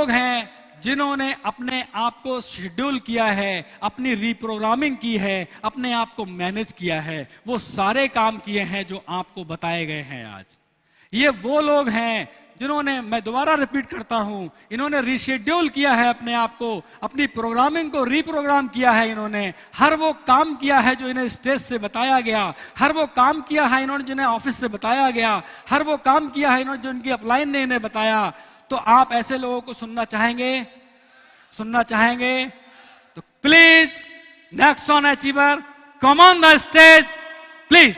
लोग हैं जिन्होंने अपने आप को शेड्यूल किया है, अपनी रीप्रोग्रामिंग की है, अपने आप को मैनेज किया है, वो सारे काम किए हैं जो आपको बताए गए हैं आज। ये वो लोग हैं जिन्होंने, मैं दोबारा रिपीट करता हूं, इन्होंने रीशेड्यूल किया है अपने आप को, अपनी प्रोग्रामिंग को रीप्रोग्राम किया है। इन्होंने हर वो काम किया है जो इन्हें स्टेज से बताया गया, हर वो काम किया है इन्होंने जिन्हें ऑफिस से बताया गया, हर वो काम किया है इन्होंने जो इनकी अपलाइन ने इन्हें बताया। तो आप ऐसे लोगों को सुनना चाहेंगे? तो please Nexon achiever, come on the stage please.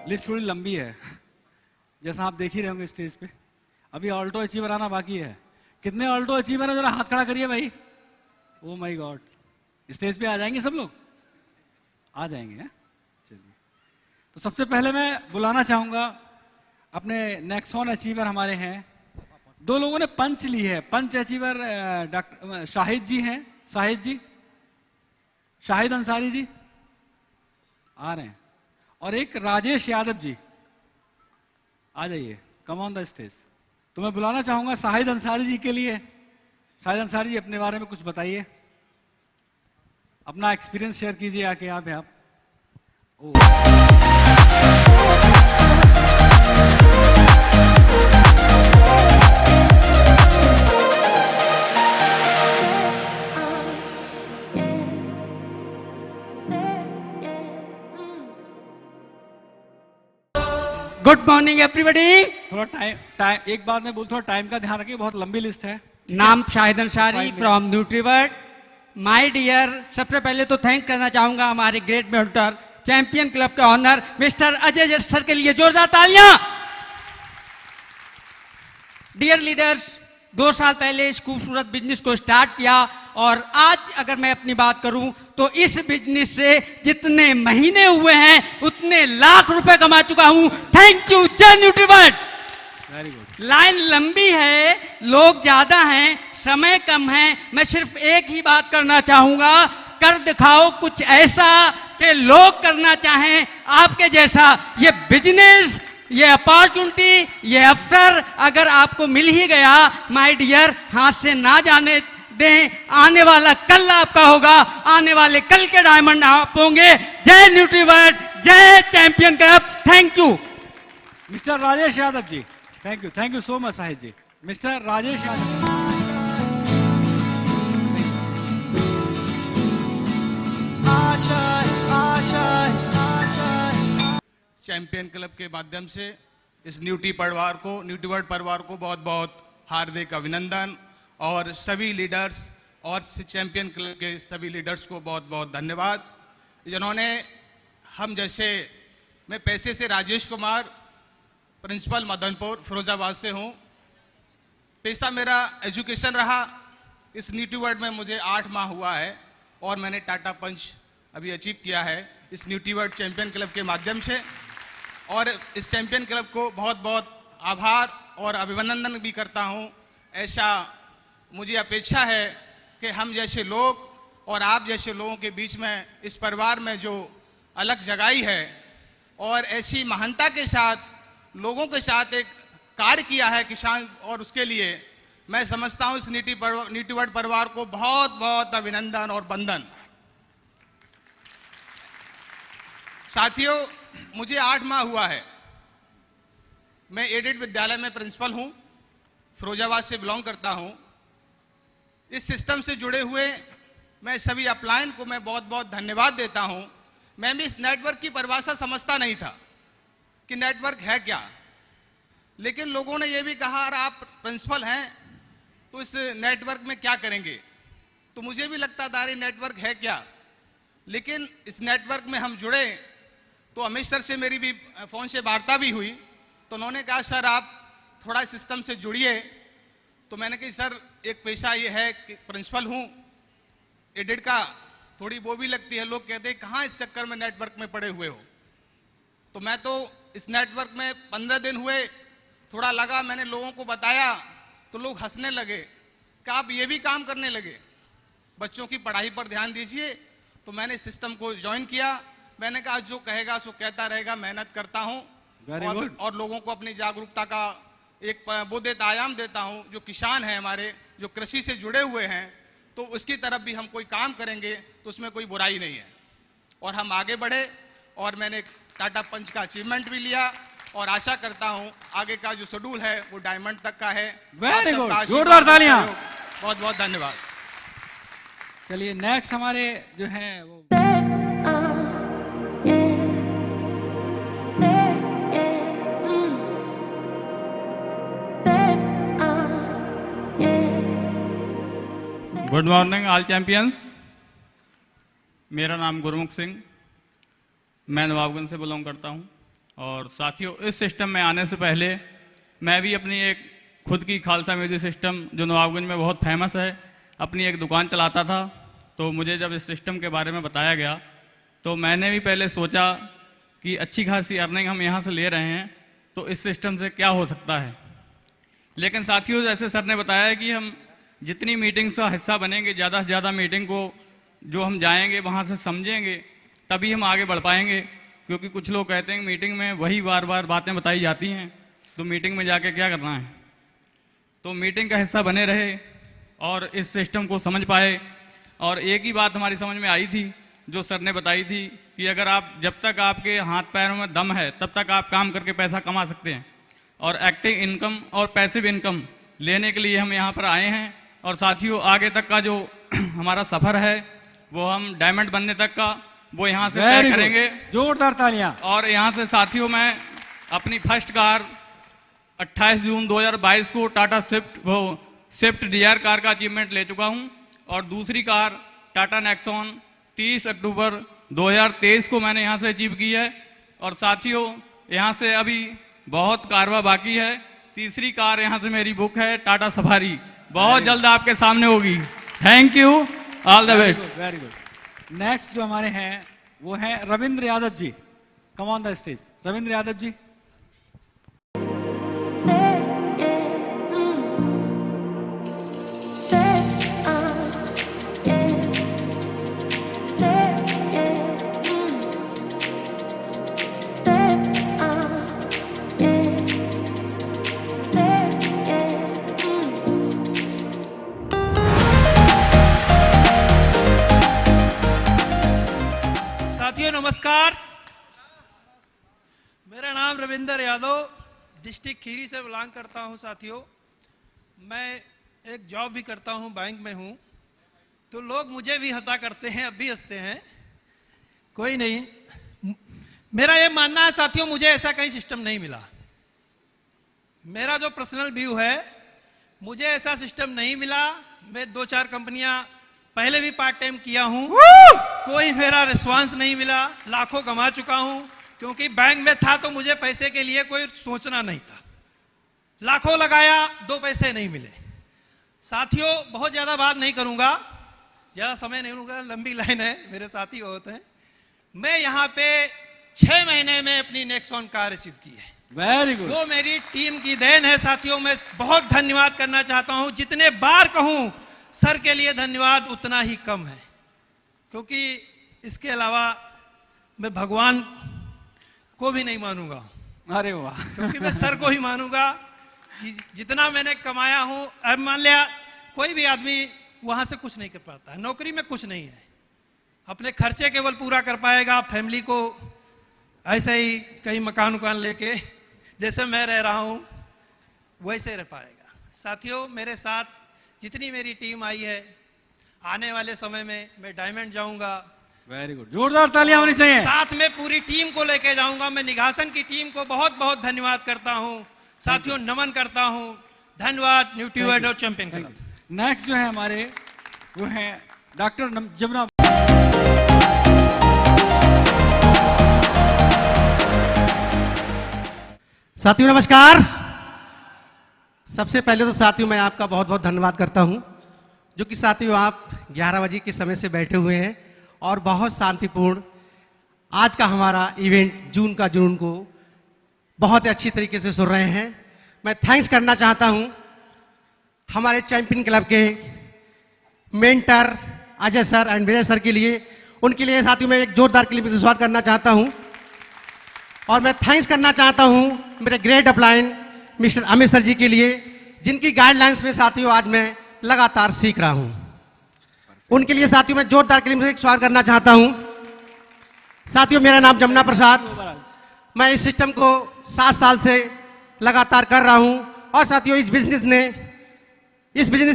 List थोड़ी लंबी है, जैसा आप देख ही रहे होंगे स्टेज पे। अभी ऑल्टो अचीवर आना बाकी है। कितने ऑल्टो अचीवर है, जरा हाथ खड़ा करिए भाई। ओ माय गॉड, स्टेज पे आ जाएंगे सब लोग? आ जाएंगे हैं? चलिए, तो सबसे पहले मैं बुलाना चाहूंगा अपने नेक्सॉन अचीवर हमारे हैं। दो लोगों ने पंच ली है। पंच अचीवर डॉक्टर शाहिद जी हैं। शाहिद अंसारी जी आ रहे हैं, और एक राजेश यादव जी, आ जाइए, कम ऑन द स्टेज। तो मैं बुलाना चाहूंगा शाहिद अंसारी जी के लिए। शाहिद अंसारी जी, अपने बारे में कुछ बताइए, अपना एक्सपीरियंस शेयर कीजिए आके आप। Good morning everybody. थोड़ा टाइम एक बात मैं बोल, थोड़ा टाइम का ध्यान रखिए, बहुत लंबी लिस्ट है। नाम Shahid Ansari from Nutriword. My dear, सबसे पहले तो थैंक करना चाहूंगा हमारे ग्रेट मेंटर चैंपियन क्लब के ऑनर मिस्टर अजय सर के लिए जोरदार तालियां। डियर लीडर्स, 2 साल पहले इस खूबसूरत बिजनेस को स्टार्ट किया, और आज अगर मैं अपनी बात करूं तो इस बिजनेस से जितने महीने हुए हैं उतने लाख रुपए कमा चुका हूं। थैंक यू जय न्यूट्रीवर्ड। Very good. लाइन लंबी है, लोग ज्यादा हैं, समय कम है। मैं सिर्फ एक ही बात करना चाहूंगा, कर दिखाओ कुछ ऐसा कि लोग करना चाहें आपके जैसा। ये बिजनेस, ये अपॉर्चुनिटी, ये अवसर अगर आपको मिल ही गया, माय डियर, हाथ से ना जाने दें। आने वाला कल आपका होगा, आने वाले कल के डायमंड आप होंगे। जय न्यूट्रीवर्ड, जय champion club. Thank you mister Rajesh Yadav ji. Thank you so much Sahid ji. Mister Rajesh Yadav. Champion club के माध्यम से इस न्यूट्रीवर्ड परिवार को बहुत बहुत हार्दिक अभिनंदन, और सभी लीडर्स और चैंपियन क्लब के सभी लीडर्स को बहुत बहुत धन्यवाद, जिन्होंने हम जैसे, मैं पैसे से राजेश कुमार, प्रिंसिपल मदनपुर फिरोजाबाद से हूँ। पेशा मेरा एजुकेशन रहा। इस न्यूट्रीवर्ड में मुझे 8 माह हुआ है, और मैंने टाटा पंच अभी अचीव किया है इस न्यूट्रीवर्ड चैंपियन क्लब के माध्यम से। और इस चैंपियन क्लब को बहुत बहुत आभार और अभिनंदन भी करता हूँ। ऐसा मुझे अपेक्षा है कि हम जैसे लोग और आप जैसे लोगों के बीच में इस परिवार में जो अलग जगाई है, और ऐसी महानता के साथ लोगों के साथ एक कार्य किया है किसान, और उसके लिए मैं समझता हूँ इस न्यूट्रीवर्ड परिवार को बहुत बहुत अभिनंदन और वंदन। साथियों, मुझे 8 माह हुआ है। मैं एडेड विद्यालय में प्रिंसिपल हूं, फिरोजाबाद से बिलोंग करता हूं। इस सिस्टम से जुड़े हुए मैं सभी अपलाइन को मैं बहुत बहुत धन्यवाद देता हूं। मैं भी इस नेटवर्क की परिभाषा समझता नहीं था कि नेटवर्क है क्या, लेकिन लोगों ने यह भी कहा अरे आप प्रिंसिपल हैं तो इस नेटवर्क में क्या करेंगे, तो मुझे भी लगता था अरे नेटवर्क है क्या। लेकिन इस नेटवर्क में हम जुड़े तो अमित सर से मेरी भी फोन से वार्ता भी हुई, तो उन्होंने कहा सर आप थोड़ा सिस्टम से जुड़िए। तो मैंने कहा सर एक पेशा ये है कि प्रिंसिपल हूँ, एडिट का थोड़ी वो भी लगती है, लोग कहते हैं कहाँ इस चक्कर में नेटवर्क में पड़े हुए हो। तो मैं तो इस नेटवर्क में 15 दिन हुए, थोड़ा लगा, मैंने लोगों को बताया तो लोग हंसने लगे कि आप ये भी काम करने लगे, बच्चों की पढ़ाई पर ध्यान दीजिए। तो मैंने सिस्टम को ज्वाइन किया। मैंने कहा जो कहेगा सो कहता रहेगा, मेहनत करता हूँ और लोगों को अपनी जागरूकता का एक वो देता आयाम देता हूँ। जो किसान हैं हमारे, जो कृषि से जुड़े हुए हैं, तो उसकी तरफ भी हम कोई काम करेंगे तो उसमें कोई बुराई नहीं है। और हम आगे बढ़े और मैंने टाटा पंच का अचीवमेंट भी लिया और आशा करता हूँ आगे का जो शेड्यूल है वो डायमंड तक का है। वेरी गुड, जोरदार तालियां। बहुत बहुत धन्यवाद। चलिए नेक्स्ट हमारे जो हैं वो गुड मॉर्निंग ऑल चैंपियंस। मेरा नाम गुरमुख सिंह, मैं नवाबगंज से बिलोंग करता हूं। और साथियों, इस सिस्टम में आने से पहले मैं भी अपनी एक खुद की खालसा म्यूजिक सिस्टम जो नवाबगंज में बहुत फेमस है, अपनी एक दुकान चलाता था। तो मुझे जब इस सिस्टम के बारे में बताया गया तो मैंने भी पहले सोचा कि अच्छी खासी अर्निंग हम यहाँ से ले रहे हैं तो इस सिस्टम से क्या हो सकता है। लेकिन साथियों, जैसे सर ने बताया कि हम जितनी मीटिंग्स का हिस्सा बनेंगे, ज़्यादा से ज़्यादा मीटिंग को जो हम जाएंगे वहाँ से समझेंगे, तभी हम आगे बढ़ पाएंगे। क्योंकि कुछ लोग कहते हैं मीटिंग में वही बार बार बातें बताई जाती हैं, तो मीटिंग में जाके क्या करना है। तो मीटिंग का हिस्सा बने रहे और इस सिस्टम को समझ पाए। और एक ही बात हमारी समझ में आई थी जो सर ने बताई थी कि अगर आप जब तक आपके हाथ पैरों में दम है तब तक आप काम करके पैसा कमा सकते हैं। और एक्टिव इनकम और पैसिव इनकम लेने के लिए हम यहाँ पर आए हैं। और साथियों, आगे तक का जो हमारा सफ़र है वो हम डायमंड बनने तक का वो यहाँ से तय करेंगे। जोरदार तालियां। और यहाँ से साथियों, मैं अपनी फर्स्ट कार 28 जून 2022 को टाटा स्विफ्ट डिजायर कार का अचीवमेंट ले चुका हूँ। और दूसरी कार टाटा नेक्सॉन 30 अक्टूबर 2023 को मैंने यहाँ से अचीव की है। और साथियों, यहाँ से अभी बहुत कारवा बाकी है। तीसरी कार यहाँ से मेरी बुक है टाटा सफारी, बहुत जल्द आपके सामने होगी। Thank you, all the best. Very good. Next जो हमारे हैं वो हैं Ravindra Yadav ji. Come on the stage, Ravindra Yadav ji. नमस्कार, मेरा नाम रविंद्र यादव, डिस्ट्रिक्ट खीरी से बिलोंग करता हूं। साथियों, मैं एक जॉब भी करता हूं, बैंक में हूं। तो लोग मुझे भी हंसा करते हैं, अब भी हंसते हैं, कोई नहीं। मेरा ये मानना है साथियों, मुझे ऐसा कहीं सिस्टम नहीं मिला। मेरा जो पर्सनल व्यू है, मुझे ऐसा सिस्टम नहीं मिला। मैं 2-4 कंपनियां पहले भी पार्ट टाइम किया हूं, कोई मेरा रिस्पांस नहीं मिला। लाखों कमा चुका हूं, क्योंकि बैंक में था तो मुझे पैसे के लिए कोई सोचना नहीं था। लाखों लगाया, 2 पैसे नहीं मिले। साथियों, बहुत ज्यादा बात नहीं करूंगा, ज्यादा समय नहीं लूंगा, लंबी लाइन है, मेरे साथी बहुत हैं। मैं यहाँ पे 6 महीने में अपनी नेक्सॉन कार रिसीव की है। Very good. वो मेरी टीम की देन है। साथियों, मैं बहुत धन्यवाद करना चाहता हूं। जितने बार कहूं सर के लिए धन्यवाद उतना ही कम है, क्योंकि इसके अलावा मैं भगवान को भी नहीं मानूंगा। अरे वाह। क्योंकि मैं सर को ही मानूंगा कि जितना मैंने कमाया हूं। अब मान लिया कोई भी आदमी वहां से कुछ नहीं कर पाता है, नौकरी में कुछ नहीं है, अपने खर्चे केवल पूरा कर पाएगा, फैमिली को ऐसे ही कहीं मकान उकान लेके जैसे मैं रह रहा हूं वैसे रह पाएगा। साथियों, मेरे साथ जितनी मेरी टीम आई है, आने वाले समय में मैं डायमंड जाऊंगा, वेरी गुड, जोरदार तालियां होनी चाहिए। साथ में पूरी टीम को लेके जाऊंगा। मैं निघासन की टीम को बहुत बहुत धन्यवाद करता हूं, साथियों नमन करता हूं। धन्यवाद न्यूट्रीवर्ड और चैंपियन क्लब। नेक्स्ट जो है हमारे वो है डॉक्टर जमुना। साथियों नमस्कार। सबसे पहले तो साथियों मैं आपका बहुत बहुत धन्यवाद करता हूं, जो कि साथियों आप 11 बजे के समय से बैठे हुए हैं और बहुत शांतिपूर्ण आज का हमारा इवेंट जून का जून को बहुत ही अच्छी तरीके से सुन रहे हैं। मैं थैंक्स करना चाहता हूं हमारे चैंपियन क्लब के mentor Ajay sir and Vijay sir के लिए। उनके लिए साथियों मैं एक जोरदार क्लिप से स्वागत करना चाहता हूं और मैं थैंक्स करना चाहता हूं मेरे great upline mister Amit sir ji के लिए, जिनकी गाइडलाइंस में साथियों आज मैं लगातार सीख रहा हूं। उनके लिए साथियों मैं जोरदार क्लिप से स्वागत करना चाहता हूं। साथियों मेरा नाम जमुना प्रसाद, मैं इस सिस्टम को 7 साल से लगातार कर रहा हूं और साथियों इस बिजनेस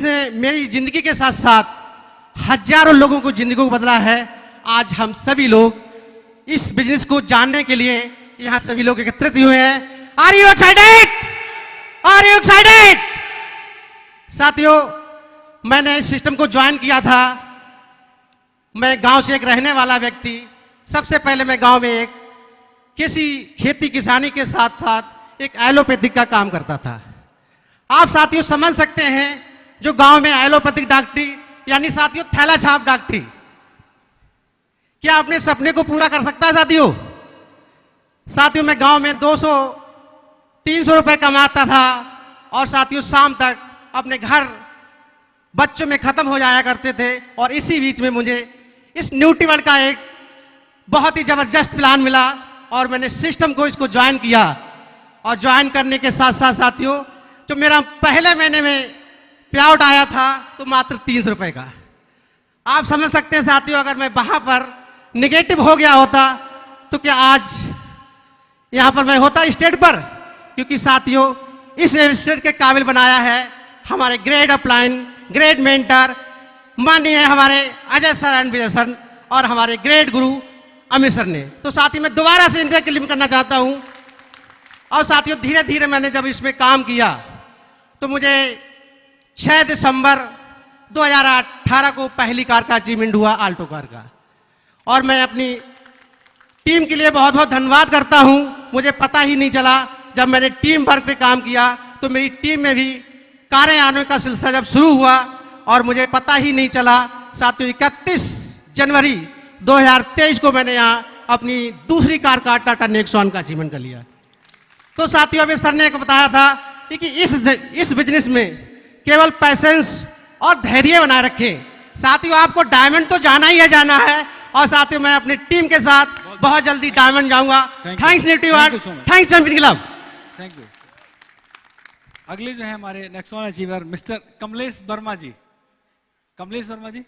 ने मेरी जिंदगी के साथ साथ हजारों लोगों को जिंदगी को बदला है। आज हम सभी लोग इस बिजनेस को जानने के लिए यहां सभी लोग एकत्रित हुए हैं। Are you excited? Are you excited? साथियों मैंने इस सिस्टम को ज्वाइन किया था। मैं गांव से एक रहने वाला व्यक्ति, सबसे पहले मैं गांव में एक किसी खेती किसानी के साथ साथ एक एलोपैथिक का काम करता था। आप साथियों समझ सकते हैं जो गांव में एलोपैथिक डॉक्टरी यानी साथियों थैला छाप डॉक्टरी, क्या अपने सपने को पूरा कर सकता है साथियों? साथियों मैं गांव में 200-300 रुपए कमाता था और साथियों शाम तक अपने घर बच्चों में खत्म हो जाया करते थे। और इसी बीच में मुझे इस न्यूट्रीवर्ड का एक बहुत ही जबरदस्त प्लान मिला और मैंने सिस्टम को इसको ज्वाइन किया। और ज्वाइन करने के साथ साथ साथियों जो मेरा पहले महीने में पे आउट आया था तो मात्र 300 रुपए का। आप समझ सकते हैं साथियों अगर मैं वहां पर निगेटिव हो गया होता तो क्या आज यहां पर मैं होता स्टेट पर? क्योंकि साथियों इस स्टेट के काबिल बनाया है हमारे ग्रेट अपलाइन, ग्रेट मेंटर माननीय हमारे Ajay sir and Vijay sir और हमारे ग्रेट गुरु अमित सर ने। तो साथियों मैं दोबारा से इनका क्लेम करना चाहता हूं। और साथियों धीरे धीरे मैंने जब इसमें काम किया तो मुझे 6 दिसंबर 2018 को पहली कार का अचीवमेंट हुआ, आल्टो कार का। और मैं अपनी टीम के लिए बहुत बहुत धन्यवाद करता हूं। मुझे पता ही नहीं चला जब मैंने टीम वर्क पे काम किया तो मेरी टीम में भी कारें आने का सिलसिला जब शुरू हुआ और मुझे पता ही नहीं चला। साथियों 31 जनवरी 2023 को मैंने यहाँ अपनी दूसरी कार का टाटा नेक्सॉन का अचीवमेंट कर लिया। तो साथियों अभी सर ने बताया था कि इस बिजनेस में केवल पैसेंस और धैर्य बनाए रखें। साथियों आपको डायमंड तो जाना ही है, जाना है। और साथियों मैं अपनी टीम के साथ बहुत जल्दी डायमंड जाऊंगा। Thanks Nutriword, thanks champion club. Thank you. अगले जो है हमारे Nexon achiever mister Kamlesh Verma ji. Kamlesh Verma ji.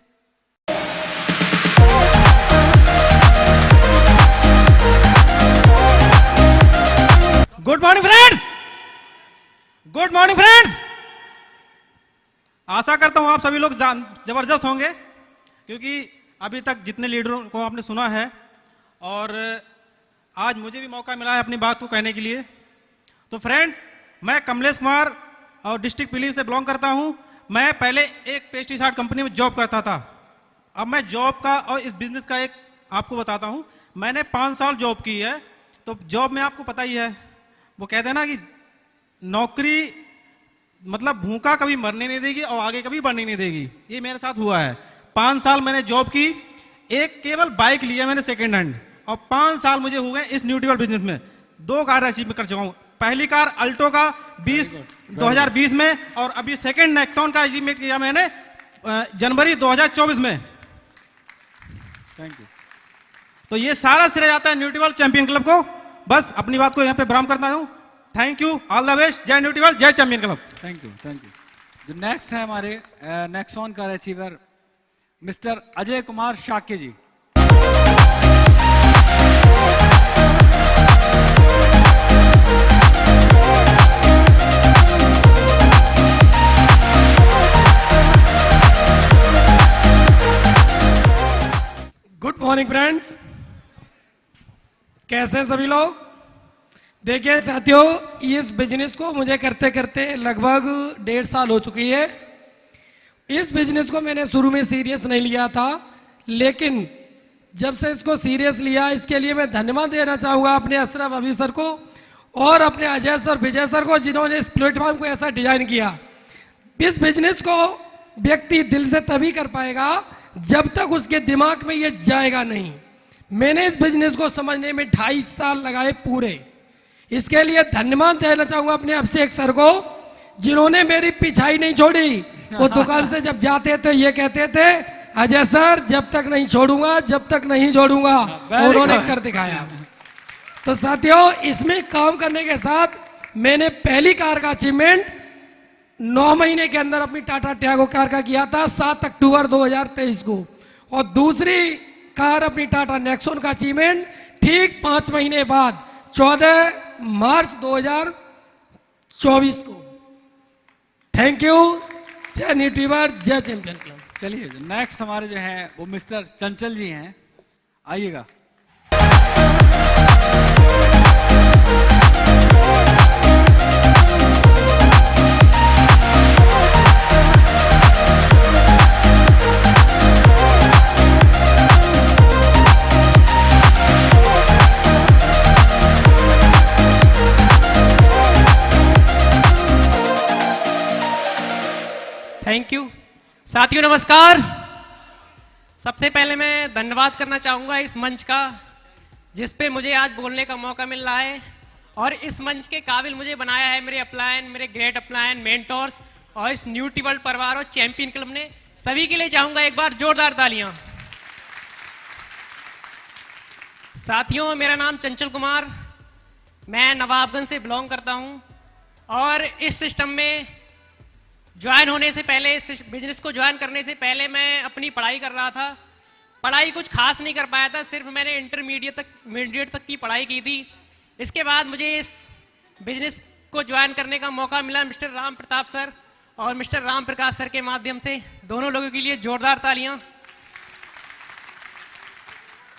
Good morning friends, good morning friends. आशा करता हूं आप सभी लोग जबरदस्त होंगे, क्योंकि अभी तक जितने लीडरों को आपने सुना है और आज मुझे भी मौका मिला है अपनी बात को कहने के लिए। तो फ्रेंड्स मैं कमलेश कुमार और डिस्ट्रिक्ट पीलीभीत से बिलोंग करता हूं। मैं पहले एक पेस्टिसाइड कंपनी में जॉब करता था। अब मैं जॉब का और इस बिजनेस का एक आपको बताता हूं। मैंने 5 साल जॉब की है। तो जॉब में आपको पता ही है, वो कहते हैं ना कि नौकरी मतलब भूखा कभी मरने नहीं देगी और आगे कभी बढ़ने नहीं देगी। ये मेरे साथ हुआ है। 5 साल मैंने जॉब की, एक केवल बाइक लिया मैंने सेकेंड हैंड, और 5 साल मुझे हो गए इस न्यूट्रीवर्ड बिजनेस में। 2 कार अचीव कर चुका हूँ। पहली कार अल्टो का 2020 में, और अभी सेकेंड नेक्सॉन का अचीवमेंट किया मैंने जनवरी 2024 में। Thank you. तो ये सारा श्रेय जाता है न्यूट्रीवर्ड चैंपियन क्लब को। बस अपनी बात को यहाँ पे विराम करता हूँ। Thank you, all the best. जय न्यूट्रीवर्ड, जय champion club. Thank you, thank you. जो नेक्स्ट है हमारे नेक्सॉन का अचीवर मिस्टर अजय कुमार शाक्य जी। मॉर्निंग फ्रेंड्स, कैसे हैं सभी लोग। देखिए साथियों, इस बिजनेस को मुझे करते करते लगभग 1.5 साल हो चुकी है। इस बिजनेस को मैंने शुरू में सीरियस नहीं लिया था, लेकिन जब से इसको सीरियस लिया, इसके लिए मैं धन्यवाद देना चाहूँगा अपने अशरफ अभी सर को और अपने अजय सर, विजय सर को, जिन्होंने इस प्लेटफॉर्म को ऐसा डिजाइन किया। इस बिजनेस को व्यक्ति दिल से तभी कर पाएगा जब तक उसके दिमाग में ये जाएगा नहीं। मैंने इस बिजनेस को समझने में 2.5 साल लगाए पूरे। इसके लिए धन्यवाद देना चाहूंगा अपने अभिषेक सर को, जिन्होंने मेरी पिछाई नहीं छोड़ी। वो दुकान से जब जाते थे ये कहते थे, अजय सर जब तक नहीं छोड़ूंगा, जब तक नहीं जोड़ूंगा। उन्होंने कर दिखाया। तो साथियों, इसमें काम करने के साथ मैंने पहली कार का अचीवमेंट 9 महीने के अंदर अपनी टाटा टियागो कार का किया था 7 अक्टूबर 2023 को, और दूसरी कार अपनी टाटा नेक्सॉन का अचीवमेंट ठीक 5 महीने बाद 14 मार्च 2024 को। Thank you. जय न्यूट्रीवर, जय चैंपियन क्लब। चलिए नेक्स्ट हमारे जो हैं वो मिस्टर चंचल जी हैं, आइएगा। Thank you. साथियों नमस्कार। सबसे पहले मैं धन्यवाद करना चाहूँगा इस मंच का, जिस पे मुझे आज बोलने का मौका मिल रहा है, और इस मंच के काबिल मुझे बनाया है मेरे अपलायन, मेरे ग्रेट अपलायन, मेंटोर्स और इस न्यूट्री वर्ल्ड परिवार और चैंपियन क्लब ने। सभी के लिए चाहूँगा एक बार जोरदार तालियां। साथियों, मेरा नाम चंचल कुमार, मैं नवाबगंज से बिलोंग करता हूँ, और इस सिस्टम में ज्वाइन होने से पहले, इस बिजनेस को ज्वाइन करने से पहले मैं अपनी पढ़ाई कर रहा था। पढ़ाई कुछ खास नहीं कर पाया था, सिर्फ मैंने इंटरमीडिएट तक की पढ़ाई की थी। इसके बाद मुझे इस बिजनेस को ज्वाइन करने का मौका मिला मिस्टर राम प्रताप सर और मिस्टर राम प्रकाश सर के माध्यम से। दोनों लोगों के लिए जोरदार तालियां।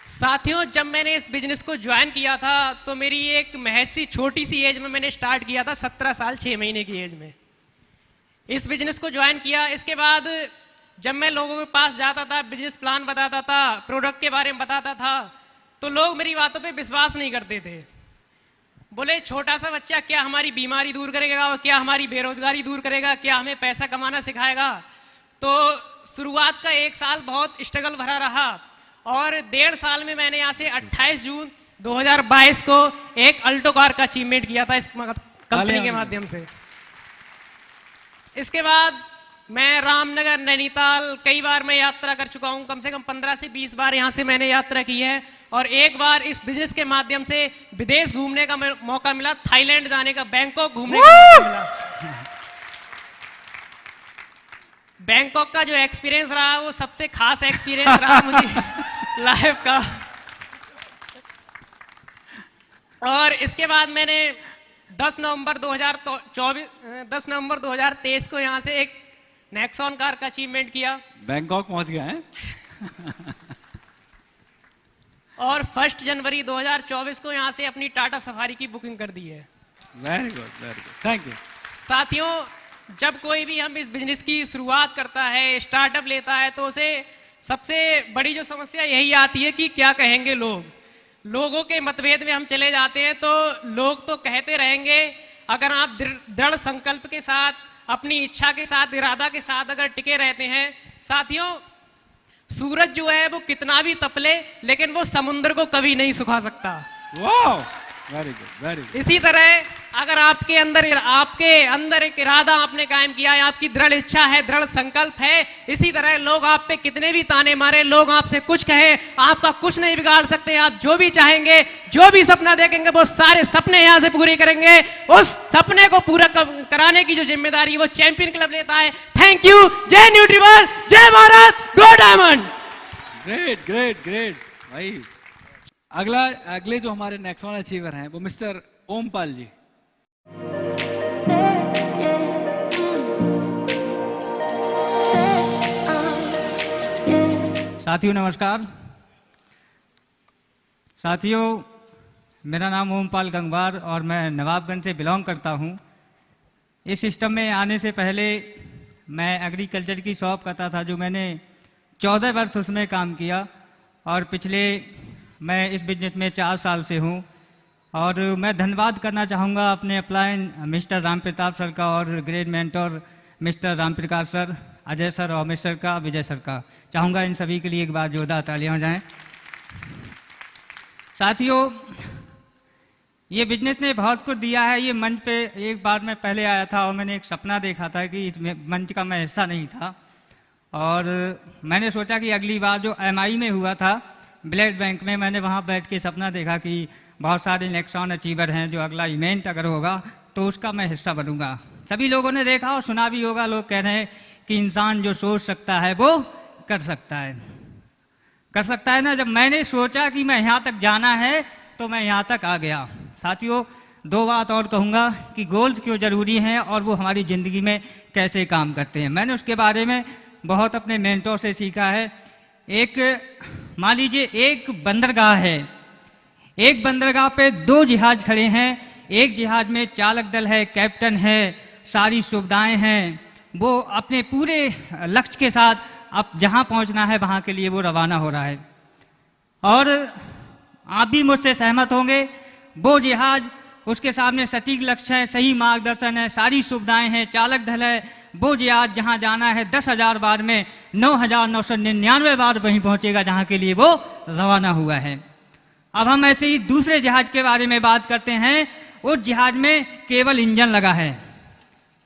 साथियों, जब मैंने इस बिजनेस को ज्वाइन किया था तो मेरी एक महज सी छोटी सी एज में मैंने स्टार्ट किया था, 17 साल 6 महीने की एज में इस बिजनेस को ज्वाइन किया। इसके बाद जब मैं लोगों के पास जाता था, बिजनेस प्लान बताता था, प्रोडक्ट के बारे में बताता था, तो लोग मेरी बातों पे विश्वास नहीं करते थे। बोले छोटा सा बच्चा क्या हमारी बीमारी दूर करेगा, और क्या हमारी बेरोजगारी दूर करेगा, क्या हमें पैसा कमाना सिखाएगा। तो शुरुआत का 1 साल बहुत स्ट्रगल भरा रहा, और 1.5 साल में मैंने यहाँ से 28 जून 2022 को एक अल्टो कार का अचीवमेंट किया था इस कंपनी के माध्यम से। इसके बाद मैं रामनगर, नैनीताल कई बार मैं यात्रा कर चुका हूं, कम से कम 15 से 20 बार यहां से मैंने यात्रा की है, और एक बार इस बिजनेस के माध्यम से विदेश घूमने का मौका मिला, थाईलैंड जाने का, बैंकॉक घूमने का मौका मिला। बैंकॉक का जो एक्सपीरियंस रहा वो सबसे खास एक्सपीरियंस रहा मुझे लाइफ का। और इसके बाद मैंने 10 नवंबर 2023 को यहाँ से एक नेक्सॉन कार का अचीवमेंट किया। बैंकॉक पहुंच गया है। और 1 जनवरी 2024 को यहाँ से अपनी टाटा सफारी की बुकिंग कर दी है। Very good, very good, thank you. साथियों, जब कोई भी हम इस बिजनेस की शुरुआत करता है, स्टार्टअप लेता है, तो उसे सबसे बड़ी जो समस्या यही आती है कि क्या कहेंगे लोग। लोगों के मतभेद में हम चले जाते हैं तो लोग तो कहते रहेंगे। अगर आप दृढ़ संकल्प के साथ, अपनी इच्छा के साथ, इरादा के साथ अगर टिके रहते हैं, साथियों, सूरज जो है वो कितना भी तपले, लेकिन वो समुद्र को कभी नहीं सुखा सकता। वाह, वेरी गुड, वेरी गुड। इसी तरह अगर आपके अंदर एक इरादा आपने कायम किया है, आपकी दृढ़ इच्छा है, दृढ़ संकल्प है, इसी तरह लोग आप पे कितने भी ताने मारे, लोग आपसे कुछ कहे, आपका कुछ नहीं बिगाड़ सकते। आप जो भी चाहेंगे, जो भी सपना देखेंगे, वो सारे सपने यहाँ से पूरे करेंगे। उस सपने को पूरा कराने की जो जिम्मेदारी वो चैंपियन क्लब लेता है। Thank you. जय न्यूट्रीवर्ल्ड, जय भारत, गो डायमंड। ग्रेट ग्रेट ग्रेट भाई। अगले जो हमारे नेक्सॉन अचीवर हैं वो मिस्टर ओमपाल जी। साथियों नमस्कार। साथियों, मेरा नाम ओमपाल गंगवार और मैं नवाबगंज से बिलोंग करता हूँ। इस सिस्टम में आने से पहले मैं एग्रीकल्चर की शॉप करता था, जो मैंने 14 वर्ष उसमें काम किया, और पिछले मैं इस बिजनेस में 4 साल से हूँ। और मैं धन्यवाद करना चाहूँगा अपने upline mister Ram Pratap sir का और grade mentor mister Ram Prakash sir, Ajay sir और मिस्टर का विजय सर का। चाहूँगा इन सभी के लिए एक बार जोरदार तालियां हो जाएं। साथियों, ये बिजनेस ने बहुत कुछ दिया है। ये मंच पे एक बार मैं पहले आया था और मैंने एक सपना देखा था कि इस मंच का मैं हिस्सा नहीं था, और मैंने सोचा कि अगली बार जो MI में हुआ था ब्लड बैंक में, मैंने वहाँ बैठ के सपना देखा कि बहुत सारे नेक्सॉन अचीवर हैं, जो अगला इवेंट अगर होगा तो उसका मैं हिस्सा बनूंगा। सभी लोगों ने देखा और सुना भी होगा, लोग कह रहे हैं कि इंसान जो सोच सकता है वो कर सकता है, कर सकता है ना। जब मैंने सोचा कि मैं यहाँ तक जाना है तो मैं यहाँ तक आ गया। साथियों, 2 बात और कहूँगा कि गोल्स क्यों ज़रूरी हैं और वो हमारी ज़िंदगी में कैसे काम करते हैं। मैंने उसके बारे में बहुत अपने मेंटोर से सीखा है। एक मान लीजिए एक बंदरगाह है, एक बंदरगाह पे 2 जहाज खड़े हैं। एक जहाज में चालक दल है, कैप्टन है, सारी सुविधाएं हैं, वो अपने पूरे लक्ष्य के साथ अब जहाँ पहुँचना है वहाँ के लिए वो रवाना हो रहा है। और आप भी मुझसे सहमत होंगे, वो जहाज उसके सामने सटीक लक्ष्य है, सही मार्गदर्शन है, सारी सुविधाएं हैं, चालक दल है। वो जहाज जहाँ जाना है 10,000 बार में 9,999 बार वहीं पहुँचेगा जहाँ के लिए वो रवाना हुआ है। अब हम ऐसे ही दूसरे जहाज के बारे में बात करते हैं। उस जहाज में केवल इंजन लगा है,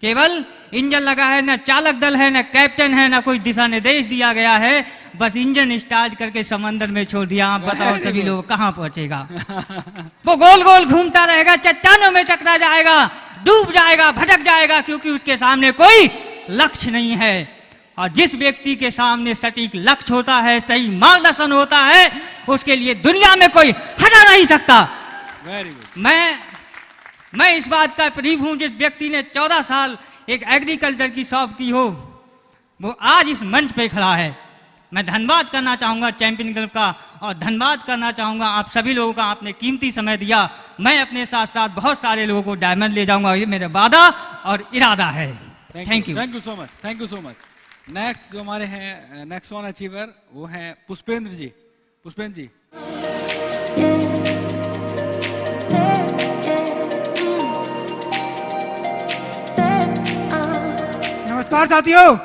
केवल इंजन लगा है, न चालक दल है, न कैप्टन है, न कोई दिशा निर्देश दिया गया है। बस इंजन स्टार्ट करके समंदर में छोड़ दिया। आप बताओ सभी लोग कहाँ पहुंचेगा? वो गोल गोल घूमता रहेगा, चट्टानों में टकरा जाएगा, डूब जाएगा, भटक जाएगा, क्योंकि उसके सामने कोई लक्ष्य नहीं है। और जिस व्यक्ति के सामने सटीक लक्ष्य होता है, सही मार्गदर्शन होता है, उसके लिए दुनिया में कोई हटा नहीं सकता। Very good. मैं इस बात का प्रीफ हूं, जिस व्यक्ति ने 14 साल एक एग्रीकल्चर की शॉप की हो, वो आज इस मंच पे खड़ा है। मैं धन्यवाद करना चाहूँगा चैंपियन क्लब का, और धन्यवाद करना चाहूँगा आप सभी लोगों का, आपने कीमती समय दिया। मैं अपने साथ साथ बहुत सारे लोगों को डायमंड ले जाऊँगा, ये मेरा वादा और इरादा है। Thank you. Thank you so much, thank you so much. Next जो हमारे हैं नेक्स्ट वन अचीवर, वो हैं पुष्पेंद्र जी। पुष्पेंद्र जी, नमस्कार साथियों,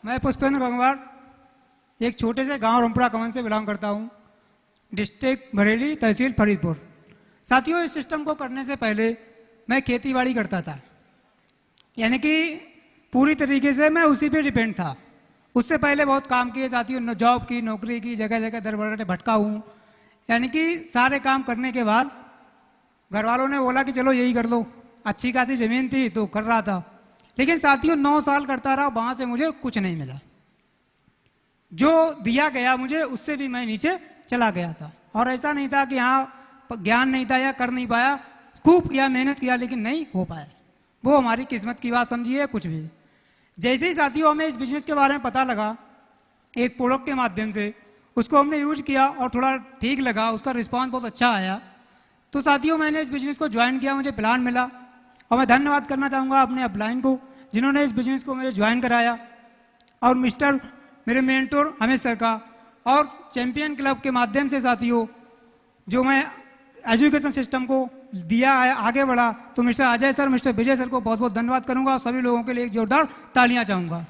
मैं पुष्पेंद्र गंगवार एक छोटे से गांव रमपुरा कमन से बिलोंग करता हूं, डिस्ट्रिक्ट बरेली, तहसील फरीदपुर। साथियों, इस सिस्टम को करने से पहले मैं खेतीबाड़ी करता था, यानी कि पूरी तरीके से मैं उसी पे डिपेंड था। उससे पहले बहुत काम किए साथियों, जॉब की, नौकरी की, जगह जगह दर बदर भटका हूँ। यानी कि सारे काम करने के बाद घर वालों ने बोला कि चलो यही कर लो। अच्छी खासी ज़मीन थी तो कर रहा था, लेकिन साथियों 9 साल करता रहा, वहाँ से मुझे कुछ नहीं मिला। जो दिया गया मुझे उससे भी मैं नीचे चला गया था। और ऐसा नहीं था कि हाँ ज्ञान नहीं था या कर नहीं पाया, खूब किया, मेहनत किया, लेकिन नहीं हो पाया। वो हमारी किस्मत की बात समझिए, कुछ भी। जैसे ही साथियों हमें इस बिजनेस के बारे में पता लगा, एक प्रोडक्ट के माध्यम से उसको हमने यूज किया और थोड़ा ठीक लगा, उसका रिस्पांस बहुत अच्छा आया, तो साथियों मैंने इस बिजनेस को ज्वाइन किया, मुझे प्लान मिला। और मैं धन्यवाद करना चाहूँगा अपने अपलाइन को, जिन्होंने इस बिजनेस को मुझे ज्वाइन कराया, और मिस्टर मेरे मेंटोर अमित सर का, और चैंपियन क्लब के माध्यम से साथियों जो मैं एजुकेशन सिस्टम को दिया है, आगे बढ़ा, तो मिस्टर अजय सर, मिस्टर विजय सर को बहुत बहुत धन्यवाद करूंगा, और सभी लोगों के लिए एक जोरदार तालियां चाहूंगा।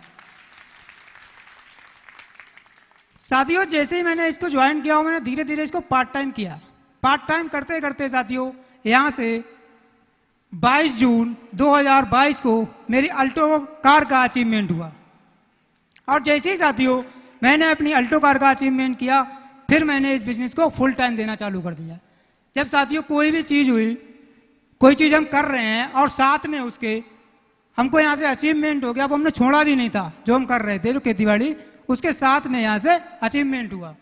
साथियों, जैसे ही मैंने इसको ज्वाइन किया, मैंने धीरे धीरे इसको पार्ट टाइम किया। पार्ट टाइम करते करते साथियों यहाँ से 22 जून 2022 को मेरी अल्टो कार का अचीवमेंट हुआ। और जैसे ही साथियों मैंने अपनी अल्टो कार का अचीवमेंट किया, फिर मैंने इस बिजनेस को फुल टाइम देना चालू कर दिया। जब साथियों कोई भी चीज़ हुई, कोई चीज़ हम कर रहे हैं और साथ में उसके हमको यहाँ से अचीवमेंट हो गया, अब हमने छोड़ा भी नहीं था जो हम कर रहे थे, जो खेतीबाड़ी, उसके साथ में यहाँ से अचीवमेंट हुआ,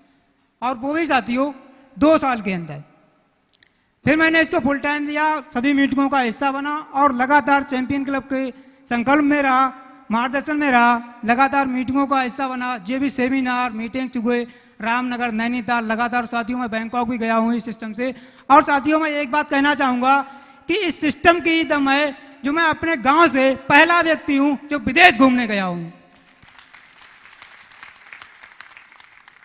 और वो भी साथियों 2 साल के अंदर। फिर मैंने इसको फुल टाइम दिया, सभी मीटिंगों का हिस्सा बना, और लगातार चैंपियन क्लब के संकल्प में रहा, मार्गदर्शन में रहा, लगातार मीटिंगों का हिस्सा बना। जो भी सेमिनार मीटिंग हुए, रामनगर, नैनीताल, लगातार साथियों मैं बैंकॉक भी गया हूँ इस सिस्टम से। और साथियों मैं एक बात कहना चाहूँगा कि इस सिस्टम की ही दम है जो मैं अपने गांव से पहला व्यक्ति हूँ जो विदेश घूमने गया हूँ।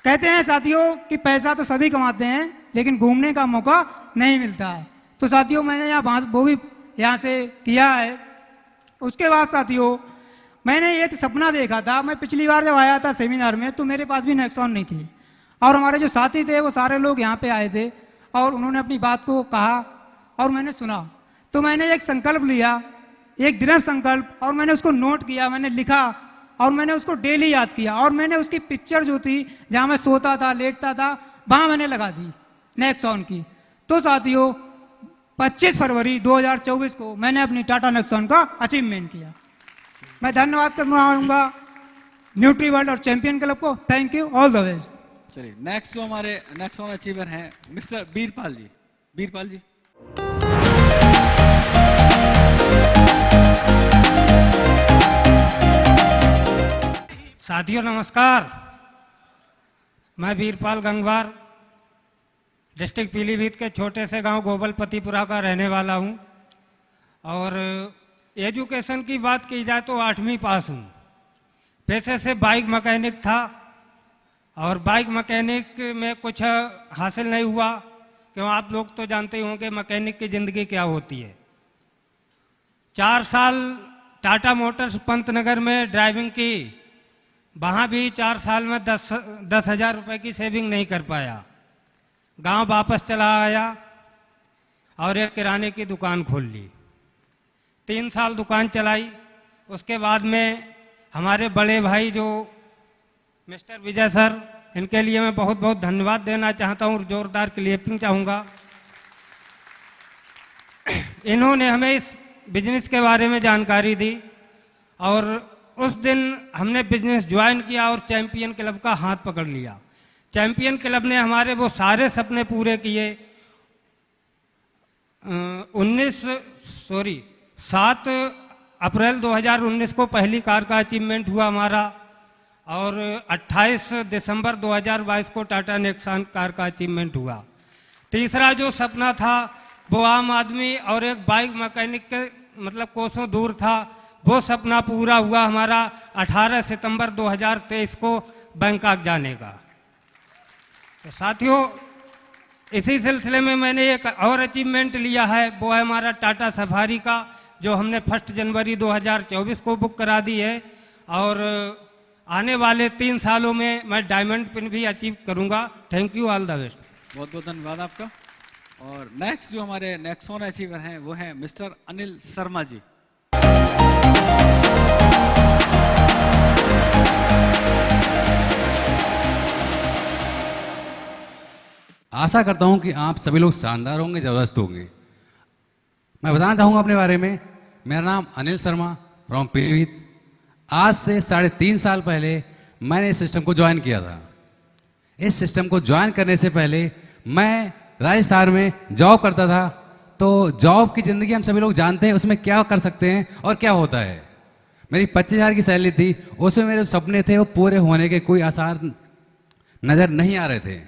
कहते हैं साथियों कि पैसा तो सभी कमाते हैं लेकिन घूमने का मौका नहीं मिलता है। तो साथियों मैंने यहाँ वो भी यहाँ से किया है। उसके बाद साथियों मैंने एक सपना देखा था। मैं पिछली बार जब आया था सेमिनार में तो मेरे पास भी नेक्सॉन नहीं थी और हमारे जो साथी थे वो सारे लोग यहाँ पे आए थे और उन्होंने अपनी बात को कहा और मैंने सुना। तो मैंने एक संकल्प लिया, एक दृढ़ संकल्प, और मैंने उसको नोट किया, मैंने लिखा और मैंने उसको डेली याद किया और मैंने उसकी पिक्चर जो थी जहाँ मैं सोता था, लेटता था, वहाँ मैंने लगा दी नेक्सॉन की। तो साथियों 25 फरवरी 2024 को मैंने अपनी टाटा नेक्सॉन का अचीवमेंट किया। मैं धन्यवाद करना चाहूँगा न्यूट्री वर्ल्ड और चैंपियन क्लब को। Thank you, all the best. चलिए नेक्स्ट जो हमारे नेक्सॉन अचीवर हैं मिस्टर बीरपाल जी। बीरपाल जी साथियों नमस्कार, मैं बीरपाल गंगवार डिस्ट्रिक्ट पीलीभीत के छोटे से गांव गोबलपतिपुरा का रहने वाला हूं। और एजुकेशन की बात की जाए तो 8वीं पास हूं। पेशे से बाइक मैकेनिक था और बाइक मैकेनिक में कुछ हासिल नहीं हुआ, क्यों आप लोग तो जानते ही होंगे मैकेनिक की ज़िंदगी क्या होती है। 4 साल टाटा मोटर्स पंतनगर में ड्राइविंग की, वहाँ भी 4 साल में 10,000 रुपये की सेविंग नहीं कर पाया। गांव वापस चला आया और एक किराने की दुकान खोल ली। 3 साल दुकान चलाई। उसके बाद में हमारे बड़े भाई जो मिस्टर विजय सर, इनके लिए मैं बहुत बहुत धन्यवाद देना चाहता हूँ, जोरदार क्लैपिंग चाहूँगा। इन्होंने हमें इस बिजनेस के बारे में जानकारी दी और उस दिन हमने बिजनेस ज्वाइन किया और चैंपियन क्लब का हाथ पकड़ लिया। चैंपियन क्लब ने हमारे वो सारे सपने पूरे किए। 7 अप्रैल 2019 को पहली कार का अचीवमेंट हुआ हमारा और 28 दिसंबर 2022 को टाटा नेक्सॉन कार का अचीवमेंट हुआ। तीसरा जो सपना था वो आम आदमी और एक बाइक मैकेनिक के मतलब कोसों दूर था, वो सपना पूरा हुआ हमारा 18 सितंबर 2023 को बैंकॉक जाने का। तो साथियों इसी सिलसिले में मैंने एक और अचीवमेंट लिया है, वो है हमारा टाटा सफारी का, जो हमने 1 जनवरी 2024 को बुक करा दी है। और आने वाले 3 सालों में मैं डायमंड पिन भी अचीव करूंगा। Thank you, all the best. बहुत बहुत धन्यवाद आपका। और नेक्स्ट जो हमारे नेक्सॉन अचीवर हैं वो हैं मिस्टर अनिल शर्मा जी। आशा करता हूं कि आप सभी लोग शानदार होंगे, जबरदस्त होंगे। मैं बताना चाहूंगा अपने बारे में। मेरा नाम अनिल शर्मा फ्रॉम पीलीभीत। आज से 3.5 साल पहले मैंने इस सिस्टम को ज्वाइन किया था। इस सिस्टम को ज्वाइन करने से पहले मैं राजस्थान में जॉब करता था। तो जॉब की ज़िंदगी हम सभी लोग जानते हैं, उसमें क्या कर सकते हैं और क्या होता है। मेरी 25,000 की सैलरी थी, उसमें मेरे सपने थे वो पूरे होने के कोई आसार नज़र नहीं आ रहे थे।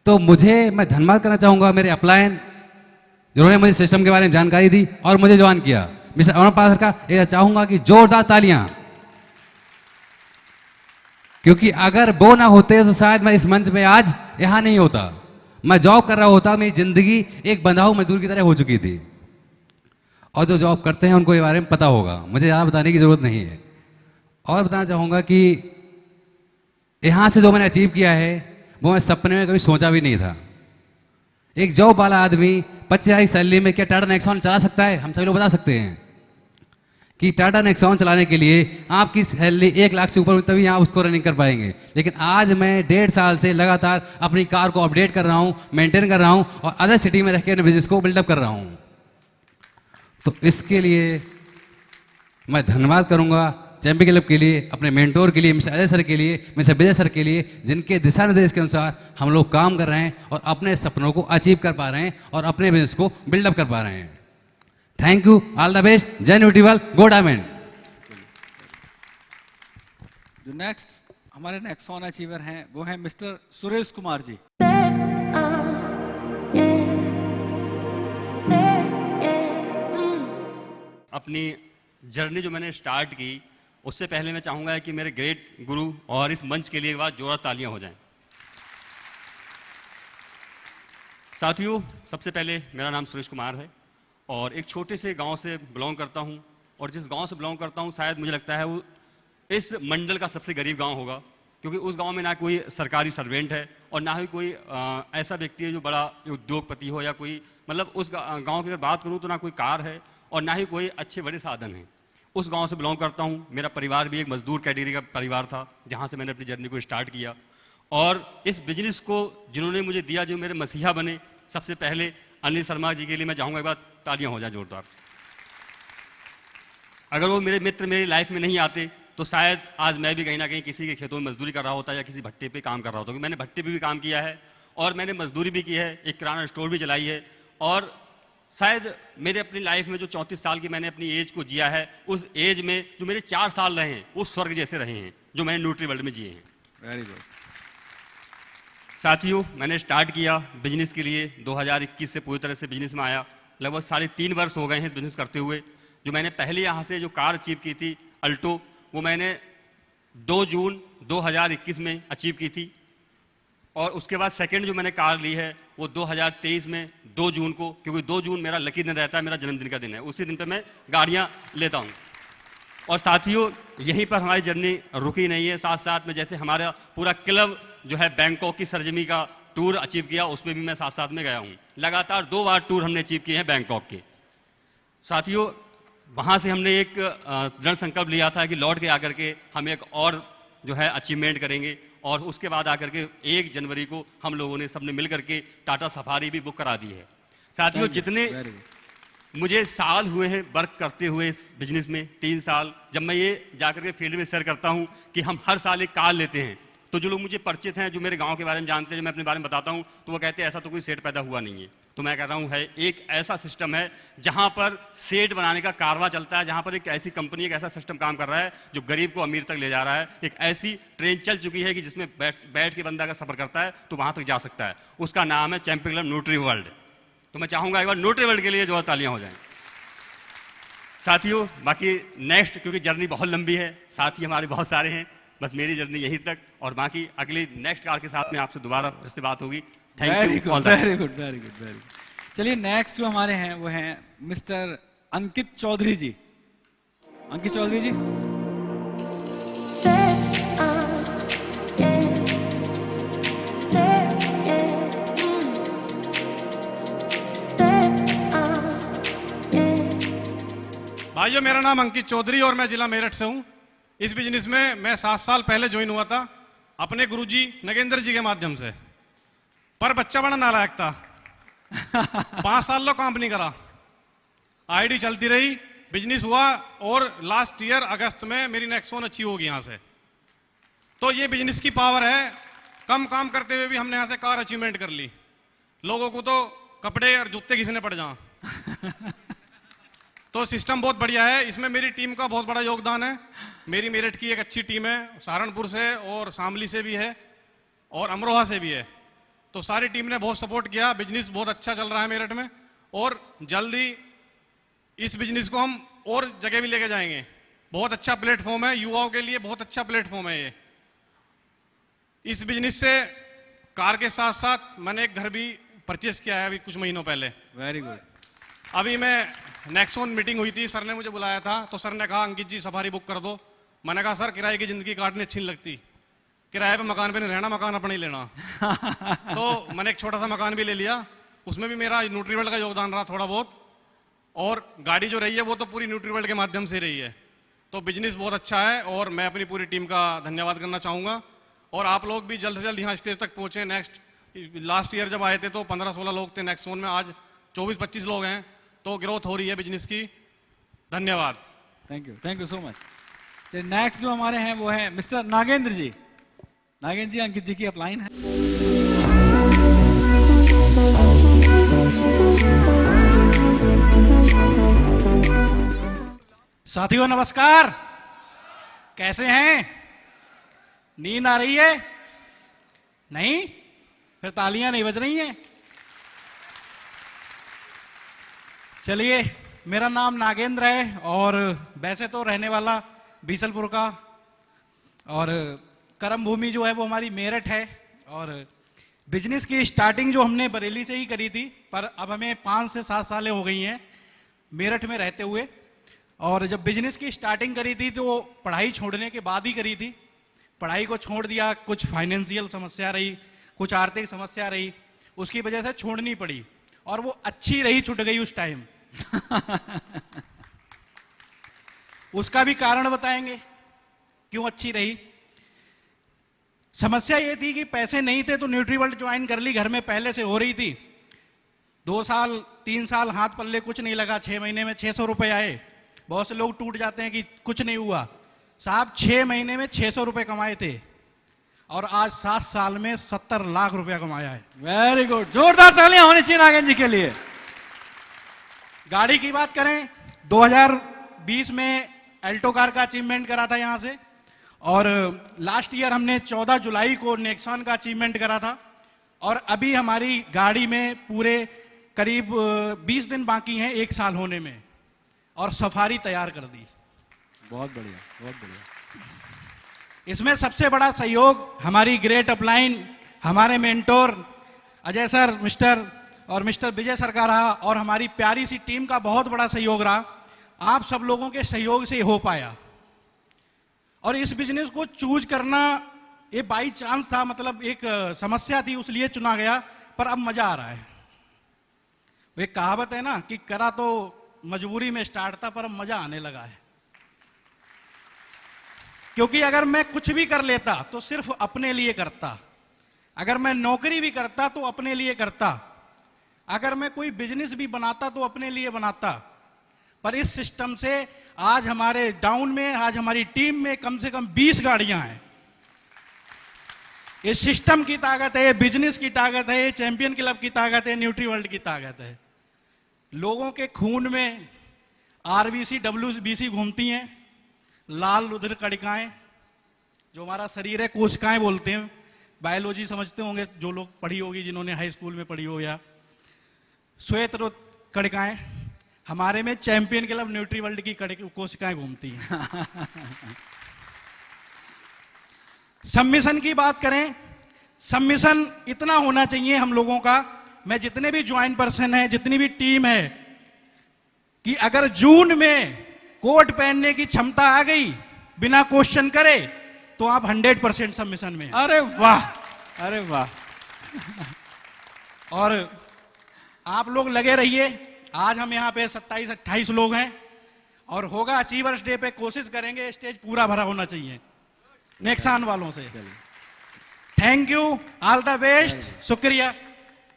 तो मैं धन्यवाद करना चाहूँगा मेरे अपलायन, जिन्होंने मुझे सिस्टम के बारे में जानकारी दी और मुझे ज्वाइन किया। मिस्टर अमर पाल सर का ये चाहूँगा कि जोरदार तालियां, क्योंकि अगर वो ना होते तो शायद मैं इस मंच में आज यहाँ नहीं होता। मैं जॉब कर रहा होता, मेरी ज़िंदगी एक बंधाऊ मजदूर की तरह हो चुकी थी। और जो जॉब करते हैं उनको ये बारे में पता होगा, मुझे ज़्यादा बताने की ज़रूरत नहीं है। और बताना चाहूँगा कि यहाँ से जो मैंने अचीव किया है वो मैं सपने में कभी सोचा भी नहीं था। एक जॉब वाला आदमी 25,000 की सैलरी में क्या टाटा नेक्सॉन चला सकता है? हम सभी लोग बता सकते हैं कि टाटा नेक्सॉन चलाने के लिए आपकी सैलरी 1 लाख से ऊपर हुई तभी आप उसको रनिंग कर पाएंगे। लेकिन आज मैं 1.5 साल से लगातार अपनी कार को अपडेट कर रहा हूँ, मेंटेन कर रहा हूँ और अदर सिटी में रह के बिजनेस को बिल्डअप कर रहा हूँ। तो इसके लिए मैं धन्यवाद करूँगा चैंपियन क्लब के लिए, अपने मेंटोर के लिए, मिस्टर अजय सर के लिए, मिस्टर विजय सर के लिए, जिनके दिशा निर्देश के अनुसार हम लोग काम कर रहे हैं और अपने सपनों को अचीव कर पा रहे हैं और अपने बिजनेस को बिल्डअप कर पा रहे हैं। Thank you, all the best, जय न्यूट्री वर्ल्ड, गो डायमंड। जो नेक्स्ट हमारे नेक्स्ट ऑन अचीवर हैं वो हैं मिस्टर सुरेश कुमार जी। अपनी जर्नी जो मैंने स्टार्ट की उससे पहले मैं चाहूँगा कि मेरे ग्रेट गुरु और इस मंच के लिए एक बार जोरदार तालियां हो जाएं। साथियों, सबसे पहले मेरा नाम सुरेश कुमार है और एक छोटे से गांव से बिलोंग करता हूं, और जिस गांव से बिलोंग करता हूं शायद मुझे लगता है वो इस मंडल का सबसे गरीब गांव होगा, क्योंकि उस गांव में ना कोई सरकारी सर्वेंट है और ना ही कोई ऐसा व्यक्ति है जो बड़ा उद्योगपति हो, या कोई मतलब उस गांव की अगर बात करूं तो ना कोई कार है और ना ही कोई अच्छे बड़े साधन हैं। उस गांव से बिलोंग करता हूं। मेरा परिवार भी एक मजदूर कैटेगरी का परिवार था, जहां से मैंने अपनी जर्नी को स्टार्ट किया। और इस बिजनेस को जिन्होंने मुझे दिया, जो मेरे मसीहा बने, सबसे पहले अनिल शर्मा जी के लिए मैं चाहूँगा एक बार तालियां हो जाए जोरदार। अगर वो मेरे मित्र मेरी लाइफ में नहीं आते तो शायद आज मैं भी कहीं ना कहीं किसी के खेतों में मजदूरी कर रहा होता या किसी भट्टे पे काम कर रहा होता, क्योंकि मैंने भट्टे पे भी काम किया है और मैंने मजदूरी भी की है, एक किराना स्टोर भी चलाई है। और शायद मेरे अपनी लाइफ में जो 34 साल की मैंने अपनी एज को जिया है, उस एज में जो मेरे 4 साल रहे हैं वो स्वर्ग जैसे रहे हैं, जो मैंने न्यूट्री वर्ल्ड में जिए हैं। Very good. साथियों, मैंने स्टार्ट किया बिजनेस के लिए 2021 से पूरी तरह से बिजनेस में आया। लगभग 3.5 वर्ष हो गए हैं बिजनेस करते हुए। जो मैंने पहले यहाँ से जो कार अचीव की थी अल्टो, वो मैंने 2 जून 2021 में अचीव की थी, और उसके बाद सेकंड जो मैंने कार ली है वो 2023 में 2 जून को, क्योंकि 2 जून मेरा लकी दिन रहता है, मेरा जन्मदिन का दिन है, उसी दिन पे मैं गाड़ियाँ लेता हूँ। और साथियों, यहीं पर हमारी जर्नी रुकी नहीं है, साथ साथ में जैसे हमारा पूरा क्लब जो है बैंकॉक की सरजमी का टूर अचीव किया, उसमें भी मैं साथ साथ में गया हूँ। लगातार 2 बार टूर हमने अचीव किए हैं बैंकॉक के। साथियों, वहाँ से हमने एक दृढ़ संकल्प लिया था कि लौट के आकर के हम एक और जो है अचीवमेंट करेंगे, और उसके बाद आकर के 1 जनवरी को हम लोगों ने सबने मिल करके टाटा सफारी भी बुक करा दी है। साथियों, जितने मुझे साल हुए हैं वर्क करते हुए इस बिजनेस में, 3 साल, जब मैं ये जाकर के फील्ड में शेयर करता हूँ कि हम हर साल एक कार लेते हैं, तो जो लोग मुझे परिचित हैं, जो मेरे गांव के बारे में जानते हैं, मैं अपने बारे में बताता हूँ, तो वो कहते हैं ऐसा तो कोई सेट पैदा हुआ नहीं है। तो मैं कह रहा हूँ है एक ऐसा सिस्टम है जहाँ पर सेट बनाने का कारवा चलता है, जहाँ पर एक ऐसी कंपनी, एक ऐसा सिस्टम काम कर रहा है जो गरीब को अमीर तक ले जा रहा है। एक ऐसी ट्रेन चल चुकी है कि जिसमें बैठ के बंदा अगर सफर करता है तो वहाँ तक जा सकता है। उसका नाम है चैंपियन क्लब न्यूट्री वर्ल्ड। तो मैं चाहूँगा एक बार न्यूट्री वर्ल्ड के लिए जो तालियाँ हो जाएं। साथियों, बाकी नेक्स्ट, क्योंकि जर्नी बहुत लंबी है, साथी हमारे बहुत सारे हैं, बस मेरी जर्नी यहीं तक, और बाकी अगली नेक्स्ट कार के साथ में आपसे दोबारा फिर से बात होगी। Thank you. Very good, very good, very good, very good. चलिए, नेक्स्ट जो हमारे हैं वो हैं मिस्टर अंकित चौधरी जी। अंकित चौधरी जी। भाइयों, मेरा नाम अंकित चौधरी और मैं जिला मेरठ से हूँ। इस बिजनेस में मैं 7 साल पहले ज्वाइन हुआ था अपने गुरुजी नगेंद्र जी के माध्यम से, पर बच्चा बड़ा नालायक था। 5 साल लोग काम नहीं करा, आईडी चलती रही, बिजनेस हुआ, और लास्ट ईयर अगस्त में मेरी नेक्सॉन अच्छी होगी यहाँ से। तो ये बिजनेस की पावर है। कम काम करते हुए भी हमने यहाँ से कार अचीवमेंट कर ली। लोगों को तो कपड़े और जूते घिसने पड़ जाओ। तो सिस्टम बहुत बढ़िया है। इसमें मेरी टीम का बहुत बड़ा योगदान है। मेरी मेरठ की एक अच्छी टीम है, सहारनपुर से और शामली से भी है और अमरोहा से भी है। तो सारी टीम ने बहुत सपोर्ट किया। बिजनेस बहुत अच्छा चल रहा है मेरठ में, और जल्दी इस बिजनेस को हम और जगह भी लेके जाएंगे। बहुत अच्छा प्लेटफॉर्म है, युवाओं के लिए बहुत अच्छा प्लेटफॉर्म है ये। इस बिजनेस से कार के साथ साथ मैंने एक घर भी परचेस किया है अभी कुछ महीनों पहले। Very good. अभी मैं नेक्सॉन मीटिंग हुई थी, सर ने मुझे बुलाया था, तो सर ने कहा अंकित जी सफारी बुक कर दो। मैंने कहा सर, किराए की जिंदगी काटनी अच्छी नहीं लगती, किराए पे मकान पे नहीं रहना, मकान अपना ही लेना। तो मैंने एक छोटा सा मकान भी ले लिया। उसमें भी मेरा न्यूट्री वर्ल्ड का योगदान रहा थोड़ा बहुत, और गाड़ी जो रही है वो तो पूरी न्यूट्री वर्ल्ड के माध्यम से रही है। तो बिजनेस बहुत अच्छा है, और मैं अपनी पूरी टीम का धन्यवाद करना चाहूँगा। और आप लोग भी जल्द से जल्द यहाँ स्टेज तक पहुँचे। नेक्स्ट लास्ट ईयर जब आए थे तो 15-16 लोग थे नेक्सॉन में, आज 24-25 लोग हैं। तो ग्रोथ हो रही है बिजनेस की। धन्यवाद। Thank you so much. Next जो हमारे हैं वो है मिस्टर नागेंद्र जी। नागेंद्र जी, अंकित जी की अपलाइन है। साथियों नमस्कार, कैसे हैं? नींद आ रही है? नहीं? फिर तालियां नहीं बज रही हैं। चलिए, मेरा नाम नागेंद्र है और वैसे तो रहने वाला बीसलपुर का, और कर्म भूमि जो है वो हमारी मेरठ है। और बिजनेस की स्टार्टिंग जो हमने बरेली से ही करी थी, पर अब हमें 5 से 7 सालें हो गई हैं मेरठ में रहते हुए। और जब बिजनेस की स्टार्टिंग करी थी तो पढ़ाई छोड़ने के बाद ही करी थी। पढ़ाई को छोड़ दिया, कुछ फाइनेंशियल समस्या रही, कुछ आर्थिक समस्या रही, उसकी वजह से छोड़नी पड़ी, और वो अच्छी रही, छूट गई उस टाइम। उसका भी कारण बताएंगे क्यों अच्छी रही। समस्या ये थी कि पैसे नहीं थे तो न्यूट्रीवर्ल्ड ज्वाइन कर ली, घर में पहले से हो रही थी। 2 साल 3 साल हाथ पल्ले कुछ नहीं लगा, 6 महीने में 600 रुपए आए। बहुत से लोग टूट जाते हैं कि कुछ नहीं हुआ। साहब 6 महीने में 600 रुपए कमाए थे, और आज 7 साल में 70 लाख रुपया कमाया है। वेरी गुड, जोरदार तालियां होनी चाहिए नागेंद्र जी के लिए। गाड़ी की बात करें, 2020 में एल्टो कार का अचीवमेंट करा था यहाँ से, और लास्ट ईयर हमने 14 जुलाई को नेक्सॉन का अचीवमेंट करा था, और अभी हमारी गाड़ी में पूरे करीब 20 दिन बाकी हैं 1 साल होने में, और सफारी तैयार कर दी। बहुत बढ़िया, बहुत बढ़िया। इसमें सबसे बड़ा सहयोग हमारी ग्रेट अपलाइन, हमारे मेंटोर अजय सर, मिस्टर विजय सर का रहा, और हमारी प्यारी सी टीम का बहुत बड़ा सहयोग रहा। आप सब लोगों के सहयोग से हो पाया। और इस बिजनेस को चूज करना ये बाई चांस था, मतलब एक समस्या थी उसलिए चुना गया, पर अब मजा आ रहा है। वो एक कहावत है ना कि करा तो मजबूरी में स्टार्ट था, पर अब मजा आने लगा है। क्योंकि अगर मैं कुछ भी कर लेता तो सिर्फ अपने लिए करता, अगर मैं नौकरी भी करता तो अपने लिए करता, अगर मैं कोई बिजनेस भी बनाता तो अपने लिए बनाता। पर इस सिस्टम से आज हमारे डाउन में, आज हमारी टीम में कम से कम 20 गाड़ियां हैं। ये सिस्टम की ताकत है, बिजनेस की ताकत है, चैंपियन क्लब की ताकत है, न्यूट्रीवर्ल्ड की ताकत है। लोगों के खून में आरबीसी डब्ल्यूबीसी घूमती हैं, लाल रुधिर कणिकाएं, जो हमारा शरीर है, कोशिकाएं बोलते हैं, बायोलॉजी समझते होंगे जो लोग पढ़ी होगी, जिन्होंने हाई स्कूल में पढ़ी हो, या श्वेत कणिकाएं। हमारे में चैंपियन क्लब न्यूट्रीवर्ल्ड की कोशिकाएं घूमती हैं। सबमिशन की बात करें, सबमिशन इतना होना चाहिए हम लोगों का, मैं जितने भी ज्वाइन पर्सन हैं, जितनी भी टीम है, कि अगर जून में कोट पहनने की क्षमता आ गई बिना क्वेश्चन करे तो आप 100% सबमिशन में हैं। अरे वाह, अरे वाह। और आप लोग लगे रहिए। आज हम यहाँ पे 27-28 लोग हैं, और होगा अचीवर्स डे पे, कोशिश करेंगे स्टेज पूरा भरा होना चाहिए नेक्सान वालों से। Thank you, all the best, शुक्रिया।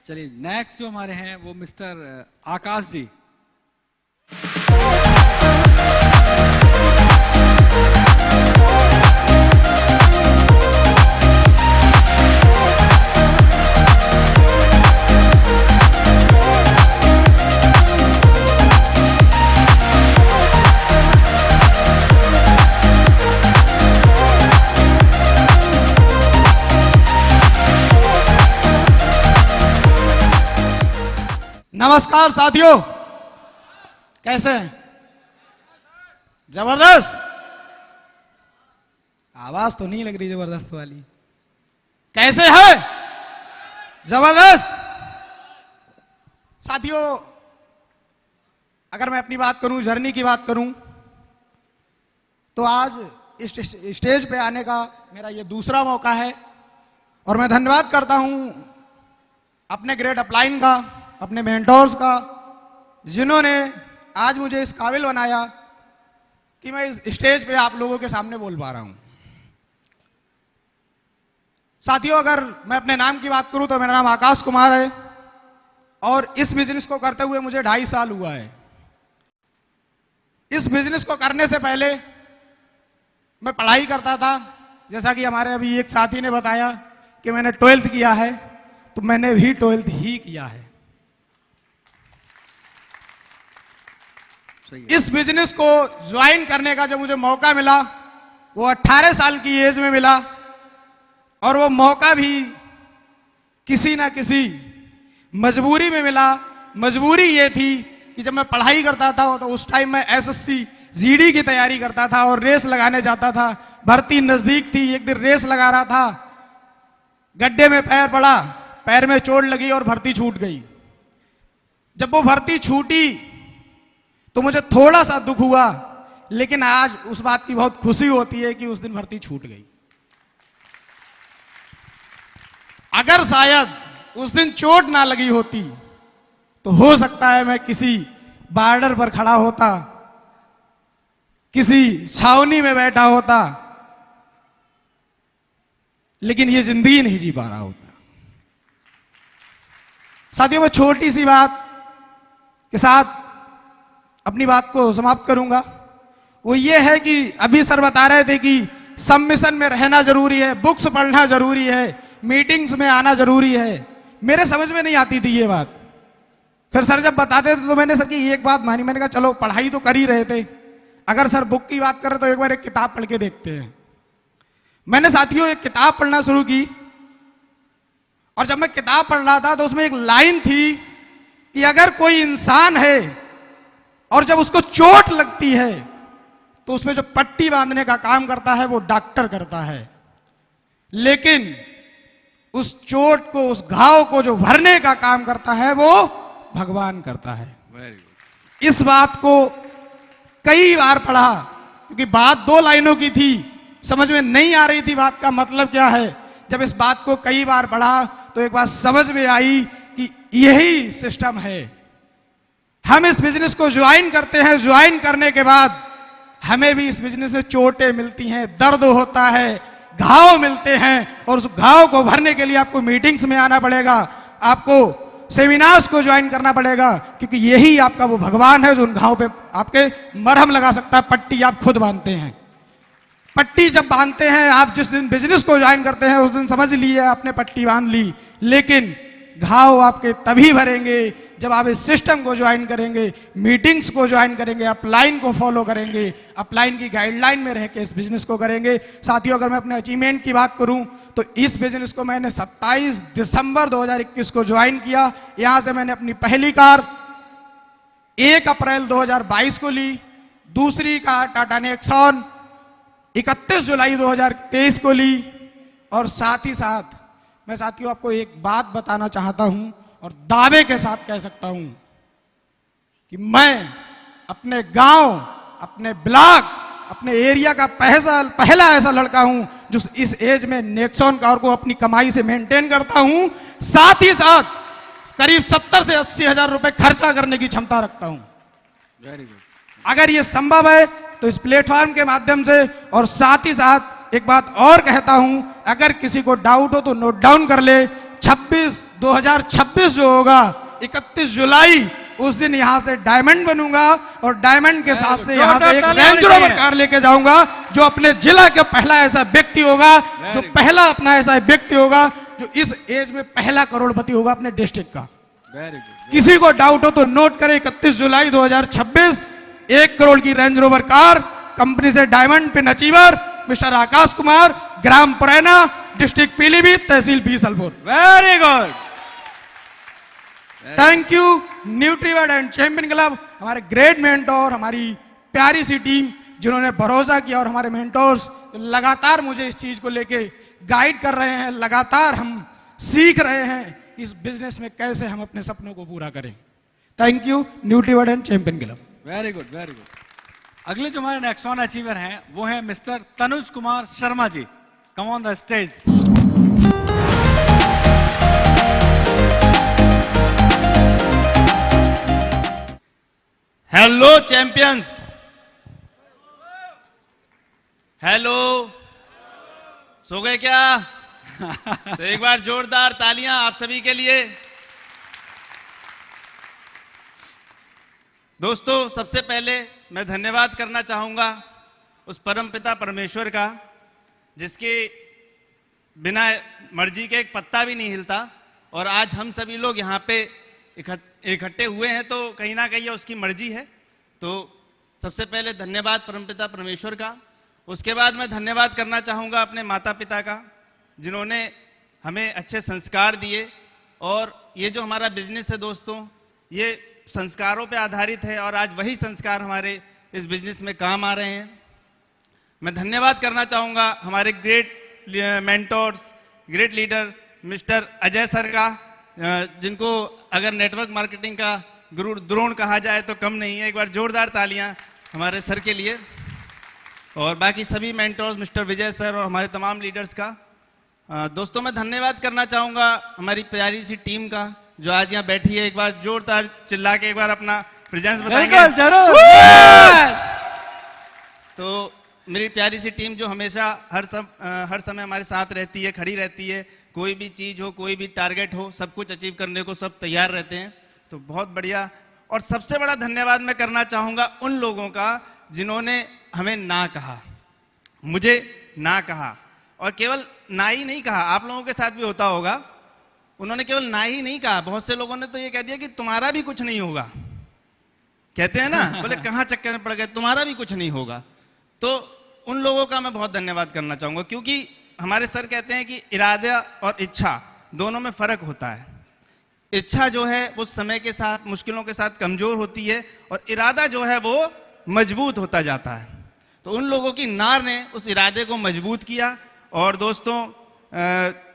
चलिए, नेक्स्ट जो हमारे हैं वो मिस्टर आकाश जी। नमस्कार साथियों, कैसे हैं? जबरदस्त। आवाज तो नहीं लग रही जबरदस्त वाली। कैसे है? जबरदस्त। साथियों, अगर मैं अपनी बात करूं, जर्नी की बात करूं, तो आज इस स्टेज पे आने का मेरा ये दूसरा मौका है, और मैं धन्यवाद करता हूं अपने ग्रेट अपलाइन का, अपने मेंटोर्स का, जिन्होंने आज मुझे इस काबिल बनाया कि मैं इस स्टेज पे आप लोगों के सामने बोल पा रहा हूं। साथियों, अगर मैं अपने नाम की बात करूं तो मेरा नाम आकाश कुमार है, और इस बिजनेस को करते हुए मुझे 2.5 साल हुआ है। इस बिजनेस को करने से पहले मैं पढ़ाई करता था, जैसा कि हमारे अभी एक साथी ने बताया कि मैंने 12th किया है, तो मैंने भी 12th ही किया है। इस बिजनेस को ज्वाइन करने का जब मुझे मौका मिला, वो 18 साल की एज में मिला, और वो मौका भी किसी ना किसी मजबूरी में मिला। मजबूरी ये थी कि जब मैं पढ़ाई करता था तो उस टाइम मैं एसएससी जीडी की तैयारी करता था और रेस लगाने जाता था। भर्ती नजदीक थी, एक दिन रेस लगा रहा था, गड्ढे में पैर पड़ा, पैर में चोट लगी और भर्ती छूट गई। जब वो भर्ती छूटी तो मुझे थोड़ा सा दुख हुआ, लेकिन आज उस बात की बहुत खुशी होती है कि उस दिन भर्ती छूट गई। अगर शायद उस दिन चोट ना लगी होती तो हो सकता है मैं किसी बॉर्डर पर खड़ा होता, किसी छावनी में बैठा होता, लेकिन ये जिंदगी नहीं जी पा रहा होता। साथियों, मैं छोटी सी बात के साथ अपनी बात को समाप्त करूंगा। वो ये है कि अभी सर बता रहे थे कि सबमिशन में रहना जरूरी है, बुक्स पढ़ना जरूरी है, मीटिंग्स में आना जरूरी है। मेरे समझ में नहीं आती थी ये बात। फिर सर जब बताते थे तो मैंने सर की एक बात मानी। मैंने कहा चलो पढ़ाई तो कर ही रहे थे, अगर सर बुक की बात करें तो एक बार एक किताब पढ़ के देखते हैं। मैंने साथियों एक किताब पढ़ना शुरू की, और जब मैं किताब पढ़ रहा था तो उसमें एक लाइन थी कि अगर कोई इंसान है और जब उसको चोट लगती है तो उसमें जो पट्टी बांधने का काम करता है वो डॉक्टर करता है, लेकिन उस चोट को, उस घाव को जो भरने का काम करता है वो भगवान करता है। इस बात को कई बार पढ़ा, क्योंकि बात 2 लाइनों की थी, समझ में नहीं आ रही थी बात का मतलब क्या है। जब इस बात को कई बार पढ़ा तो एक बात समझ में आई कि यही सिस्टम है। हम इस बिजनेस को ज्वाइन करते हैं, ज्वाइन करने के बाद हमें भी इस बिजनेस में चोटें मिलती हैं, दर्द होता है, घाव मिलते हैं, और उस घाव को भरने के लिए आपको मीटिंग्स में आना पड़ेगा, आपको सेमिनार्स को ज्वाइन करना पड़ेगा, क्योंकि यही आपका वो भगवान है जो उन घाव पे आपके मरहम लगा सकता है। पट्टी आप खुद बांधते हैं। पट्टी जब बांधते हैं आप, जिस दिन बिजनेस को ज्वाइन करते हैं उस दिन समझ लिए आपने पट्टी बांध ली, लेकिन घाव आपके तभी भरेंगे जब आप इस सिस्टम को ज्वाइन करेंगे, मीटिंग्स को ज्वाइन करेंगे, अपलाइन को फॉलो करेंगे, अपलाइन की गाइडलाइन में रह के इस बिजनेस को करेंगे। साथियों, अगर मैं अपने अचीवमेंट की बात करूं तो इस बिजनेस को मैंने 27 दिसंबर 2021 को ज्वाइन किया। यहां से मैंने अपनी पहली कार 1 अप्रैल 2022 को ली, दूसरी कार टाटा नेक्सॉन 31 जुलाई 2023 को ली, और साथ ही साथ मैं साथियों आपको एक बात बताना चाहता हूं और दावे के साथ कह सकता हूं कि मैं अपने गांव, अपने ब्लॉक, अपने एरिया का पहला ऐसा लड़का हूं जो इस एज में नेक्सॉन कार को अपनी कमाई से मेंटेन करता हूं, साथ ही साथ करीब 70 से 80 हजार रुपए खर्चा करने की क्षमता रखता हूं। Very good. अगर ये संभव है तो इस प्लेटफॉर्म के माध्यम से, और साथ ही साथ एक बात और कहता हूं, अगर किसी को डाउट हो तो नोट डाउन कर ले। 2026 जो होगा 31 जुलाई, उस दिन यहां से डायमंड बनूंगा, और डायमंड के साथ से यहां से एक रेंज रोवर कार लेके जाऊंगा, जो अपने जिला का पहला ऐसा व्यक्ति होगा, जो पहला अपना ऐसा व्यक्ति होगा जो इस एज में पहला करोड़पति होगा अपने डिस्ट्रिक्ट का। Very good. किसी को डाउट हो तो नोट करें, 31 जुलाई 2026, 1 करोड़ की रेंज रोवर कार, कंपनी से diamond pin achiever mister Akash Kumar, ग्राम पुरैना, डिस्ट्रिक्ट पीलीभीत, तहसील Bisalpur. Very good. Thank you Nutriword and champion club, हमारे ग्रेट मेंटोर, हमारी प्यारी सी टीम जिन्होंने भरोसा किया, और हमारे मेंटोर्स लगातार मुझे इस चीज को लेके गाइड कर रहे हैं। लगातार हम सीख रहे हैं इस बिजनेस में कैसे हम अपने सपनों को पूरा करें। Thank you Nutriword and champion club. Very good, very good. अगले जो हमारे नेक्सॉन अचीवर हैं वो है mister Tanuj Kumar Sharma ji. Come on the stage. Hello champions, hello, सो गए क्या? तो एक बार जोरदार तालियां आप सभी के लिए। दोस्तों, सबसे पहले मैं धन्यवाद करना चाहूंगा उस परमपिता परमेश्वर का, जिसके बिना मर्जी के एक पत्ता भी नहीं हिलता, और आज हम सभी लोग यहाँ पे इकट्ठे हुए हैं तो कहीं ना कहीं उसकी मर्जी है। तो सबसे पहले धन्यवाद परमपिता परमेश्वर का। उसके बाद मैं धन्यवाद करना चाहूँगा अपने माता पिता का, जिन्होंने हमें अच्छे संस्कार दिए। और ये जो हमारा बिजनेस है दोस्तों, ये संस्कारों पे आधारित है और आज वही संस्कार हमारे इस बिजनेस में काम आ रहे हैं। मैं धन्यवाद करना चाहूँगा हमारे great mentors, great leader mister Ajay sir का, जिनको अगर नेटवर्क मार्केटिंग का गुरु द्रोण कहा जाए तो कम नहीं है। एक बार जोरदार तालियां हमारे सर के लिए। और बाकी सभी मेंटोर्स, मिस्टर विजय सर और हमारे तमाम लीडर्स का। दोस्तों मैं धन्यवाद करना चाहूँगा हमारी प्यारी सी टीम का जो आज यहाँ बैठी है। एक बार जोरदार चिल्ला के एक बार अपना प्रेजेंस बताएंगे। जरूर। तो मेरी प्यारी सी टीम जो हमेशा हर समय हमारे साथ रहती है, खड़ी रहती है। कोई भी चीज़ हो, कोई भी टारगेट हो, सब कुछ अचीव करने को सब तैयार रहते हैं। तो बहुत बढ़िया। और सबसे बड़ा धन्यवाद मैं करना चाहूँगा उन लोगों का जिन्होंने हमें ना कहा, मुझे ना कहा। और केवल ना ही नहीं कहा, आप लोगों के साथ भी होता होगा, उन्होंने केवल ना ही नहीं कहा, बहुत से लोगों ने तो ये कह दिया कि तुम्हारा भी कुछ नहीं होगा। कहते हैं ना, बोले कहाँ चक्कर में पड़ गए, तुम्हारा भी कुछ नहीं होगा। तो उन लोगों का मैं बहुत धन्यवाद करना चाहूँगा, क्योंकि हमारे सर कहते हैं कि इरादा और इच्छा दोनों में फर्क होता है। इच्छा जो है वो समय के साथ, मुश्किलों के साथ कमजोर होती है और इरादा जो है वो मजबूत होता जाता है। तो उन लोगों की नार ने उस इरादे को मजबूत किया। और दोस्तों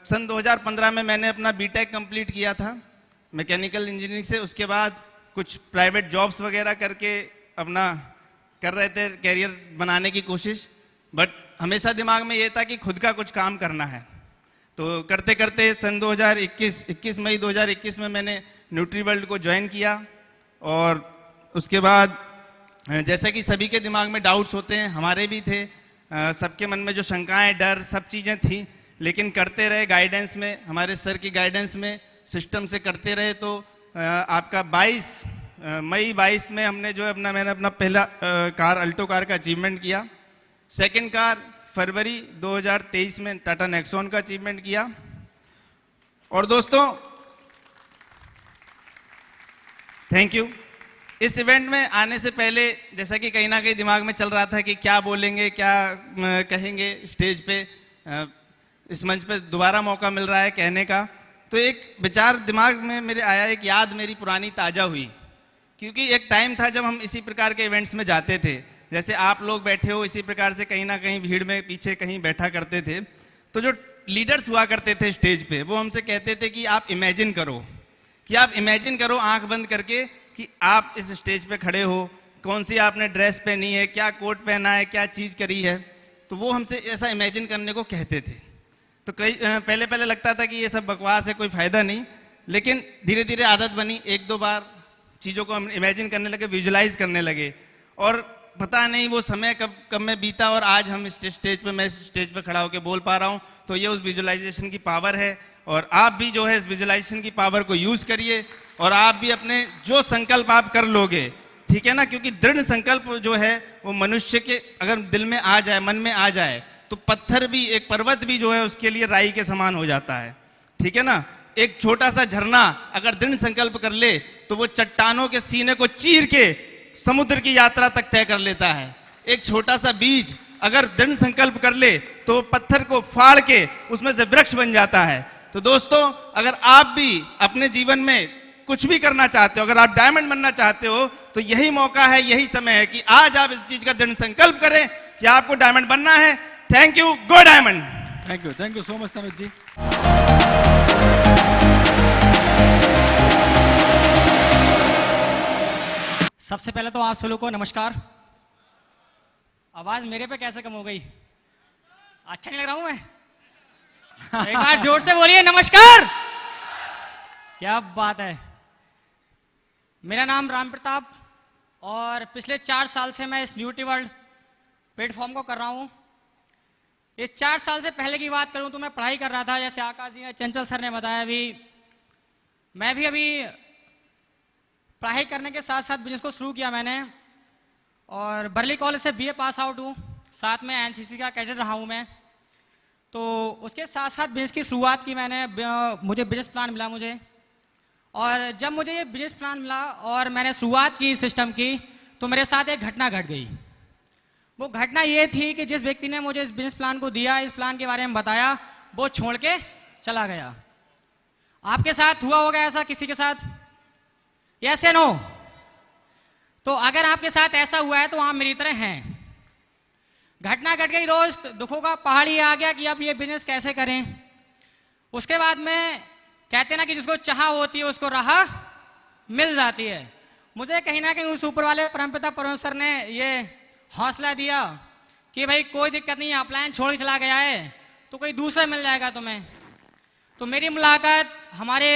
सन 2015 में मैंने अपना बीटेक कंप्लीट किया था मैकेनिकल इंजीनियरिंग से। उसके बाद कुछ प्राइवेट जॉब्स वगैरह करके अपना कर रहे थे कैरियर बनाने की कोशिश। बट हमेशा दिमाग में ये था कि खुद का कुछ काम करना है। तो करते करते सन 21 मई 2021 में मैंने न्यूट्रीवर्ल्ड को ज्वाइन किया। और उसके बाद जैसा कि सभी के दिमाग में डाउट्स होते हैं, हमारे भी थे, सबके मन में जो शंकाएं, डर, सब चीज़ें थी, लेकिन करते रहे गाइडेंस में, हमारे सर की गाइडेंस में, सिस्टम से करते रहे। तो आपका मई 22 में हमने जो है मैंने अपना पहला कार, अल्टो कार का अचीवमेंट किया। सेकंड कार फरवरी 2023 में टाटा नेक्सॉन का अचीवमेंट किया। और दोस्तों थैंक यू। इस इवेंट में आने से पहले जैसा कि कहीं ना कहीं दिमाग में चल रहा था कि क्या बोलेंगे, क्या कहेंगे स्टेज पे, इस मंच पे दोबारा मौका मिल रहा है कहने का। तो एक विचार दिमाग में मेरे आया, एक याद मेरी पुरानी ताज़ा हुई। क्योंकि एक टाइम था जब हम इसी प्रकार के इवेंट्स में जाते थे, जैसे आप लोग बैठे हो इसी प्रकार से कहीं ना कहीं भीड़ में पीछे कहीं बैठा करते थे। तो जो लीडर्स हुआ करते थे स्टेज पे, वो हमसे कहते थे कि आप इमेजिन करो आंख बंद करके कि आप इस स्टेज पे खड़े हो, कौन सी आपने ड्रेस पहनी है, क्या कोट पहना है, क्या चीज़ करी है। तो वो हमसे ऐसा इमेजिन करने को कहते थे। तो पहले लगता था कि ये सब बकवास है, कोई फ़ायदा नहीं। लेकिन धीरे धीरे आदत बनी, एक दो बार चीज़ों को हम इमेजिन करने लगे, विजुलाइज करने लगे। और पता नहीं वो समय कब में बीता और आज हम इस स्टेज पे, मैं स्टेज पे खड़ा होकर बोल पा रहा हूँ। तो ये उस विजुलाइजेशन की पावर है। और आप भी जो है इस विजुलाइजेशन की पावर को यूज़ करिए और आप भी अपने जो संकल्प आप कर लोगे, ठीक है ना, क्योंकि दृढ़ संकल्प जो है वो मनुष्य के अगर दिल में आ जाए, मन में आ जाए, तो पत्थर भी, एक पर्वत भी जो है उसके लिए राई के समान हो जाता है। ठीक है ना। एक छोटा सा झरना अगर दृढ़ संकल्प कर ले तो वो चट्टानों के सीने को चीर के समुद्र की यात्रा तक तय कर लेता है। एक छोटा सा बीज अगर दृढ़ संकल्प कर ले तो पत्थर को फाड़ के उसमें से वृक्ष बन जाता है। तो दोस्तों अगर आप भी अपने जीवन में कुछ भी करना चाहते हो, अगर आप डायमंड बनना चाहते हो, तो यही मौका है, यही समय है कि आज आप इस चीज का दृढ़ संकल्प करें कि आपको डायमंड बनना है। Thank you, go diamond. Thank you so much Tanuj ji. सबसे पहले तो आप सभी को नमस्कार। आवाज मेरे पे कैसे कम हो गई? अच्छा नहीं लग रहा हूं मैं? एक बार जोर से बोलिए नमस्कार। क्या बात है। मेरा नाम राम प्रताप और पिछले 4 साल से मैं इस न्यूट्रीवर्ल्ड प्लेटफॉर्म को कर रहा हूं। इस 4 साल से पहले की बात करूं तो मैं पढ़ाई कर रहा था, जैसे आकाश जी ने, चंचल सर ने बताया। मैं भी अभी पढ़ाई करने के साथ साथ बिजनेस को शुरू किया मैंने, और बर्ली कॉलेज से बीए पास आउट हूँ, साथ में एनसीसी का कैडेट रहा हूँ मैं। तो उसके साथ साथ बिजनेस की शुरुआत की मैंने। मुझे बिजनेस प्लान मिला मुझे, और जब मुझे ये बिजनेस प्लान मिला और मैंने शुरुआत की सिस्टम की, तो मेरे साथ एक घटना घट गई। वो घटना ये थी कि जिस व्यक्ति ने मुझे इस बिजनेस प्लान को दिया, इस प्लान के बारे में बताया, वो छोड़ के चला गया। आपके साथ हुआ होगा ऐसा किसी के साथ? यस या नो? तो अगर आपके साथ ऐसा हुआ है तो आप मेरी तरह हैं। घटना घट गई दोस्त, दुखों का पहाड़ी आ गया कि अब ये बिजनेस कैसे करें। उसके बाद में कहते ना कि जिसको चाह होती है उसको राह मिल जाती है। मुझे कहीं ना कहीं उस ऊपर वाले परमपिता परमेश्वर ने ये हौसला दिया कि भाई कोई दिक्कत नहीं है, अपलायन छोड़ के चला गया है तो कोई दूसरा मिल जाएगा तुम्हें। तो मेरी मुलाकात हमारे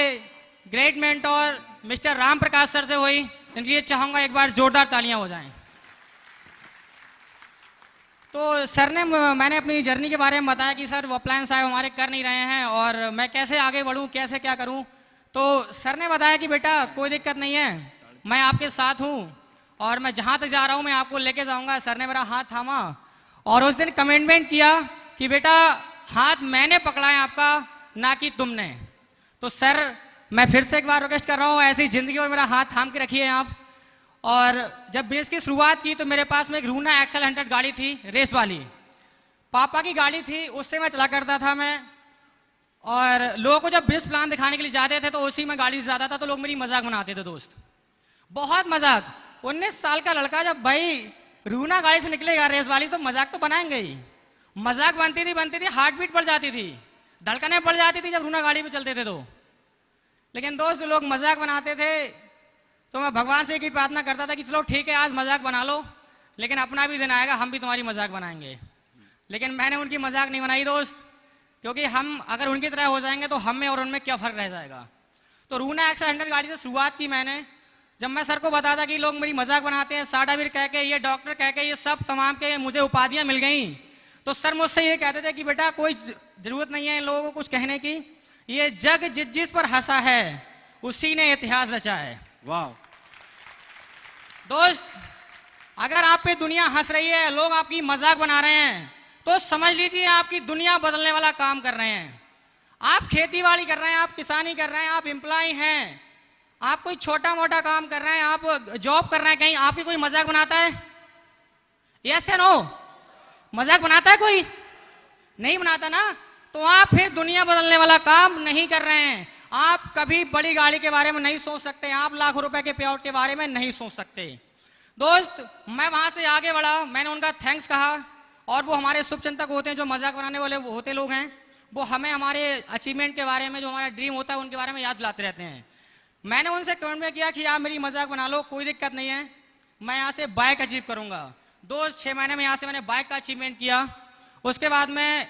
great mentor mister Ram Prakash sir से हुई। इनके लिए चाहूंगा एक बार जोरदार तालियां हो जाएं। तो सर ने मैंने अपनी जर्नी के बारे में बताया कि सर वो प्लान साहब हमारे कर नहीं रहे हैं और मैं कैसे आगे बढ़ूं, कैसे क्या करूं। तो सर ने बताया कि बेटा कोई दिक्कत नहीं है, मैं आपके साथ हूं और मैं जहां तक जा रहा हूं मैं आपको लेके जाऊंगा। सर ने मेरा हाथ थामा और उस दिन कमिटमेंट किया कि बेटा हाथ मैंने पकड़ा है आपका, ना कि तुमने। तो सर मैं फिर से एक बार रिक्वेस्ट कर रहा हूँ, ऐसी जिंदगी में मेरा हाथ थाम के रखिए आप। और जब बिजनेस की शुरुआत की तो मेरे पास में एक रूना एक्सेल 100 गाड़ी थी, रेस वाली, पापा की गाड़ी थी, उससे मैं चला करता था मैं। और लोगों को जब बिजनेस प्लान दिखाने के लिए जाते थे तो उसी में गाड़ी से जाता था तो लोग मेरी मजाक बनाते थे दोस्त, बहुत मजाक। 19 साल का लड़का जब भाई रूना गाड़ी से निकलेगा रेस वाली तो मजाक तो बनाएंगे ही। मजाक बनती थी, हार्ट बीट बढ़ जाती थी, धड़कनें बढ़ जाती थी जब रूना गाड़ी पे चलते थे तो। लेकिन दोस्त लोग मजाक बनाते थे तो मैं भगवान से एक ही प्रार्थना करता था कि चलो ठीक है आज मजाक बना लो, लेकिन अपना भी दिन आएगा हम भी तुम्हारी मजाक बनाएंगे। लेकिन मैंने उनकी मजाक नहीं बनाई दोस्त, क्योंकि हम अगर उनकी तरह हो जाएंगे तो हम में और उनमें क्या फर्क रह जाएगा। तो रूना एक्सेल 100 गाड़ी से शुरुआत की मैंने। जब मैं सर को बताता कि लोग मेरी मजाक बनाते हैं, साडावीर कह के, ये डॉक्टर कह के, ये सब तमाम के मुझे उपाधियां मिल गई, तो सर मुझसे ये कहते थे कि बेटा कोई जरूरत नहीं है इन लोगों को कुछ कहने की, ये जग जिस पर हंसा है उसी ने इतिहास रचा है। वाह दोस्त, अगर आप पे दुनिया हंस रही है, लोग आपकी मजाक बना रहे हैं, तो समझ लीजिए आपकी दुनिया बदलने वाला काम कर रहे हैं। आप खेतीबाड़ी कर रहे हैं, आप किसानी कर रहे हैं, आप एम्प्लॉय हैं, आप कोई छोटा मोटा काम कर रहे हैं, आप जॉब कर रहे हैं, कहीं आपकी कोई मजाक बनाता है? यस या नो? मजाक बनाता है कोई? नहीं बनाता ना? तो आप फिर दुनिया बदलने वाला काम नहीं कर रहे हैं। आप कभी बड़ी गाड़ी के बारे में नहीं सोच सकते, आप लाखों रुपए के पे आउट के बारे में नहीं सोच सकते। दोस्त, मैं वहां से आगे बढ़ा, मैंने उनका थैंक्स कहा, और वो हमारे शुभचिंतक होते हैं, जो मजाक बनाने वाले होते लोग हैं, वो हमें हमारे अचीवमेंट के बारे में, जो हमारा ड्रीम होता है उनके बारे में याद दिलाते रहते हैं। मैंने उनसे कमेंट किया कि आप मेरी मजाक बना लो, कोई दिक्कत नहीं है, मैं यहाँ से बाइक अचीव करूंगा। दोस्त 6 महीने में यहाँ से मैंने बाइक का अचीवमेंट किया। उसके बाद में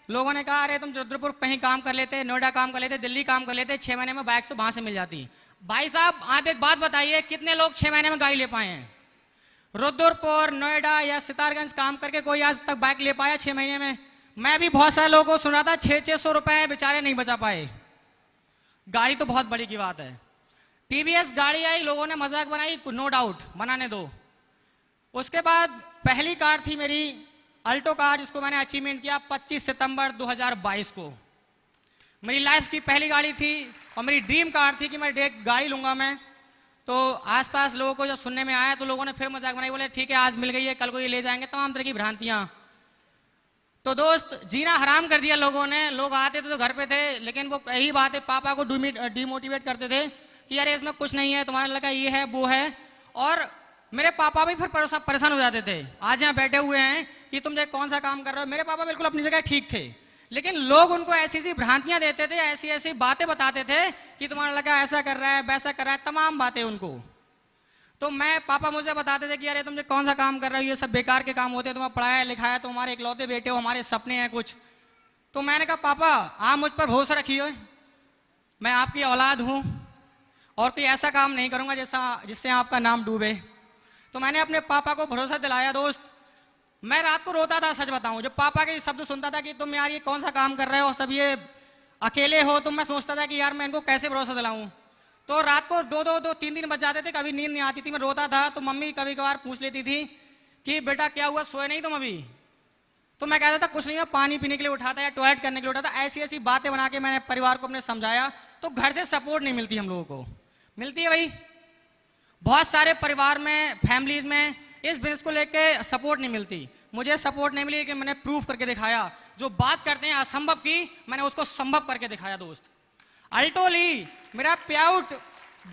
लोगों ने कहा अरे तुम रुद्रपुर कहीं काम कर लेते, नोएडा काम कर लेते, दिल्ली काम कर लेते, 6 महीने में बाइक तो वहां से मिल जाती। भाई साहब आप एक बात बताइए, कितने लोग 6 महीने में गाड़ी ले पाए हैं? रुद्रपुर, नोएडा या सितारगंज काम करके कोई आज तक बाइक ले पाया 6 महीने में? मैं भी बहुत सारे लोगों को सुन रहा था 600-600 रुपए बेचारे नहीं बचा पाए। गाड़ी तो बहुत बड़ी की बात है। टीवीएस गाड़ी आई, लोगों ने मजाक बनाई, नो डाउट, बनाने दो। उसके बाद पहली कार थी मेरी अल्टो कार, जिसको मैंने अचीवमेंट किया 25 सितंबर 2022 को। मेरी लाइफ की पहली गाड़ी थी और मेरी ड्रीम कार थी कि मैं गाड़ी लूंगा मैं। तो आसपास लोगों को जब सुनने में आया तो लोगों ने फिर मजाक बनाई, बोले ठीक है आज मिल गई है, कल को ये ले जाएंगे, तमाम तरह की भ्रांतियां। तो दोस्त जीना हराम कर दिया लोगों ने। लोग आते थे तो घर पे थे, लेकिन वो यही बात है, पापा को डिमोटिवेट करते थे कि यार इसमें कुछ नहीं है, तुम्हारा लड़का ये है वो है। और मेरे पापा भी फिर परेशान हो जाते थे। आज यहाँ बैठे हुए हैं कि तुम जो कौन सा काम कर रहे हो। मेरे पापा बिल्कुल अपनी जगह ठीक थे, लेकिन लोग उनको ऐसी ऐसी भ्रांतियां देते थे, ऐसी ऐसी बातें बताते थे कि तुम्हारा लड़का ऐसा कर रहा है, वैसा कर रहा है, तमाम बातें उनको। तो मैं पापा मुझे बताते थे कि अरे तुम जो कौन सा काम कर रहे हो, ये सब बेकार के काम होते हैं, तुम्हें पढ़ाया लिखाया, तुम हमारे इकलौते बेटे हो, हमारे सपने हैं कुछ। तो मैंने कहा पापा आप मुझ पर भरोसा रखिए, मैं आपकी औलाद हूँ और कोई ऐसा काम नहीं करूँगा जिससे आपका नाम डूबे। तो मैंने अपने पापा को भरोसा दिलाया। दोस्त मैं रात को रोता था, सच बताऊं, जब पापा के शब्द सुनता था कि तुम यार ये कौन सा काम कर रहे हो, सब ये अकेले हो, तो मैं सोचता था कि यार मैं इनको कैसे भरोसा दिलाऊं। तो रात को 2-3 बज जाते थे, कभी नींद नहीं आती थी, मैं रोता था। तो मम्मी कभी कभार पूछ लेती थी कि बेटा क्या हुआ, सोए नहीं तुम अभी? तो मैं कहता था कुछ नहीं, मैं पानी पीने के लिए उठा था या टॉयलेट करने के लिए उठा था। ऐसी ऐसी बातें बना के मैंने परिवार को अपने समझाया। तो घर से सपोर्ट नहीं मिलती हम लोगों को, मिलती है भाई बहुत सारे परिवार में, फैमिलीज में इस बिजनेस को लेके सपोर्ट नहीं मिलती। मुझे सपोर्ट नहीं मिली, लेकिन मैंने प्रूफ करके दिखाया। जो बात करते हैं असंभव की, मैंने उसको संभव करके दिखाया दोस्त। अल्टो ली, मेरा पे आउट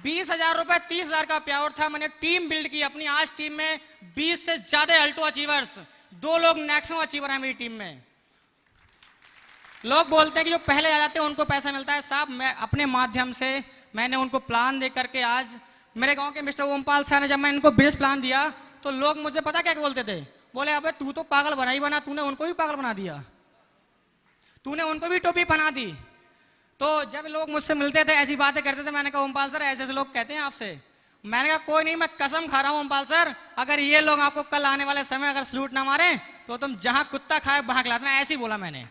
20,000 रुपए 30,000 का पे आउट था। मैंने टीम बिल्ड की अपनी, आज टीम में 20 से ज्यादा अल्टो अचीवर्स, 2 लोग नेक्सो अचीवर हैं मेरी टीम में। लोग बोलते हैं कि जो पहले आ जाते हैं उनको पैसा मिलता है। साहब मैं अपने माध्यम से मैंने उनको प्लान दे करके, आज मेरे गांव के मिस्टर ओमपाल सर ने जब मैंने इनको बिजनेस प्लान दिया तो लोग मुझे पता क्या बोलते थे, बोले अबे तू तो पागल बना ही बना, तूने उनको भी पागल बना दिया, तूने उनको भी टोपी पहना दी। तो जब लोग मुझसे मिलते थे ऐसी बातें करते थे, मैंने कहा ओमपाल सर ऐसे ऐसे लोग कहते हैं आपसे। मैंने कहा कोई नहीं, मैं कसम खा रहा हूं ओमपाल सर, अगर ये लोग आपको कल आने वाले समय अगर सलूट ना मारे तो तुम जहां कुत्ता खाए वहां खिलाना, ऐसे ही बोला मैंने।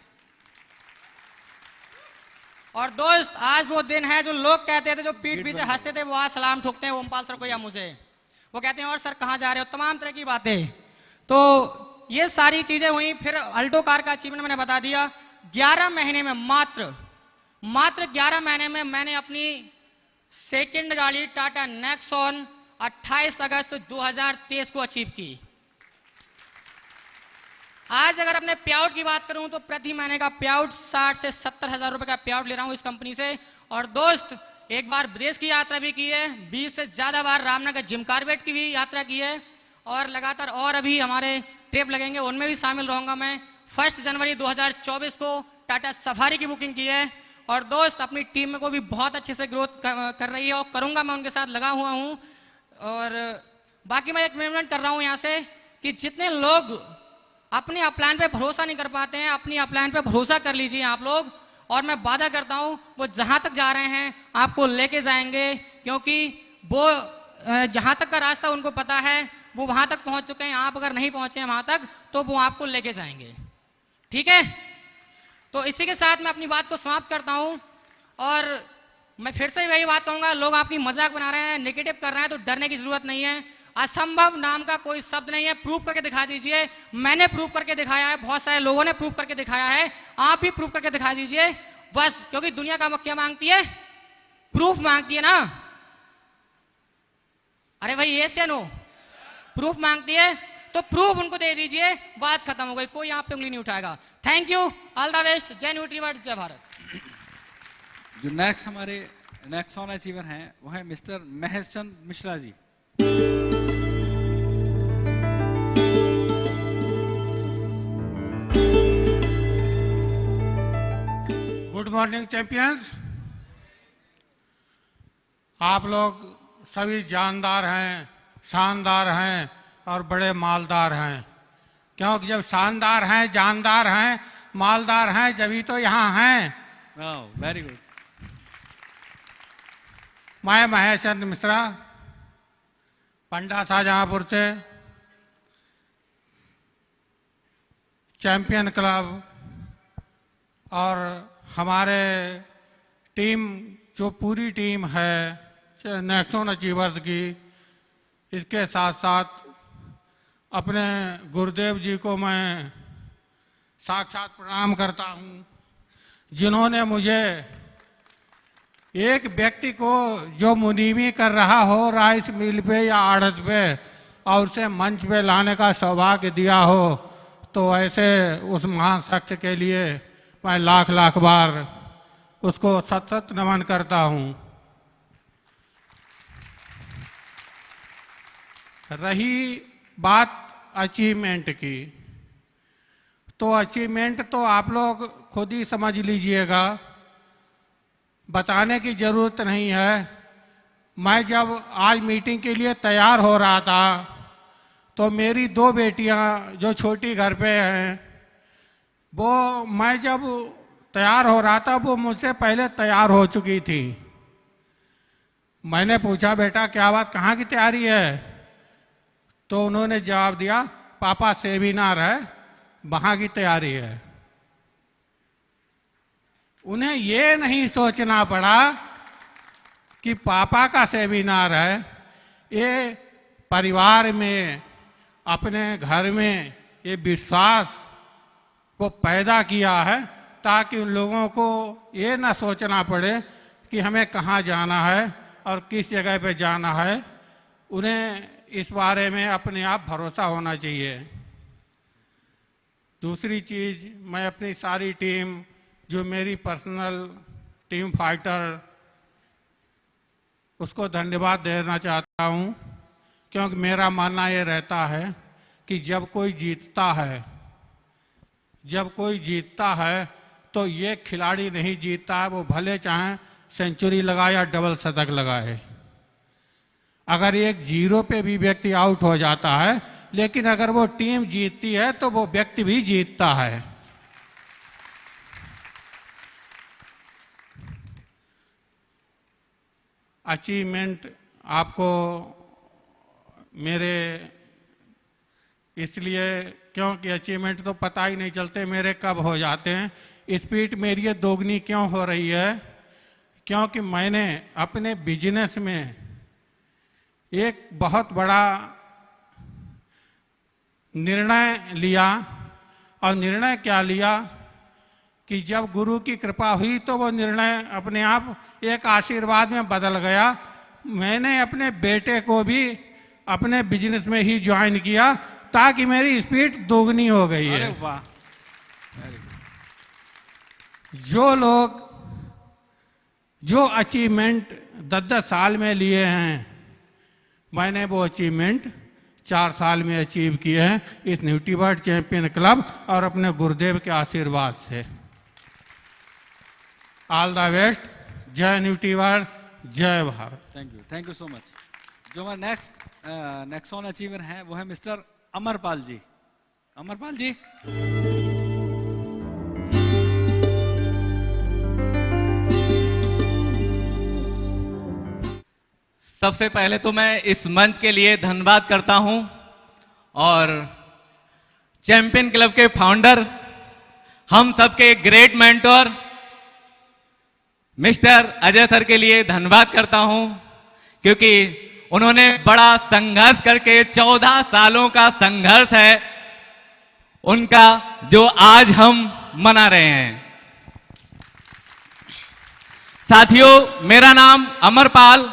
और दोस्त आज वो दिन है जो लोग कहते थे, जो पीठ पीछे हंसते थे, वो आज सलाम ठोकते हैं ओमपाल सर को या मुझे। वो कहते हैं और सर कहां जा रहे हो, तमाम तरह की बातें। तो ये सारी चीजें हुई। फिर अल्टो कार का अचीवमेंट मैंने बता दिया। 11 महीने में मात्र 11 महीने में मैंने अपनी सेकंड गाड़ी टाटा नेक्सॉन 28 अगस्त 2023 को अचीव की। आज अगर अपने पे आउट की बात करूं तो प्रति महीने का पे आउट 60 से 70 हजार रुपए का पे आउट ले रहा हूं इस कंपनी से। और दोस्त एक बार विदेश की यात्रा भी की है, 20 से ज्यादा बार रामनगर जिम कार्बेट की भी यात्रा की है, और लगातार और अभी हमारे ट्रिप लगेंगे, उनमें भी शामिल रहूंगा मैं। 1 जनवरी 2024 को टाटा सफारी की बुकिंग की है। और दोस्त अपनी टीम को भी बहुत अच्छे से ग्रोथ कर रही है और करूंगा, मैं उनके साथ लगा हुआ हूं। और बाकी मैं एक कमिटमेंट कर रहा हूं यहां से कि जितने लोग अपने अपलाइन पे भरोसा नहीं कर पाते हैं, अपनी अपलाइन पे भरोसा कर लीजिए आप लोग। और मैं वादा करता हूं वो जहां तक जा रहे हैं आपको लेके जाएंगे, क्योंकि वो जहां तक का रास्ता उनको पता है, वो वहां तक पहुंच चुके हैं। आप अगर नहीं पहुंचे हैं वहां तक तो वो आपको लेके जाएंगे, ठीक है। तो इसी के साथ मैं अपनी बात को समाप्त करता हूं। और मैं फिर से वही बात कहूंगा, लोग आपकी मजाक बना रहे हैं, नेगेटिव कर रहे हैं, तो डरने की जरूरत नहीं है। असंभव नाम का कोई शब्द नहीं है। प्रूव करके दिखा दीजिए। मैंने प्रूव करके दिखाया है, बहुत सारे लोगों ने प्रूव करके दिखाया है, आप भी प्रूव करके दिखा दीजिए बस। क्योंकि दुनिया का क्या मांगती है, प्रूफ मांगती है ना। अरे भाई ये से नो प्रूफ मांगती है, तो प्रूफ उनको दे दीजिए, बात खत्म हो गई, कोई यहाँ पे उंगली नहीं उठाएगा। Thank you, all the best, जय न्यूट्रीवर्ड, जय भारत। जो नेक्स्ट हमारे नेक्सॉन अचीवर हैं वो है mister Mahesh Chand Mishra ji. Good morning champions. आप लोग सभी जानदार हैं, शानदार हैं और बड़े मालदार हैं। क्योंकि जब शानदार हैं, जानदार हैं, मालदार हैं, जभी तो यहाँ हैं। Very good. मैं महेश चंद मिश्रा, पंडा शाहजहांपुर से, चैंपियन क्लब और हमारे टीम जो पूरी टीम है नेक्सॉन अचीवर्स की, इसके साथ साथ अपने गुरुदेव जी को मैं साक्षात प्रणाम करता हूँ, जिन्होंने मुझे एक व्यक्ति को जो मुनीमी कर रहा हो राइस मिल पे या आड़त पे और उसे मंच पे लाने का सौभाग्य दिया हो, तो ऐसे उस महान शख्स के लिए मैं लाख लाख बार उसको सत सत नमन करता हूँ। रही बात अचीवमेंट की, तो अचीवमेंट तो आप लोग खुद ही समझ लीजिएगा, बताने की ज़रूरत नहीं है। मैं जब आज मीटिंग के लिए तैयार हो रहा था तो मेरी 2 बेटियां जो छोटी घर पे हैं, वो मैं जब तैयार हो रहा था वो मुझसे पहले तैयार हो चुकी थी। मैंने पूछा बेटा क्या बात, कहाँ की तैयारी है? तो उन्होंने जवाब दिया पापा सेमिनार है, वहाँ की तैयारी है। उन्हें ये नहीं सोचना पड़ा कि पापा का सेमिनार है, ये परिवार में अपने घर में ये विश्वास को पैदा किया है ताकि उन लोगों को ये ना सोचना पड़े कि हमें कहाँ जाना है और किस जगह पे जाना है। उन्हें इस बारे में अपने आप भरोसा होना चाहिए। दूसरी चीज़, मैं अपनी सारी टीम, जो मेरी पर्सनल टीम फाइटर, उसको धन्यवाद देना चाहता हूँ, क्योंकि मेरा मानना ये रहता है कि जब कोई जीतता है तो ये खिलाड़ी नहीं जीतता है, वो भले चाहें सेंचुरी लगाए या डबल शतक लगाए। अगर एक 0 पे भी व्यक्ति आउट हो जाता है, लेकिन अगर वो टीम जीतती है तो वो व्यक्ति भी जीतता है। अचीवमेंट आपको मेरे इसलिए, क्योंकि अचीवमेंट तो पता ही नहीं चलते मेरे कब हो जाते हैं। स्पीड मेरी ये दोगुनी क्यों हो रही है? क्योंकि मैंने अपने बिजनेस में एक बहुत बड़ा निर्णय लिया। और निर्णय क्या लिया कि जब गुरु की कृपा हुई तो वो निर्णय अपने आप एक आशीर्वाद में बदल गया। मैंने अपने बेटे को भी अपने बिजनेस में ही ज्वाइन किया, ताकि मेरी स्पीड दोगुनी हो गई है। अरे वाह, जो अचीवमेंट 10-10 साल में लिए हैं, मैंने वो अचीवमेंट 4 साल में अचीव किए हैं इस न्यूट्रीवर्ल्ड चैंपियन क्लब और अपने गुरुदेव के आशीर्वाद से। All the best. जय न्यूट्रीवर्ल्ड, जय Bharat. Thank you so much. जो हमारा नेक्स्ट ऑन अचीवर हैं वो है मिस्टर अमरपाल जी। अमरपाल जी, सबसे पहले तो मैं इस मंच के लिए धन्यवाद करता हूं और चैंपियन क्लब के फाउंडर, हम सबके great mentor mister Ajay sir के लिए धन्यवाद करता हूं, क्योंकि उन्होंने बड़ा संघर्ष करके 14 सालों का संघर्ष है उनका, जो आज हम मना रहे हैं। साथियों, मेरा नाम अमरपाल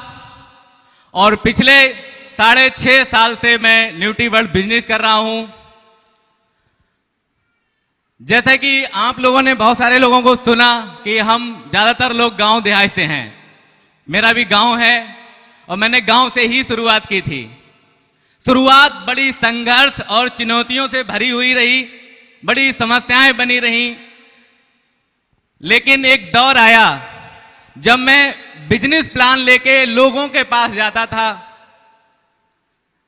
और पिछले 6.5 साल से मैं न्यूट्रीवर्ल्ड बिजनेस कर रहा हूं। जैसे कि आप लोगों ने बहुत सारे लोगों को सुना कि हम ज्यादातर लोग गांव देहात से हैं। मेरा भी गांव है और मैंने गांव से ही शुरुआत की थी। शुरुआत बड़ी संघर्ष और चुनौतियों से भरी हुई रही, बड़ी समस्याएं बनी रही। लेकिन एक दौर आया जब मैं बिजनेस प्लान लेके लोगों के पास जाता था,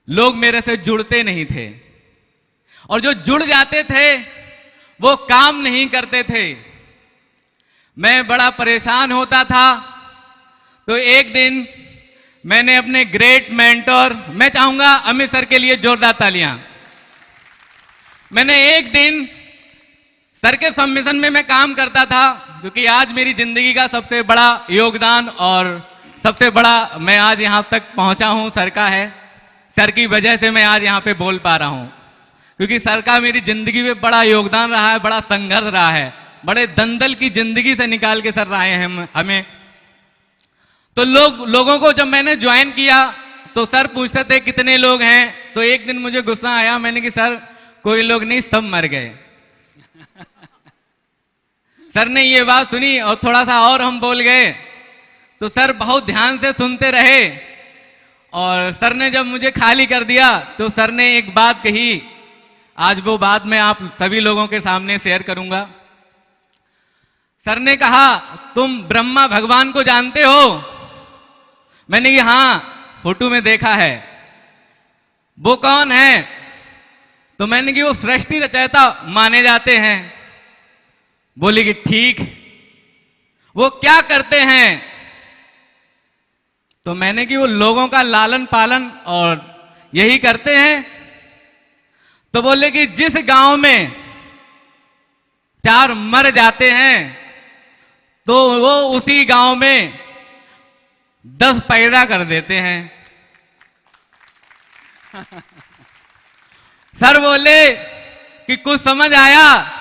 लोग मेरे से जुड़ते नहीं थे, और जो जुड़ जाते थे वो काम नहीं करते थे। मैं बड़ा परेशान होता था। तो एक दिन मैंने अपने ग्रेट मेंटर, मैं चाहूंगा अमित सर के लिए जोरदार तालियां। मैंने एक दिन सर के सबमिशन में मैं काम करता था, क्योंकि आज मेरी जिंदगी का सबसे बड़ा योगदान और सबसे बड़ा मैं आज यहां तक पहुंचा हूं सर का है। सर की वजह से मैं आज यहां पे बोल पा रहा हूं, क्योंकि सर का मेरी जिंदगी में बड़ा योगदान रहा है, बड़ा संघर्ष रहा है, बड़े दंदल की जिंदगी से निकाल के सर रहे हैं हमें। तो लोगों को जब मैंने ज्वाइन किया तो सर पूछते थे कितने लोग हैं। तो एक दिन मुझे गुस्सा आया, मैंने कि सर कोई लोग नहीं, सब मर गए। सर ने ये बात सुनी और थोड़ा सा और हम बोल गए। तो सर बहुत ध्यान से सुनते रहे और सर ने जब मुझे खाली कर दिया तो सर ने एक बात कही, आज वो बात मैं आप सभी लोगों के सामने शेयर करूंगा। सर ने कहा, तुम ब्रह्मा भगवान को जानते हो? मैंने कहा हाँ, फोटो में देखा है। वो कौन है? तो मैंने कहा वो सृष्टि रचयिता माने जाते हैं। बोली कि ठीक, वो क्या करते हैं? तो मैंने कहा वो लोगों का लालन पालन और यही करते हैं। तो बोले कि जिस गांव में 4 मर जाते हैं तो वो उसी गांव में 10 पैदा कर देते हैं। सर बोले कि कुछ समझ आया?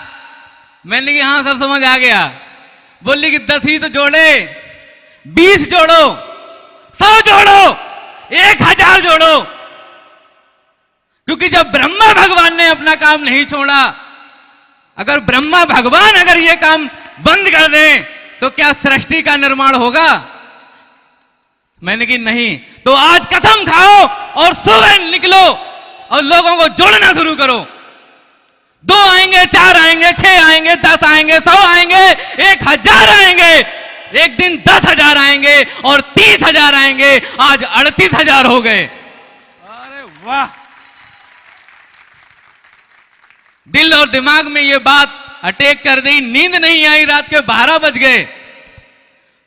मैंने कहा हाँ सर समझ आ गया। बोली कि 10 ही तो जोड़े, 20 जोड़ो, 100 जोड़ो, 1000 जोड़ो, क्योंकि जब ब्रह्मा भगवान ने अपना काम नहीं छोड़ा अगर ब्रह्मा भगवान अगर ये काम बंद कर दें तो क्या सृष्टि का निर्माण होगा? मैंने कि नहीं। तो आज कसम खाओ और सुबह निकलो और लोगों को जोड़ना शुरू करो। 2 आएंगे, 4 आएंगे, 6 आएंगे, 10 आएंगे, 100 आएंगे, 1000 आएंगे, एक दिन 10,000 आएंगे और 30,000 आएंगे। आज 38,000 हो गए। अरे वाह! दिल और दिमाग में ये बात अटैक कर दी। नींद नहीं आई, रात के 12 बज गए।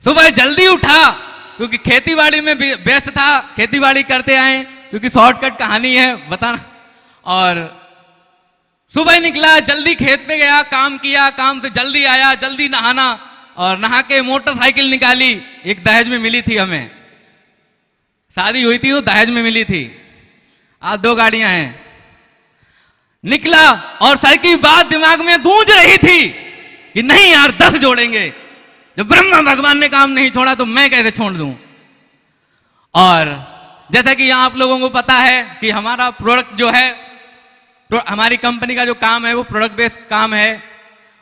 सुबह जल्दी उठा क्योंकि खेतीबाड़ी में व्यस्त था, खेतीबाड़ी करते आए क्योंकि शॉर्टकट कहानी है बताना। और सुबह निकला, जल्दी खेत पे गया, काम किया, काम से जल्दी आया, जल्दी नहाना और नहा के मोटरसाइकिल निकाली। एक दहेज में मिली थी, हमें शादी हुई थी तो दहेज में मिली थी। आज 2 गाड़ियां हैं। निकला और सर की बात दिमाग में गूंज रही थी कि नहीं यार 10 जोड़ेंगे। जब ब्रह्मा भगवान ने काम नहीं छोड़ा तो मैं कैसे छोड़ दूं। और जैसा कि आप लोगों को पता है कि हमारा प्रोडक्ट जो है, हमारी कंपनी का जो काम है वो प्रोडक्ट बेस्ड काम है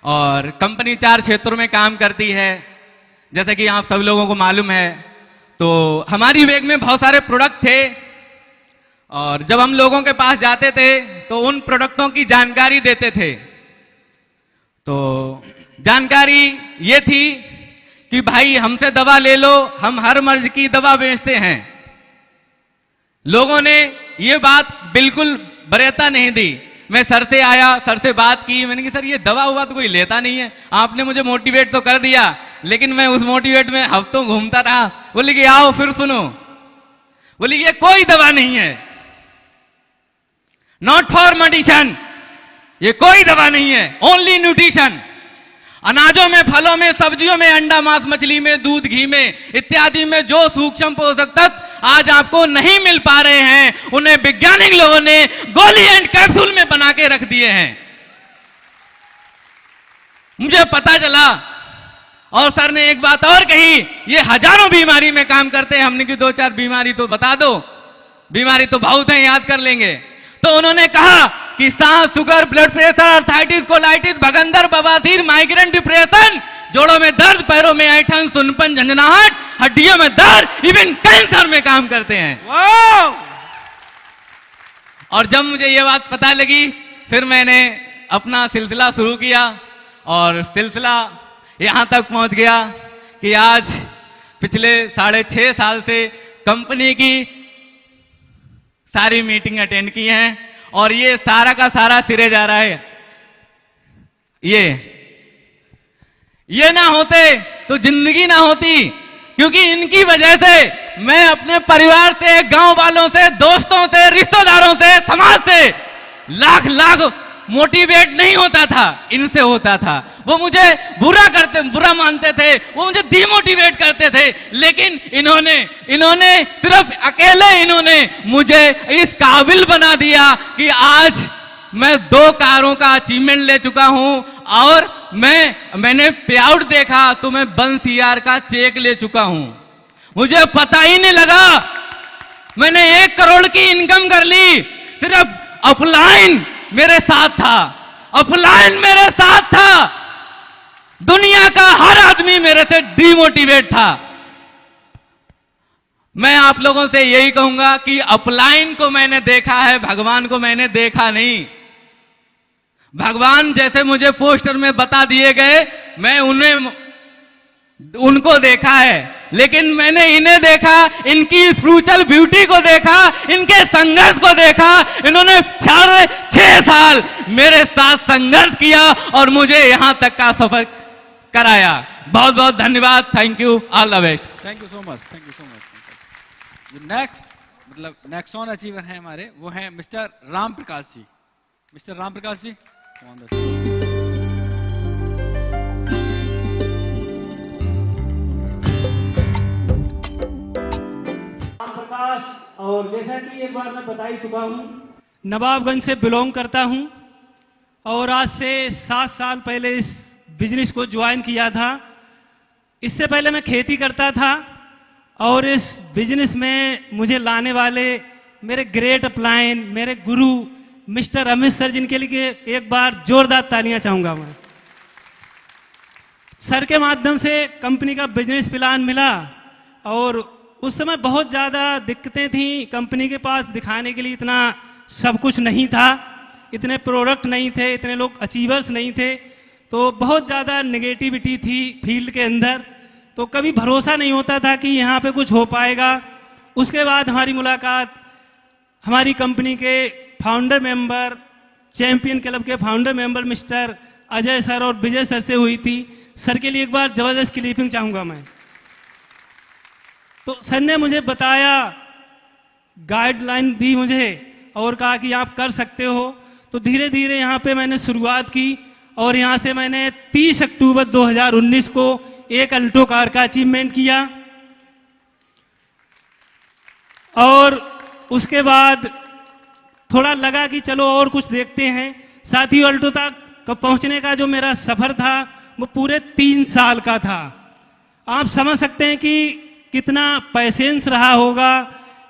और कंपनी 4 क्षेत्रों में काम करती है, जैसा कि आप सब लोगों को मालूम है। तो हमारी बैग में बहुत सारे प्रोडक्ट थे और जब हम लोगों के पास जाते थे तो उन प्रोडक्टों की जानकारी देते थे। तो जानकारी ये थी कि भाई हमसे दवा ले लो, हम हर मर्ज की दवा बेचते हैं। लोगों ने ये बात बिल्कुल वरीयता नहीं दी। मैं सर से आया, सर से बात की, मैंने कहा सर ये दवा हुआ तो कोई लेता नहीं है, आपने मुझे मोटिवेट तो कर दिया लेकिन मैं उस मोटिवेट में हफ्तों घूमता रहा। बोले कि आओ फिर सुनो। बोले ये कोई दवा नहीं है, नॉट फॉर मेडिसिन, ये कोई दवा नहीं है, ओनली न्यूट्रिशन। अनाजों में, फलों में, सब्जियों में, अंडा, मांस, मछली में, दूध, घी में इत्यादि में जो सूक्ष्म पोषक तत्व आज आपको नहीं मिल पा रहे हैं उन्हें वैज्ञानिक लोगों ने गोली एंड कैप्सूल में बना के रख दिए हैं। मुझे पता चला और सर ने एक बात और कही, ये हजारों बीमारी में काम करते हैं। हमने की 2-4 बीमारी तो बता दो, बीमारी तो बहुत है, याद कर लेंगे। तो उन्होंने कहा कि सांस, sugar, blood pressure, arthritis, colitis, भगंदर, बवासीर, माइग्रेन, डिप्रेशन, जोड़ों में दर्द, पैरों में ऐंठन, सुनपन, झंझनाहट, हड्डियों में दर्द, इवन कैंसर में काम करते हैं। वाह! और जब मुझे ये बात पता लगी फिर मैंने अपना सिलसिला शुरू किया और सिलसिला यहां तक पहुंच गया कि आज पिछले 6.5 साल से कंपनी की सारी मीटिंग अटेंड की हैं और ये सारा का सारा सिरे जा रहा है। ये ना होते तो जिंदगी ना होती, क्योंकि इनकी वजह से मैं अपने परिवार से, गांव वालों से, दोस्तों से, रिश्तेदारों से, समाज से लाख मोटिवेट नहीं होता था, इनसे होता था। वो मुझे बुरा मानते थे, वो मुझे डिमोटिवेट करते थे, लेकिन इन्होंने सिर्फ अकेले इन्होंने मुझे इस काबिल बना दिया कि आज मैं 2 कारों का अचीवमेंट ले चुका हूं और मैंने पे आउट देखा तो मैं 1 CR का चेक ले चुका हूं। मुझे पता ही नहीं लगा मैंने 1 करोड़ की इनकम कर ली। सिर्फ अपलाइन मेरे साथ था, अपलाइन मेरे साथ था। दुनिया का हर आदमी मेरे से डिमोटिवेट था। मैं आप लोगों से यही कहूंगा कि अपलाइन को मैंने देखा है, भगवान को मैंने देखा नहीं। भगवान जैसे मुझे पोस्टर में बता दिए गए मैं उनको देखा है, लेकिन मैंने इन्हें देखा, इनकी स्पिरिचुअल ब्यूटी को देखा, इनके संघर्ष को देखा। इन्होंने 6 साल मेरे साथ संघर्ष किया और मुझे यहां तक का सफर कराया। बहुत बहुत धन्यवाद। Thank you, all the best. Thank you so much, thank you so much. Next on achiever है हमारे, वो है मिस्टर राम प्रकाश जी। मिस्टर राम प्रकाश जी और जैसा कि एक बार मैं बता ही चुका हूँ, नवाबगंज से बिलोंग करता हूँ और आज से 7 साल पहले इस बिजनेस को ज्वाइन किया था। इससे पहले मैं खेती करता था और इस बिजनेस में मुझे लाने वाले मेरे ग्रेट अपलाइन, मेरे गुरु, मिस्टर अमित सर, जिनके लिए एक बार जोरदार तालियां चाहूंगा मैं। सर के माध्यम से कंपनी का बिजनेस प्लान मिला और उस समय बहुत ज़्यादा दिक्कतें थी। कंपनी के पास दिखाने के लिए इतना सब कुछ नहीं था, इतने प्रोडक्ट नहीं थे, इतने लोग अचीवर्स नहीं थे, तो बहुत ज़्यादा नेगेटिविटी थी फील्ड के अंदर। तो कभी भरोसा नहीं होता था कि यहाँ पे कुछ हो पाएगा। उसके बाद हमारी मुलाकात हमारी कंपनी के फाउंडर मेंबर, चैंपियन क्लब के founder member mister Ajay sir और विजय सर से हुई थी। सर के लिए एक बार ज़बरदस्त क्लिपिंग चाहूँगा मैं। तो सर ने मुझे बताया, गाइडलाइन दी मुझे और कहा कि आप कर सकते हो। तो धीरे धीरे यहाँ पे मैंने शुरुआत की और यहाँ से मैंने 30 अक्टूबर 2019 को एक अल्टो कार का अचीवमेंट किया। और उसके बाद थोड़ा लगा कि चलो और कुछ देखते हैं। साथ ही अल्टो तक पहुंचने का जो मेरा सफर था वो पूरे 3 साल का था। आप समझ सकते हैं कि कितना पैसेंस रहा होगा,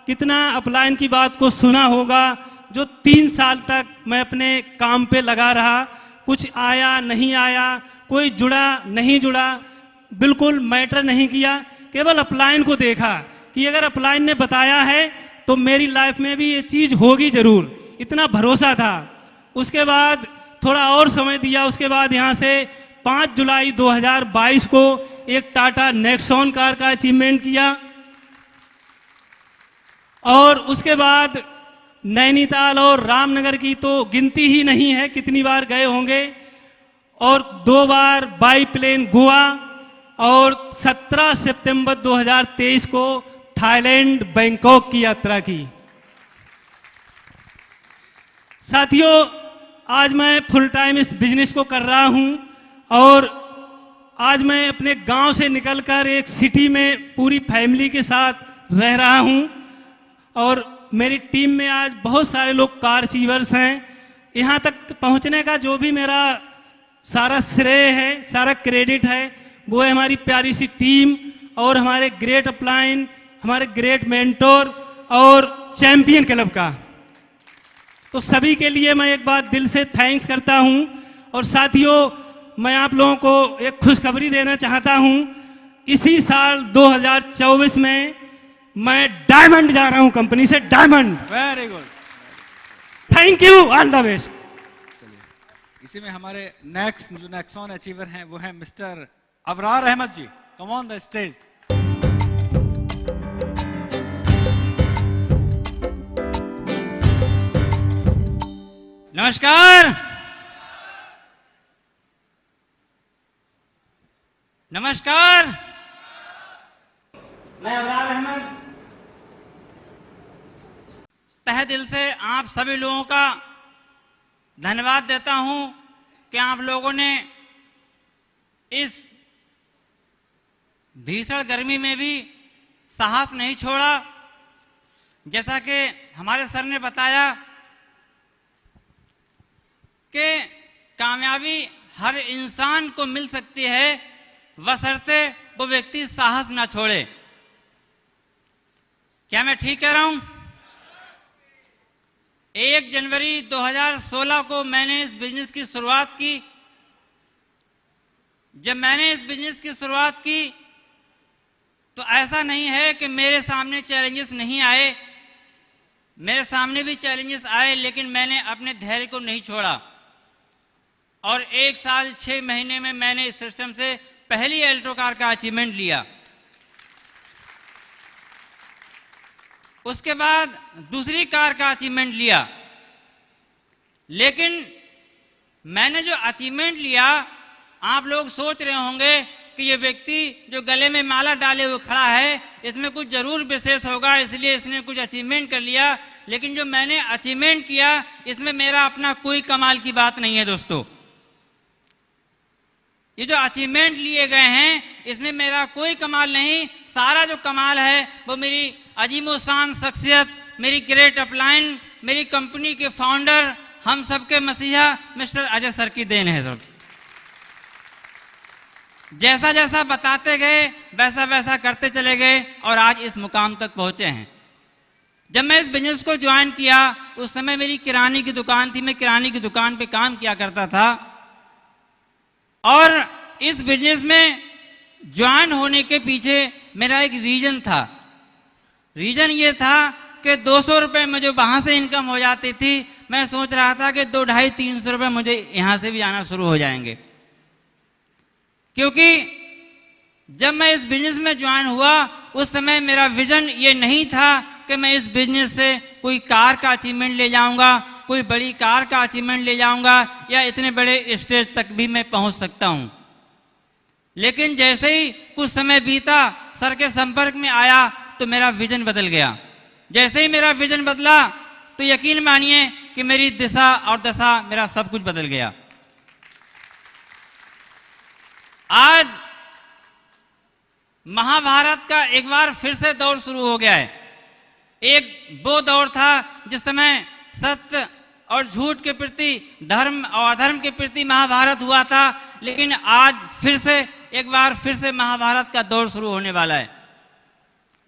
कितना अपलाइन की बात को सुना होगा, जो 3 साल तक मैं अपने काम पे लगा रहा। कुछ आया नहीं आया, कोई जुड़ा नहीं जुड़ा, बिल्कुल मैटर नहीं किया। केवल अपलाइन को देखा कि अगर अपलाइन ने बताया है तो मेरी लाइफ में भी ये चीज़ होगी ज़रूर, इतना भरोसा था। उसके बाद थोड़ा और समय दिया। उसके बाद यहाँ से 5 जुलाई 2022 को एक टाटा नेक्सॉन कार का अचीवमेंट किया। और उसके बाद नैनीताल और रामनगर की तो गिनती ही नहीं है कितनी बार गए होंगे। और 2 बार बाई प्लेन गोवा और 17 सितंबर 2023 को थाईलैंड बैंकॉक की यात्रा की। साथियों, आज मैं फुल टाइम इस बिजनेस को कर रहा हूं और आज मैं अपने गांव से निकलकर एक सिटी में पूरी फैमिली के साथ रह रहा हूं। और मेरी टीम में आज बहुत सारे लोग कार अचीवर्स हैं। यहाँ तक पहुँचने का जो भी मेरा सारा श्रेय है, सारा क्रेडिट है, वो है हमारी प्यारी सी टीम और हमारे ग्रेट अपलाइन, हमारे ग्रेट मेंटोर और चैंपियन क्लब का। तो सभी के लिए मैं एक बार दिल से थैंक्स करता हूं। और साथियों, मैं आप लोगों को एक खुशखबरी देना चाहता हूं। इसी साल 2024 में मैं डायमंड जा रहा हूं, कंपनी से diamond. Very good, thank you, all the best. इसी में हमारे नेक्स्ट जो नेक्सॉन अचीवर हैं वो है mister Abrar Ahmed ji. Come on the stage. नमस्कार, नमस्कार। मैं अबरार अहमद तहे दिल से आप सभी लोगों का धन्यवाद देता हूं कि आप लोगों ने इस भीषण गर्मी में भी साहस नहीं छोड़ा। जैसा कि हमारे सर ने बताया कि कामयाबी हर इंसान को मिल सकती है बशर्ते वो व्यक्ति साहस ना छोड़े। क्या मैं ठीक कह रहा हूं? 1 जनवरी 2016 को मैंने इस बिजनेस की शुरुआत की। जब मैंने इस बिजनेस की शुरुआत की तो ऐसा नहीं है कि मेरे सामने चैलेंजेस नहीं आए, मेरे सामने भी चैलेंजेस आए, लेकिन मैंने अपने धैर्य को नहीं छोड़ा। और 1 साल 6 महीने में मैंने इस सिस्टम से पहली अल्टो कार का अचीवमेंट लिया। उसके बाद दूसरी कार का अचीवमेंट लिया। लेकिन मैंने जो अचीवमेंट लिया, आप लोग सोच रहे होंगे कि ये व्यक्ति जो गले में माला डाले हुए खड़ा है, इसमें कुछ जरूर विशेष होगा, इसलिए इसने कुछ अचीवमेंट कर लिया। लेकिन जो मैंने अचीवमेंट किया, इसमें मेरा अपना कोई कमाल की बात नहीं है दोस्तों। ये जो अचीवमेंट लिए गए हैं, इसमें मेरा कोई कमाल नहीं। सारा जो कमाल है वो मेरी अजीमो शान शख्सियत, मेरी ग्रेट अपलाइन, मेरी कंपनी के फाउंडर, हम सबके मसीहा मिस्टर अजय सर की देन है सर। जैसा जैसा बताते गए वैसा वैसा करते चले गए और आज इस मुकाम तक पहुंचे हैं। जब मैं इस बिजनेस को ज्वाइन किया उस समय मेरी किराने की दुकान थी, मैं किराने की दुकान पे काम किया करता था। और इस बिजनेस में ज्वाइन होने के पीछे मेरा एक रीजन था। रीजन ये था कि 200 रुपये में जो वहाँ से इनकम हो जाती थी, मैं सोच रहा था कि 200-250-300 रुपये मुझे यहाँ से भी आना शुरू हो जाएंगे। क्योंकि जब मैं इस बिजनेस में ज्वाइन हुआ उस समय मेरा विजन ये नहीं था कि मैं इस बिजनेस से कोई कार का अचीवमेंट ले जाऊंगा, कोई बड़ी कार का अचीवमेंट ले जाऊंगा या इतने बड़े स्टेज तक भी मैं पहुंच सकता हूं। लेकिन जैसे ही कुछ समय बीता, सर के संपर्क में आया तो मेरा विजन बदल गया। जैसे ही मेरा विजन बदला तो यकीन मानिए कि मेरी दिशा और दशा, मेरा सब कुछ बदल गया। आज महाभारत का एक बार फिर से दौर शुरू हो गया है। एक वो दौर था जिस समय सत्य और झूठ के प्रति, धर्म और अधर्म के प्रति महाभारत हुआ था, लेकिन आज फिर से एक बार फिर से महाभारत का दौर शुरू होने वाला है।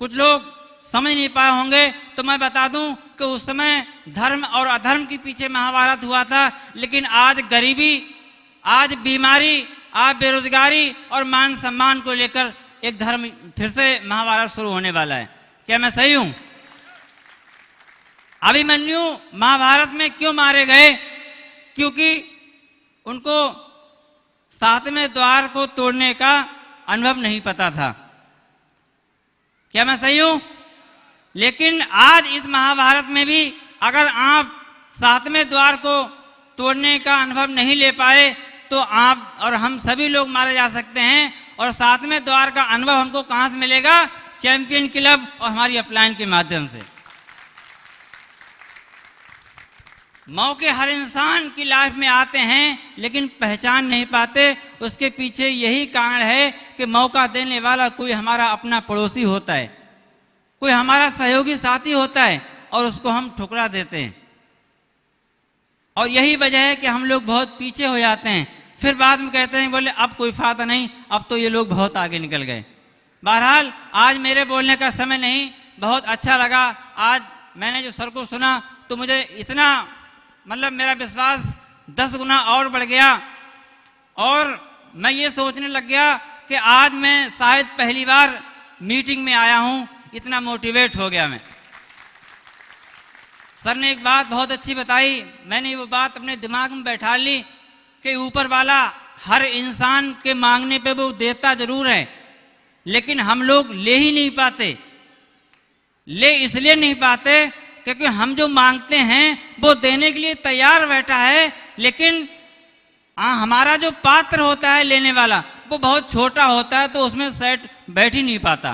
कुछ लोग समझ नहीं पाए होंगे तो मैं बता दूं कि उस समय धर्म और अधर्म के पीछे महाभारत हुआ था, लेकिन आज गरीबी, आज बीमारी, आज बेरोजगारी और मान सम्मान को लेकर एक धर्म फिर से महाभारत शुरू होने वाला है। क्या मैं सही हूं? अभिमन्यु महाभारत में क्यों मारे गए? क्योंकि उनको 7वें द्वार को तोड़ने का अनुभव नहीं पता था। क्या मैं सही हूं? लेकिन आज इस महाभारत में भी अगर आप 7वें द्वार को तोड़ने का अनुभव नहीं ले पाए तो आप और हम सभी लोग मारे जा सकते हैं। और 7वें द्वार का अनुभव हमको कहां से मिलेगा? चैंपियन क्लब और हमारी अपलाइन के माध्यम से। मौके हर इंसान की लाइफ में आते हैं लेकिन पहचान नहीं पाते। उसके पीछे यही कारण है कि मौका देने वाला कोई हमारा अपना पड़ोसी होता है, कोई हमारा सहयोगी साथी होता है और उसको हम ठुकरा देते हैं। और यही वजह है कि हम लोग बहुत पीछे हो जाते हैं। फिर बाद में कहते हैं बोले अब कोई फायदा नहीं, अब तो ये लोग बहुत आगे निकल गए। बहरहाल आज मेरे बोलने का समय नहीं, बहुत अच्छा लगा। आज मैंने जो सर को सुना तो मुझे इतना मतलब मेरा विश्वास 10 गुना और बढ़ गया और मैं ये सोचने लग गया कि आज मैं शायद पहली बार मीटिंग में आया हूं, इतना मोटिवेट हो गया मैं। सर ने एक बात बहुत अच्छी बताई, मैंने वो बात अपने दिमाग में बैठा ली कि ऊपर वाला हर इंसान के मांगने पे वो देता जरूर है, लेकिन हम लोग ले ही नहीं पाते। ले इसलिए नहीं पाते क्योंकि हम जो मांगते हैं वो देने के लिए तैयार बैठा है, लेकिन हमारा जो पात्र होता है लेने वाला वो बहुत छोटा होता है, तो उसमें सेट बैठ ही नहीं पाता।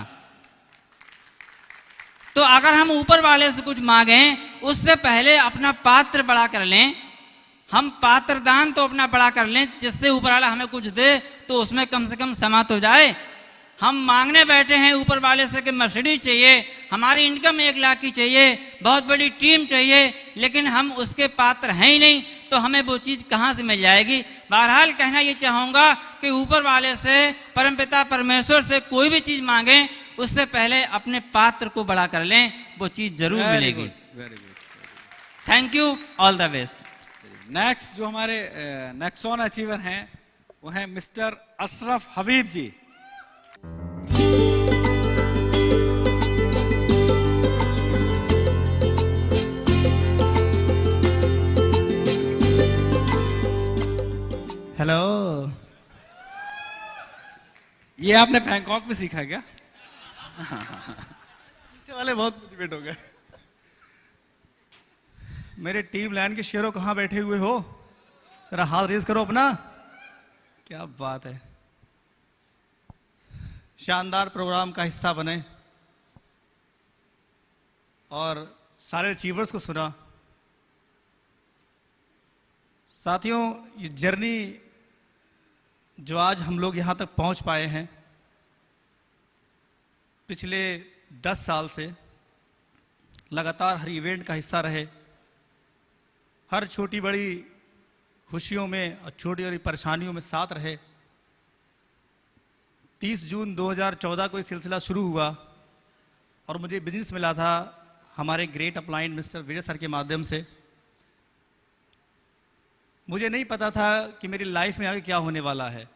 तो अगर हम ऊपर वाले से कुछ मांगें उससे पहले अपना पात्र बड़ा कर लें, हम पात्र दान तो अपना बड़ा कर लें, जिससे ऊपर वाला हमें कुछ दे तो उसमें कम से कम समाप्त हो जाए। हम मांगने बैठे हैं ऊपर वाले से कि मर्सिडीज चाहिए, हमारी इनकम 1 लाख की चाहिए, बहुत बड़ी टीम चाहिए, लेकिन हम उसके पात्र हैं ही नहीं, तो हमें वो चीज़ कहाँ से मिल जाएगी। बहरहाल कहना ये चाहूँगा कि ऊपर वाले से, परमपिता परमेश्वर से कोई भी चीज़ मांगें उससे पहले अपने पात्र को बड़ा कर लें, वो चीज़ जरूर मिलेगी। Very good. Thank you, all the best. Next जो हमारे नेक्सॉन अचीवर हैं वो है मिस्टर अशरफ हबीब जी। हेलो। ये आपने बैंकॉक में सीखा क्या? पीछे वाले बहुत मोटिवेट हो गए। मेरे टीम लाइन के शेरों कहाँ बैठे हुए हो? जरा हाथ रेज करो अपना। क्या बात है, शानदार प्रोग्राम का हिस्सा बने और सारे अचीवर्स को सुना। साथियों, ये जर्नी जो आज हम लोग यहाँ तक पहुँच पाए हैं, पिछले 10 साल से लगातार हर इवेंट का हिस्सा रहे, हर छोटी बड़ी खुशियों में और छोटी बड़ी परेशानियों में साथ रहे। 30 जून 2014 को ये सिलसिला शुरू हुआ और मुझे बिजनेस मिला था हमारे ग्रेट अपलाइंड मिस्टर विजय सर के माध्यम से। मुझे नहीं पता था कि मेरी लाइफ में आगे क्या होने वाला है।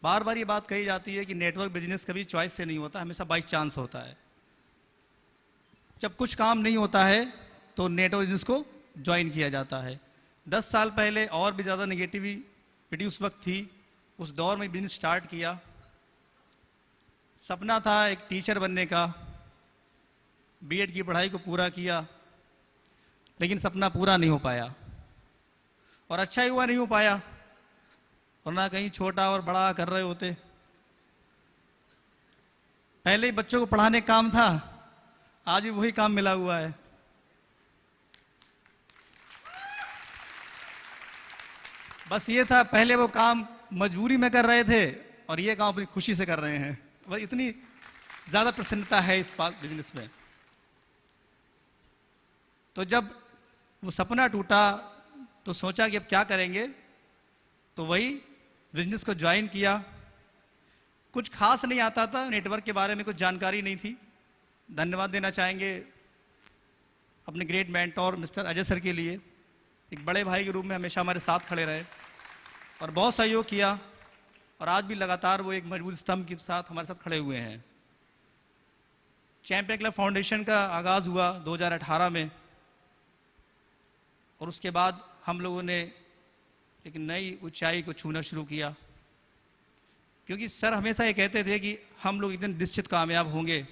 बार बार ये बात कही जाती है कि नेटवर्क बिजनेस कभी चॉइस से नहीं होता, हमेशा बाई चांस होता है। जब कुछ काम नहीं होता है तो नेटवर्क बिजनेस को ज्वाइन किया जाता है। 10 साल पहले और भी ज़्यादा नेगेटिविटी उस वक्त थी, उस दौर में बिजनेस स्टार्ट किया। सपना था एक टीचर बनने का, बीएड की पढ़ाई को पूरा किया, लेकिन सपना पूरा नहीं हो पाया। और अच्छा ही हुआ नहीं हो पाया, वरना कहीं छोटा और बड़ा कर रहे होते। पहले ही बच्चों को पढ़ाने का काम था, आज भी वही काम मिला हुआ है। बस ये था, पहले वो काम मजबूरी में कर रहे थे और ये काम अपनी खुशी से कर रहे हैं। बस इतनी ज्यादा प्रसन्नता है इस बिजनेस में। तो जब वो सपना टूटा तो सोचा कि अब क्या करेंगे, तो वही बिजनेस को ज्वाइन किया। कुछ खास नहीं आता था, नेटवर्क के बारे में कुछ जानकारी नहीं थी। धन्यवाद देना चाहेंगे अपने great mentor mister Ajay sir के लिए। एक बड़े भाई के रूप में हमेशा हमारे साथ खड़े रहे और बहुत सहयोग किया, और आज भी लगातार वो एक मजबूत स्तंभ के साथ हमारे साथ खड़े हुए हैं। चैंपियन क्लब फाउंडेशन का आगाज़ हुआ 2018 में, और उसके बाद हम लोगों ने एक नई ऊंचाई को छूना शुरू किया। क्योंकि सर हमेशा ये कहते थे कि हम लोग एक दिन निश्चित कामयाब होंगे,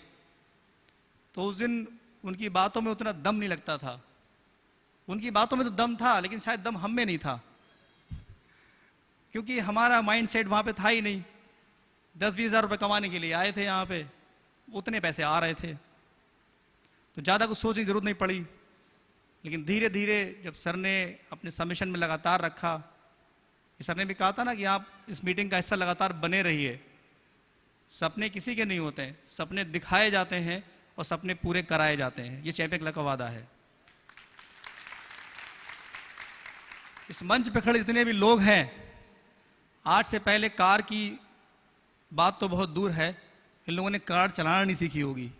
तो उस दिन उनकी बातों में उतना दम नहीं लगता था। उनकी बातों में तो दम था, लेकिन शायद दम हम में नहीं था, क्योंकि हमारा माइंड सेट वहाँ पे था ही नहीं। 10-20 हज़ार रुपये कमाने के लिए आए थे यहाँ पे, उतने पैसे आ रहे थे, तो ज़्यादा कुछ सोचने की जरूरत नहीं पड़ी। लेकिन धीरे धीरे जब सर ने अपने सबमिशन में लगातार रखा, सर ने भी कहा था ना कि आप इस मीटिंग का हिस्सा लगातार बने रहिए। सपने किसी के नहीं होते हैं, सपने दिखाए जाते हैं और सपने पूरे कराए जाते हैं। ये चैंपियन क्लब का वादा है। इस मंच पे खड़े जितने भी लोग हैं, आज से पहले कार की बात तो बहुत दूर है, इन लोगों ने कार चलाना नहीं सीखी होगी।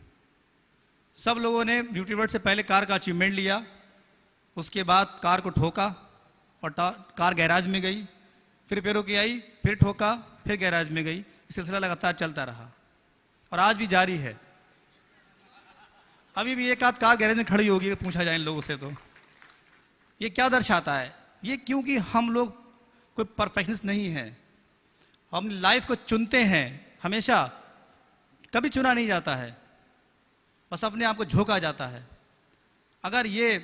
सब लोगों ने न्यूट्रीवर्ड से पहले कार का अचीवमेंट लिया, उसके बाद कार को ठोका और कार गैराज में गई, फिर पैरों की आई, फिर ठोका, फिर गैराज में गई। सिलसिला लगातार चलता रहा और आज भी जारी है। अभी भी एक आध कार गैरेज में खड़ी होगी, पूछा जाए इन लोगों से तो। ये क्या दर्शाता है? ये क्योंकि हम लोग कोई परफेक्शनिस्ट नहीं है। हम लाइफ को चुनते हैं, हमेशा कभी चुना नहीं जाता है, बस अपने आप को झोंका जाता है। अगर ये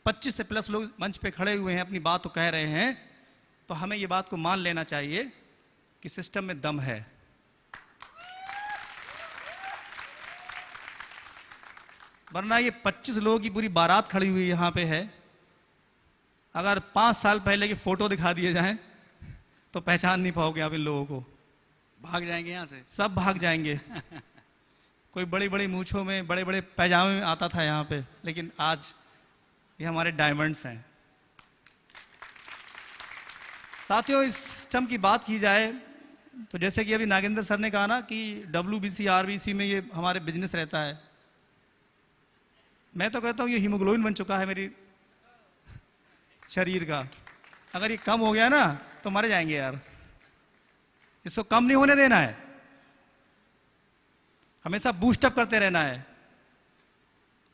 25 से प्लस लोग मंच पे खड़े हुए हैं, अपनी बात तो कह रहे हैं, तो हमें ये बात को मान लेना चाहिए कि सिस्टम में दम है। वरना ये 25 लोगों की पूरी बारात खड़ी हुई यहाँ पे है। अगर 5 साल पहले की फोटो दिखा दिए जाएं तो पहचान नहीं पाओगे आप इन लोगों को। भाग जाएंगे यहाँ से, सब भाग जाएंगे। कोई बड़ी बड़ी मूछों में, बड़े बड़े पैजामे में आता था यहाँ पे, लेकिन आज ये हमारे डायमंड्स हैं। साथियों, इस सिस्टम की बात की जाए तो जैसे कि अभी नागेंद्र सर ने कहा ना कि WBC RBC में ये हमारे बिजनेस रहता है। मैं तो कहता हूँ ये हीमोग्लोबिन बन चुका है मेरी शरीर का। अगर ये कम हो गया ना तो मर जाएंगे यार। इसको कम नहीं होने देना है, हमेशा बूस्टअप करते रहना है।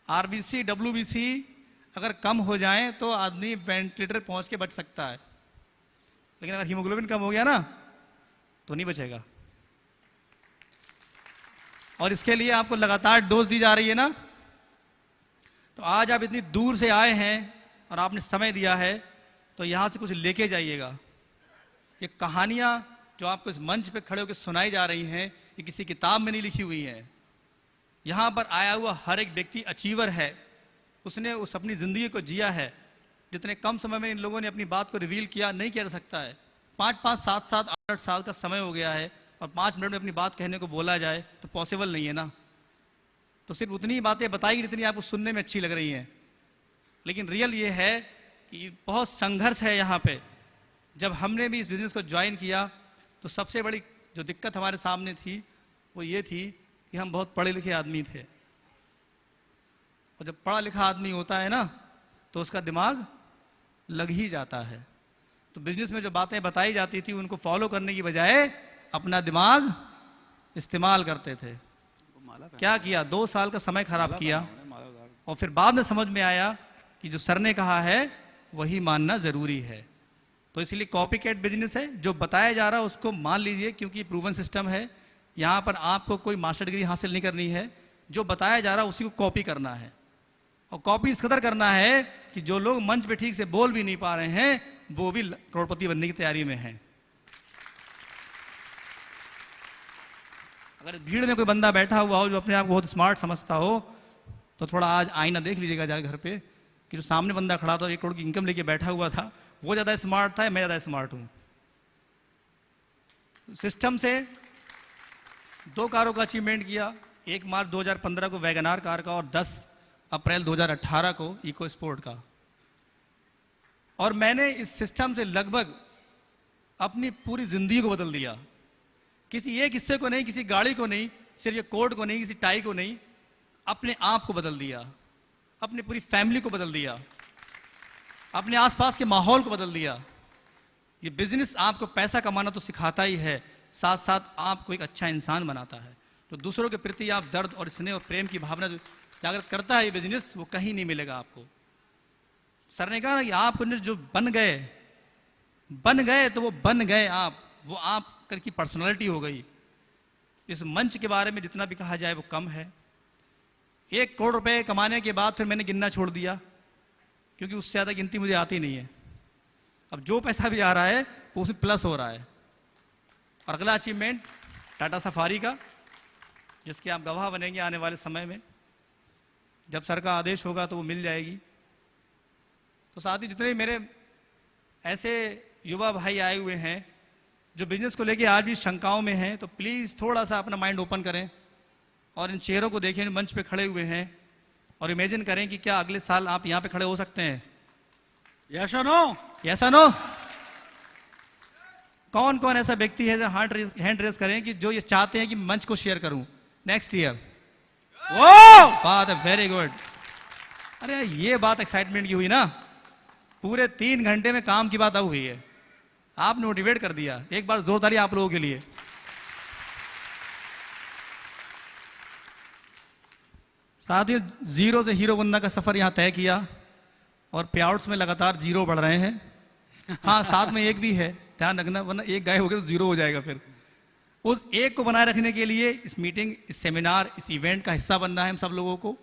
RBC WBC अगर कम हो जाए तो आदमी वेंटिलेटर पहुंच के बच सकता है, लेकिन अगर हीमोग्लोबिन कम हो गया ना तो नहीं बचेगा। और इसके लिए आपको लगातार डोज दी जा रही है ना। तो आज आप इतनी दूर से आए हैं और आपने समय दिया है, तो यहां से कुछ लेके जाइएगा। ये कहानियां जो आपको इस मंच पे खड़े होकर सुनाई जा रही हैं, ये किसी किताब में नहीं लिखी हुई हैं। यहां पर आया हुआ हर एक व्यक्ति अचीवर है, उसने उस अपनी जिंदगी को जिया है। जितने कम समय में इन लोगों ने अपनी बात को रिवील किया, नहीं किया जा सकता है। 5-5, 7-7, 8-8 साल का समय हो गया है और 5 मिनट में अपनी बात कहने को बोला जाए तो पॉसिबल नहीं है ना। तो सिर्फ उतनी ही बातें बताई जितनी आपको सुनने में अच्छी लग रही हैं, लेकिन रियल ये है कि बहुत संघर्ष है यहाँ पे। जब हमने भी इस बिजनेस को ज्वाइन किया तो सबसे बड़ी जो दिक्कत हमारे सामने थी वो ये थी कि हम बहुत पढ़े लिखे आदमी थे। और जब पढ़ा लिखा आदमी होता है ना तो उसका दिमाग लग ही जाता है। तो बिजनेस में जो बातें बताई जाती थी उनको फॉलो करने की बजाय अपना दिमाग इस्तेमाल करते थे। क्या किया, 2 साल का समय खराब किया और फिर बाद में समझ में आया कि जो सर ने कहा है वही मानना जरूरी है। तो इसलिए कॉपी कैट बिजनेस है, जो बताया जा रहा है उसको मान लीजिए, क्योंकि प्रूवन सिस्टम है। यहाँ पर आपको कोई मास्टर डिग्री हासिल नहीं करनी है, जो बताया जा रहा है उसी को कॉपी करना है। और कॉपी इस कदर करना है कि जो लोग मंच पे ठीक से बोल भी नहीं पा रहे हैं वो भी करोड़पति बनने की तैयारी में हैं। अगर भीड़ में कोई बंदा बैठा हुआ हो जो अपने आप को बहुत स्मार्ट समझता हो तो थोड़ा आज आईना देख लीजिएगा जाकर घर पे कि जो सामने बंदा खड़ा था 1 करोड़ की इनकम लेके बैठा हुआ था वो ज़्यादा स्मार्ट था या मैं ज़्यादा स्मार्ट हूँ। सिस्टम से 2 कारों का अचीवमेंट किया, 1 मार्च 2015 को वैगनार कार का और 10 अप्रैल 2018 को इको स्पोर्ट का। और मैंने इस सिस्टम से लगभग अपनी पूरी जिंदगी को बदल दिया। किसी एक हिस्से को नहीं, किसी गाड़ी को नहीं, सिर्फ ये कोट को नहीं, किसी टाई को नहीं, अपने आप को बदल दिया, अपनी पूरी फैमिली को बदल दिया, अपने आसपास के माहौल को बदल दिया। ये बिजनेस आपको पैसा कमाना तो सिखाता ही है, साथ साथ आपको एक अच्छा इंसान बनाता है। तो दूसरों के प्रति आप दर्द और स्नेह और प्रेम की भावना जो जागृत करता है ये बिजनेस, वो कहीं नहीं मिलेगा आपको। सर ने कहा ना कि आप जो बन गए तो वो बन गए आप, वो आप की पर्सनालिटी हो गई। इस मंच के बारे में जितना भी कहा जाए वो कम है। 1 करोड़ रुपए कमाने के बाद फिर मैंने गिनना छोड़ दिया, क्योंकि उससे ज़्यादा गिनती मुझे आती नहीं है। अब जो पैसा भी आ रहा है वो उसमें प्लस हो रहा है। और अगला अचीवमेंट टाटा सफारी का, जिसके आप गवाह बनेंगे आने वाले समय में। जब सर का आदेश होगा तो वो मिल जाएगी। तो साथ ही जितने मेरे ऐसे युवा भाई आए हुए हैं जो बिजनेस को लेके आज भी शंकाओं में हैं, तो प्लीज़ थोड़ा सा अपना माइंड ओपन करें और इन चेहरों को देखें, मंच पे खड़े हुए हैं, और इमेजिन करें कि क्या अगले साल आप यहाँ पे खड़े हो सकते हैं। यस और नो? यस और नो? कौन कौन ऐसा व्यक्ति है जो हैंड रेस करें कि जो ये चाहते हैं कि मंच को शेयर करूं नेक्स्ट ईयर? बात है, वेरी गुड। अरे ये बात एक्साइटमेंट की हुई ना, पूरे 3 घंटे में काम की बात अब हुई है। आपने मोटिवेट कर दिया। एक बार जोरदारी आप लोगों के लिए। साथियों, 0 से हीरो बनने का सफर यहां तय किया और पे आउट्स में लगातार 0 बढ़ रहे हैं। हाँ, साथ में 1 भी है, ध्यान रखना, वरना 1 गायब हो गया तो 0 हो जाएगा। फिर उस 1 को बनाए रखने के लिए इस मीटिंग, इस सेमिनार, इस इवेंट का हिस्सा बनना है हम सब लोगों को।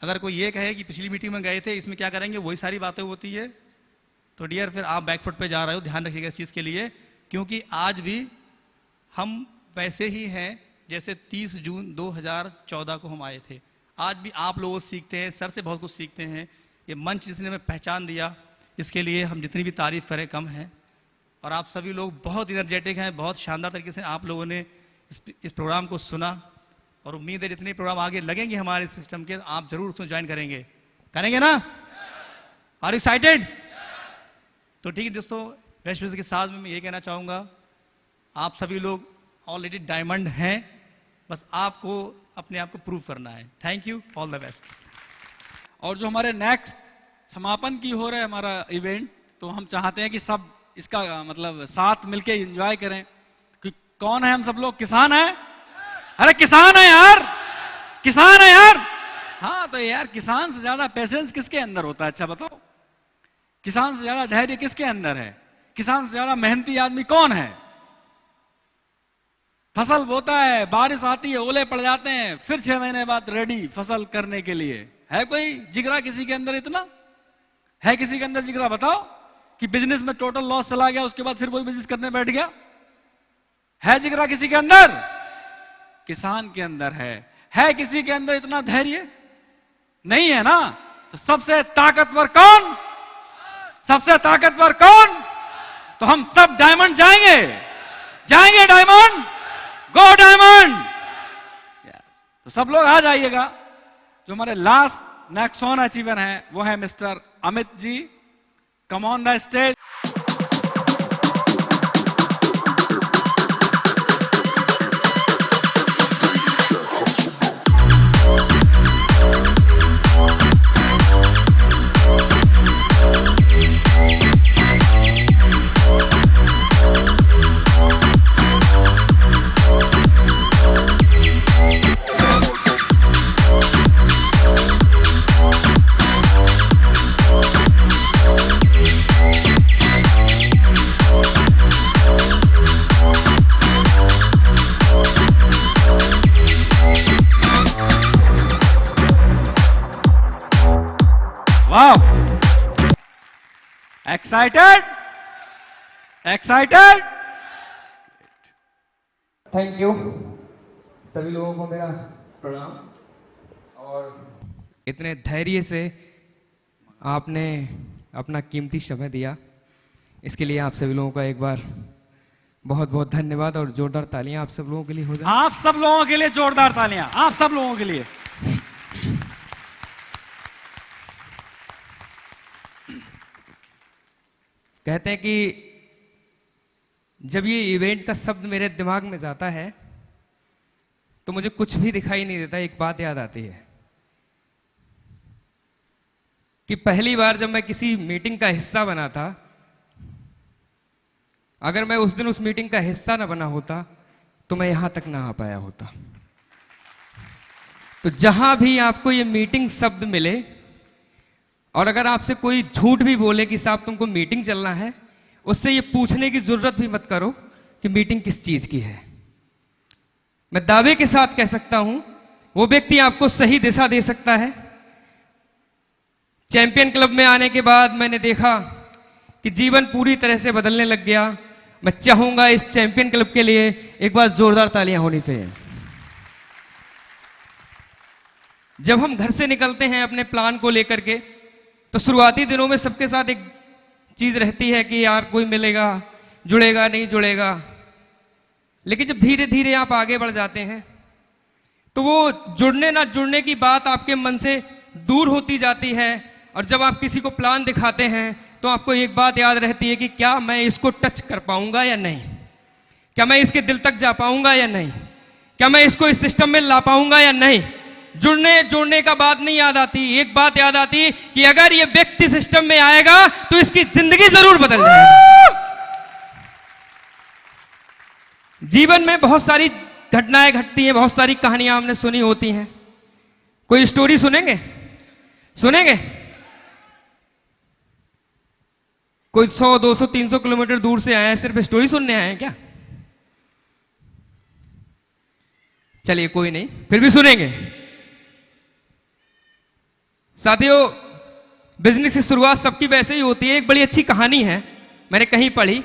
अगर कोई ये कहे कि पिछली मीटिंग में गए थे, इसमें क्या करेंगे, वही सारी बातें होती है, तो डियर फिर आप बैकफुट पे जा रहे हो। ध्यान रखिएगा इस चीज़ के लिए, क्योंकि आज भी हम वैसे ही हैं जैसे 30 जून 2014 को हम आए थे। आज भी आप लोगों से सीखते हैं, सर से बहुत कुछ सीखते हैं। ये मंच जिसने हमें पहचान दिया, इसके लिए हम जितनी भी तारीफ करें कम है। और आप सभी लोग बहुत इनर्जेटिक हैं, बहुत शानदार तरीके से आप लोगों ने इस प्रोग्राम को सुना, और उम्मीद है जितने प्रोग्राम आगे लगेंगे हमारे सिस्टम के, आप जरूर उसमें ज्वाइन करेंगे ना? Are excited? तो ठीक है दोस्तों, बेस्ट विशेस के साथ में मैं ये कहना चाहूँगा, आप सभी लोग ऑलरेडी डायमंड हैं, बस आपको अपने आप को प्रूव करना है। Thank you, all the best. और जो हमारे नेक्स्ट समापन की हो रहा है हमारा इवेंट, तो हम चाहते हैं कि सब इसका मतलब साथ मिलके एंजॉय करें। कि कौन है हम सब लोग? किसान हैं? अरे किसान है यार, किसान है यार। हाँ, तो यार किसान से ज्यादा पेशेंस किसके अंदर होता है? अच्छा बताओ, किसान से ज्यादा धैर्य किसके अंदर है? किसान से ज्यादा मेहनती आदमी कौन है? फसल बोता है, बारिश आती है, ओले पड़ जाते हैं, फिर 6 महीने बाद रेडी फसल करने के लिए। है कोई जिगरा किसी के अंदर? इतना है किसी के अंदर जिगरा? बताओ कि बिजनेस में टोटल लॉस चला गया, उसके बाद फिर वही बिजनेस करने बैठ गया। है जिगरा किसी के अंदर? किसान के अंदर है किसी के अंदर इतना धैर्य? नहीं है ना? तो सबसे ताकतवर कौन? सबसे ताकतवर कौन? तो हम सब डायमंड जाएंगे डायमंड, गो डायमंड। तो सब लोग आ जाइएगा। जो हमारे लास्ट नेक्सॉन अचीवर हैं वो है mister Amit ji. Come on the stage. वाह, एक्साइटेड, एक्साइटेड। थैंक यू सभी लोगों को मेरा प्रणाम। और इतने धैर्य से आपने अपना कीमती समय दिया, इसके लिए आप सभी लोगों का एक बार बहुत बहुत धन्यवाद। और जोरदार तालियां आप सब लोगों के लिए हो जाए। आप सब लोगों के लिए जोरदार तालियां, आप सब लोगों के लिए। कहते हैं कि जब ये इवेंट का शब्द मेरे दिमाग में जाता है तो मुझे कुछ भी दिखाई नहीं देता। एक बात याद आती है कि पहली बार जब मैं किसी मीटिंग का हिस्सा बना था, अगर मैं उस दिन उस मीटिंग का हिस्सा ना बना होता तो मैं यहां तक ना आ पाया होता। तो जहां भी आपको ये मीटिंग शब्द मिले और अगर आपसे कोई झूठ भी बोले कि साहब तुमको मीटिंग चलना है, उससे ये पूछने की जरूरत भी मत करो कि मीटिंग किस चीज की है। मैं दावे के साथ कह सकता हूं वो व्यक्ति आपको सही दिशा दे सकता है। चैंपियन क्लब में आने के बाद मैंने देखा कि जीवन पूरी तरह से बदलने लग गया। मैं चाहूंगा इस चैंपियन क्लब के लिए एक बार जोरदार तालियां होनी चाहिए। जब हम घर से निकलते हैं अपने प्लान को लेकर के, तो शुरुआती दिनों में सबके साथ एक चीज रहती है कि यार कोई मिलेगा, जुड़ेगा नहीं जुड़ेगा। लेकिन जब धीरे धीरे आप आगे बढ़ जाते हैं तो वो जुड़ने ना जुड़ने की बात आपके मन से दूर होती जाती है। और जब आप किसी को प्लान दिखाते हैं तो आपको एक बात याद रहती है कि क्या मैं इसको टच कर पाऊंगा या नहीं, क्या मैं इसके दिल तक जा पाऊंगा या नहीं, क्या मैं इसको इस सिस्टम में ला पाऊंगा या नहीं। जुड़ने जोड़ने का बात नहीं याद आती, एक बात याद आती कि अगर ये व्यक्ति सिस्टम में आएगा तो इसकी जिंदगी जरूर बदल जाएगी। जीवन में बहुत सारी घटनाएं घटती हैं, बहुत सारी कहानियां हमने सुनी होती हैं। कोई स्टोरी सुनेंगे? सुनेंगे? कोई 100, 200, 300 किलोमीटर दूर से आए हैं, सिर्फ स्टोरी सुनने आए हैं क्या? चलिए कोई नहीं, फिर भी सुनेंगे। साथियों, बिजनेस की शुरुआत सबकी वैसे ही होती है। एक बड़ी अच्छी कहानी है, मैंने कहीं पढ़ी।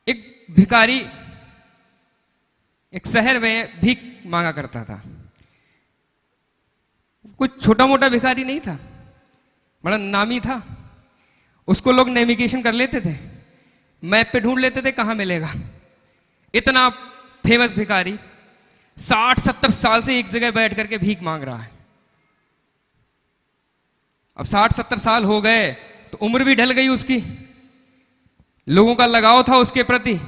एक भिखारी एक शहर में भीख मांगा करता था। कुछ छोटा मोटा भिखारी नहीं था, बड़ा नामी था। उसको लोग नेविगेशन कर लेते थे, मैप पे ढूंढ लेते थे कहां मिलेगा। इतना फेमस भिखारी 60-70 साल से एक जगह बैठ करके भीख मांग रहा है। अब 60-70 साल हो गए तो उम्र भी ढल गई उसकी, लोगों का लगाव था उसके प्रति।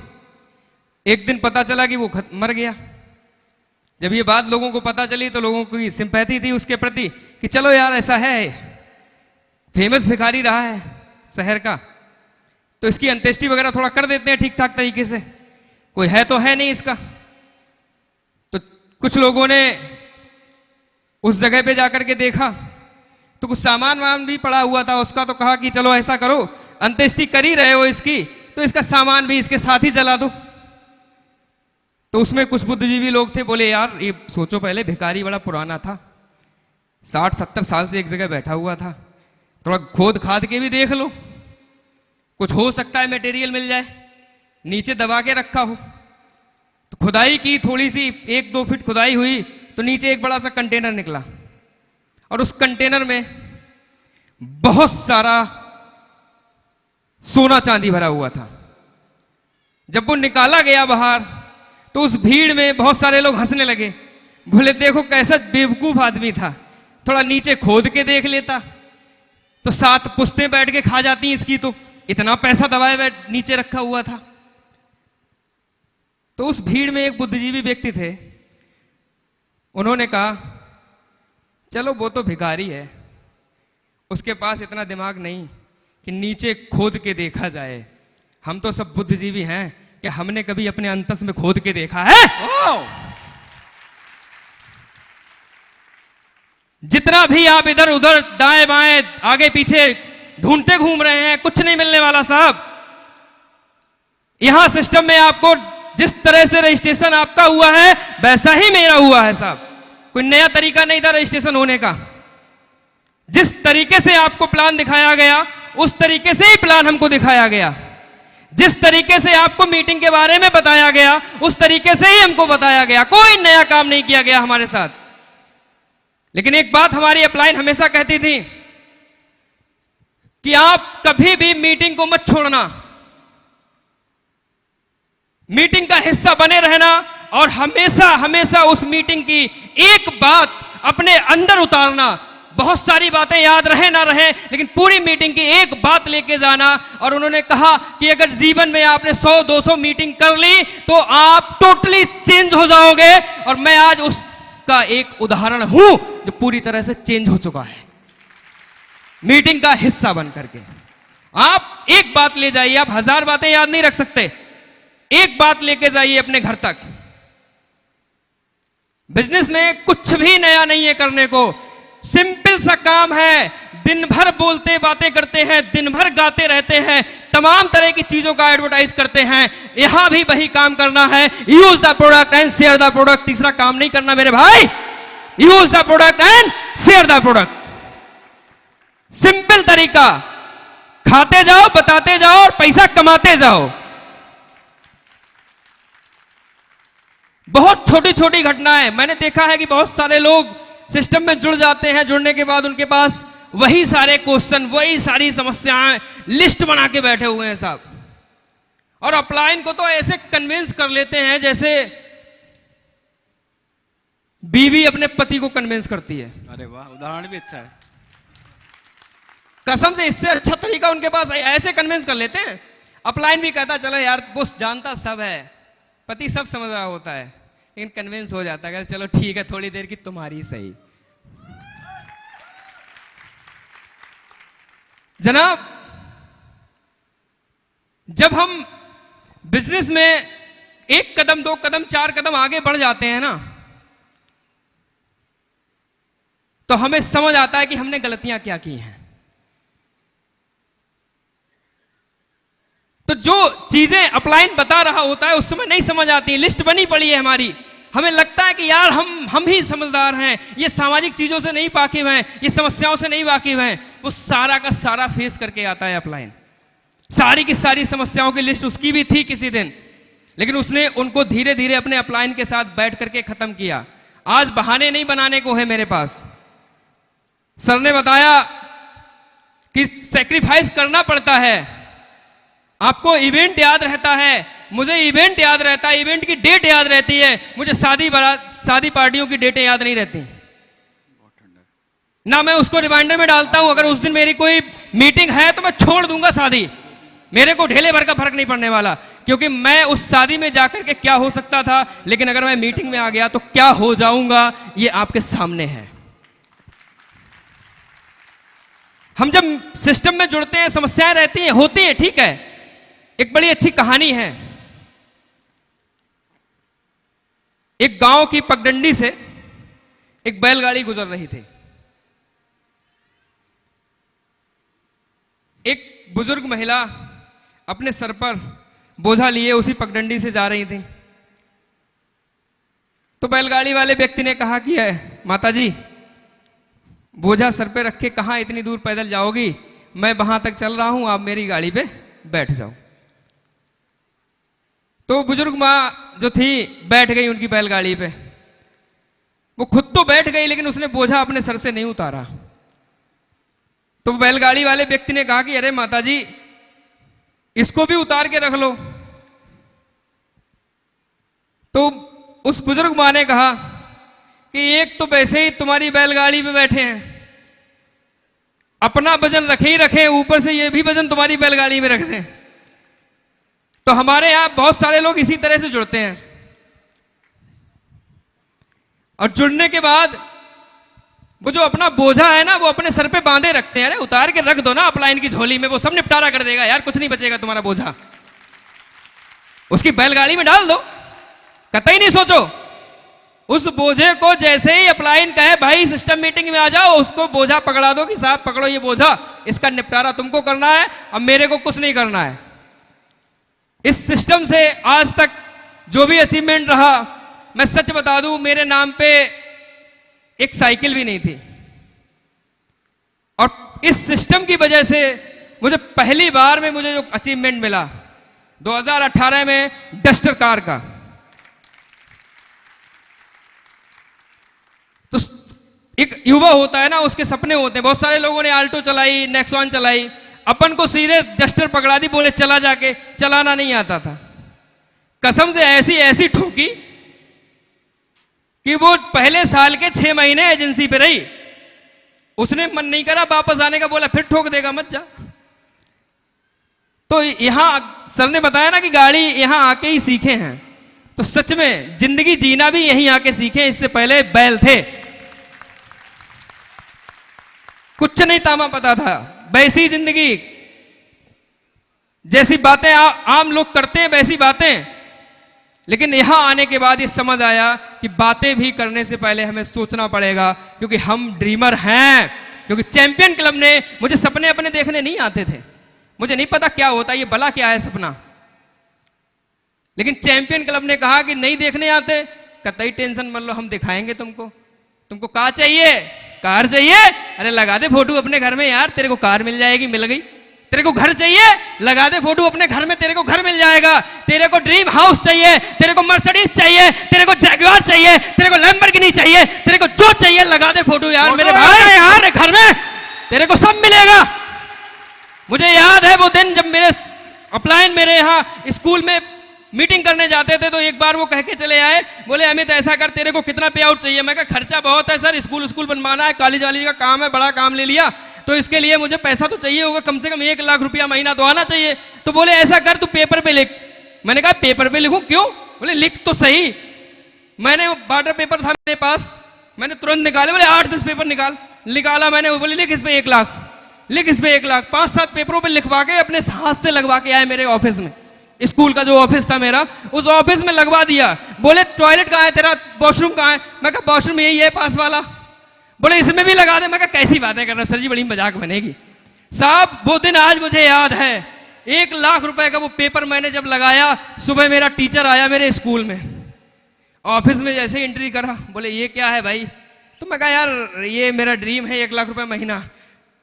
एक दिन पता चला कि वो मर गया। जब ये बात लोगों को पता चली तो लोगों की सिंपैथी थी उसके प्रति कि चलो यार ऐसा है, फेमस भिखारी रहा है शहर का, तो इसकी अंत्येष्टि वगैरह थोड़ा कर देते हैं ठीक ठाक तरीके से, कोई है तो है नहीं इसका। तो कुछ लोगों ने उस जगह पे जाकर के देखा तो कुछ सामान वामान भी पड़ा हुआ था उसका, तो कहा कि चलो ऐसा करो, अंत्येष्टि कर ही रहे हो इसकी तो इसका सामान भी इसके साथ ही जला दो। तो उसमें कुछ बुद्धिजीवी लोग थे, बोले यार ये सोचो पहले, भिखारी बड़ा पुराना था, 60-70 साल से एक जगह बैठा हुआ था, थोड़ा खोद खाद के भी देख लो, कुछ हो सकता है मटेरियल मिल जाए, नीचे दबा के रखा हो। तो खुदाई की, थोड़ी सी 1-2 फीट खुदाई हुई तो नीचे एक बड़ा सा कंटेनर निकला और उस कंटेनर में बहुत सारा सोना चांदी भरा हुआ था। जब वो निकाला गया बाहर तो उस भीड़ में बहुत सारे लोग हंसने लगे, बोले देखो कैसा बेवकूफ आदमी था, थोड़ा नीचे खोद के देख लेता तो 7 पुश्तें बैठ के खा जाती इसकी, तो इतना पैसा दबाए नीचे रखा हुआ था। तो उस भीड़ में एक बुद्धिजीवी व्यक्ति थे, उन्होंने कहा चलो वो तो भिखारी है, उसके पास इतना दिमाग नहीं कि नीचे खोद के देखा जाए, हम तो सब बुद्धिजीवी हैं कि हमने कभी अपने अंतस में खोद के देखा है? जितना भी आप इधर उधर दाएं बाएं आगे पीछे ढूंढते घूम रहे हैं, कुछ नहीं मिलने वाला साहब। यहां सिस्टम में आपको जिस तरह से रजिस्ट्रेशन आपका हुआ है वैसा ही मेरा हुआ है साहब, कोई नया तरीका नहीं था रजिस्ट्रेशन होने का। जिस तरीके से आपको प्लान दिखाया गया उस तरीके से ही प्लान हमको दिखाया गया, जिस तरीके से आपको मीटिंग के बारे में बताया गया उस तरीके से ही हमको बताया गया, कोई नया काम नहीं किया गया हमारे साथ। लेकिन एक बात हमारी अपलाइन हमेशा कहती थी कि आप कभी भी मीटिंग को मत छोड़ना, मीटिंग का हिस्सा बने रहना और हमेशा हमेशा उस मीटिंग की एक बात अपने अंदर उतारना। बहुत सारी बातें याद रहे ना रहे, लेकिन पूरी मीटिंग की एक बात लेके जाना। और उन्होंने कहा कि अगर जीवन में आपने 100-200 मीटिंग कर ली तो आप टोटली चेंज हो जाओगे। और मैं आज उसका एक उदाहरण हूं जो पूरी तरह से चेंज हो चुका है मीटिंग का हिस्सा बन करके। आप एक बात ले जाइए, आप 1000 बातें याद नहीं रख सकते, एक बात लेके जाइए अपने घर तक। बिजनेस में कुछ भी नया नहीं है करने को, सिंपल सा काम है। दिन भर बोलते बातें करते हैं, दिन भर गाते रहते हैं, तमाम तरह की चीजों का एडवर्टाइज करते हैं। यहां भी वही काम करना है, use the product and share the product. तीसरा काम नहीं करना मेरे भाई, use the product and share the product. Simple तरीका, खाते जाओ, बताते जाओ और पैसा कमाते जाओ। बहुत छोटी छोटी घटनाएं मैंने देखा है कि बहुत सारे लोग सिस्टम में जुड़ जाते हैं, जुड़ने के बाद उनके पास वही सारे क्वेश्चन, वही सारी समस्याएं लिस्ट बना के बैठे हुए हैं साहब। और अपलाइन को तो ऐसे कन्विंस कर लेते हैं जैसे बीवी अपने पति को कन्विंस करती है। अरे वाह, उदाहरण भी अच्छा है। कसम से इससे अच्छा तरीका उनके पास ऐसे कन्विंस कर लेते हैं। अपलाइन भी कहता चलो यार बॉस जानता सब है, पति सब समझ रहा होता है, लेकिन कन्विंस हो जाता है चलो ठीक है थोड़ी देर की तुम्हारी सही। जनाब, जब हम बिजनेस में 1 कदम 2 कदम 4 कदम आगे बढ़ जाते हैं ना, तो हमें समझ आता है कि हमने गलतियां क्या की हैं। तो जो चीजें अपलाइन बता रहा होता है उस समय नहीं समझ आती, लिस्ट बनी पड़ी है हमारी, हमें लगता है कि यार हम ही समझदार हैं, ये सामाजिक चीजों से नहीं वाकिफ हैं, ये समस्याओं से नहीं वाकिफ हैं। वो सारा का सारा फेस करके आता है अपलाइन। सारी की सारी समस्याओं की लिस्ट उसकी भी थी किसी दिन, लेकिन उसने उनको धीरे धीरे अपने अपलाइन के साथ बैठ करके खत्म किया। आज बहाने नहीं बनाने को है मेरे पास। सर ने बताया कि सैक्रिफाइस करना पड़ता है। आपको इवेंट याद रहता है, मुझे इवेंट याद रहता है, इवेंट की डेट याद रहती है, मुझे शादी पार्टियों की डेटें याद नहीं रहती ना। मैं उसको रिमाइंडर में डालता हूं, अगर उस दिन मेरी कोई मीटिंग है तो मैं छोड़ दूंगा शादी, मेरे को ढेले भर का फर्क नहीं पड़ने वाला, क्योंकि मैं उस शादी में जाकर के क्या हो सकता था, लेकिन अगर मैं मीटिंग में आ गया तो क्या हो जाऊंगा ये आपके सामने है। हम जब सिस्टम में जुड़ते हैं समस्याएं रहती हैं, होती हैं, ठीक है। एक बड़ी अच्छी कहानी है। एक गांव की पगडंडी से एक बैलगाड़ी गुजर रही थी। एक बुजुर्ग महिला अपने सर पर बोझा लिए उसी पगडंडी से जा रही थी। तो बैलगाड़ी वाले व्यक्ति ने कहा कि माताजी बोझा सर पे रख के कहां इतनी दूर पैदल जाओगी, मैं वहां तक चल रहा हूं, आप मेरी गाड़ी पे बैठ जाओ। तो बुजुर्ग माँ जो थी बैठ गई उनकी बैलगाड़ी पे। वो खुद तो बैठ गई लेकिन उसने बोझा अपने सर से नहीं उतारा। तो बैलगाड़ी वाले व्यक्ति ने कहा कि अरे माताजी इसको भी उतार के रख लो। तो उस बुजुर्ग माँ ने कहा कि एक तो वैसे ही तुम्हारी बैलगाड़ी पे बैठे हैं, अपना वजन रखे ही रखे, ऊपर से ये भी वजन तुम्हारी बैलगाड़ी में रख दें। तो हमारे यहां बहुत सारे लोग इसी तरह से जुड़ते हैं, और जुड़ने के बाद वो जो अपना बोझा है ना वो अपने सर पे बांधे रखते हैं। अरे उतार के रख दो ना अपलाइन की झोली में, वो सब निपटारा कर देगा यार, कुछ नहीं बचेगा तुम्हारा बोझा, उसकी बैलगाड़ी में डाल दो, कतई नहीं सोचो। उस बोझे को जैसे ही अपलाइन कहे भाई सिस्टम मीटिंग में आ जाओ, उसको बोझा पकड़ा दो कि साहब पकड़ो ये बोझा, इसका निपटारा तुमको करना है, अब मेरे को कुछ नहीं करना है। इस सिस्टम से आज तक जो भी अचीवमेंट रहा, मैं सच बता दूं मेरे नाम पे एक साइकिल भी नहीं थी। और इस सिस्टम की वजह से मुझे पहली बार में मुझे जो अचीवमेंट मिला 2018 में डस्टर कार का, तो एक युवा होता है ना, उसके सपने होते हैं। बहुत सारे लोगों ने आल्टो चलाई, नेक्सॉन चलाई, अपन को सीधे डस्टर पकड़ा दी, बोले चला, जाके चलाना नहीं आता था। कसम से ऐसी ऐसी ठोकी कि वो पहले साल के 6 महीने एजेंसी पे रही, उसने मन नहीं करा वापस आने का, बोला फिर ठोक देगा मत जा। तो यहां सर ने बताया ना कि गाड़ी यहां आके ही सीखे हैं, तो सच में जिंदगी जीना भी यहीं आके सीखे। इससे पहले बैल थे, कुछ नहीं तामा पता था, वैसी जिंदगी, जैसी बातें आम लोग करते हैं वैसी बातें। लेकिन यहां आने के बाद ये समझ आया कि बातें भी करने से पहले हमें सोचना पड़ेगा, क्योंकि हम ड्रीमर हैं। क्योंकि चैंपियन क्लब ने मुझे सपने अपने देखने नहीं आते थे, मुझे नहीं पता क्या होता, ये भला क्या है सपना। लेकिन चैंपियन क्लब ने कहा कि नहीं देखने आते, कतई टेंशन मत लो, हम दिखाएंगे तुमको। तुमको कार चाहिए, कार चाहिए, अरे लगा दे फोटो अपने घर में यार, तेरे को कार मिल जाएगी, मिल गई। तेरे को घर चाहिए, लगा दे फोटो अपने घर में, तेरे को घर मिल जाएगा। तेरे को ड्रीम हाउस चाहिए, तेरे को मर्सिडीज चाहिए, तेरे को जैगुआर चाहिए, तेरे को लैम्बोर्गिनी चाहिए, तेरे को जो चाहिए लगा दे फोटो यार मेरे भाई, यार घर में तेरे को सब मिलेगा। मुझे याद है वो दिन जब मेरे अपलाइन मेरे यहाँ स्कूल में मीटिंग करने जाते थे, तो एक बार वो कह के चले आए, बोले अमित ऐसा कर, तेरे को कितना पे आउट चाहिए। मैं कहा खर्चा बहुत है सर, स्कूल बनवाना है, कॉलेज वाली का काम है, बड़ा काम ले लिया, तो इसके लिए मुझे पैसा तो चाहिए होगा, कम से कम 1 लाख रुपया महीना तो आना चाहिए। तो बोले ऐसा कर तू पेपर पे लिख। मैंने कहा पेपर पे लिखूं, क्यों? बोले लिख तो सही। मैंने वाटर पेपर था मेरे पास, मैंने तुरंत निकाले, बोले 8-10 पेपर निकाला मैंने। बोले लिख इस पे 1 लाख, लिख इस पे 1 लाख। 5-7 पेपरों पे लिखवा के अपने हाथ से लगवा के आए मेरे ऑफिस में, स्कूल का जो ऑफिस था मेरा, उस ऑफिस में लगवा दिया। बोले टॉयलेट कहाँ है तेरा, वॉशरूम कहाँ है? मैं कहा वॉशरूम यही है पास वाला। बोले इसमें भी लगा दे। मैं कहा कैसी बातें कर रहे हो सर जी, बड़ी मजाक बनेगी। साहब वो दिन आज मुझे याद है, 1 लाख रुपए का वो पेपर मैंने जब लगाया, सुबह मेरा टीचर आया मेरे स्कूल में, ऑफिस में जैसे एंट्री करा, बोले ये क्या है भाई? तो मैं कहा यार ये मेरा ड्रीम है 1 लाख रुपए महीना।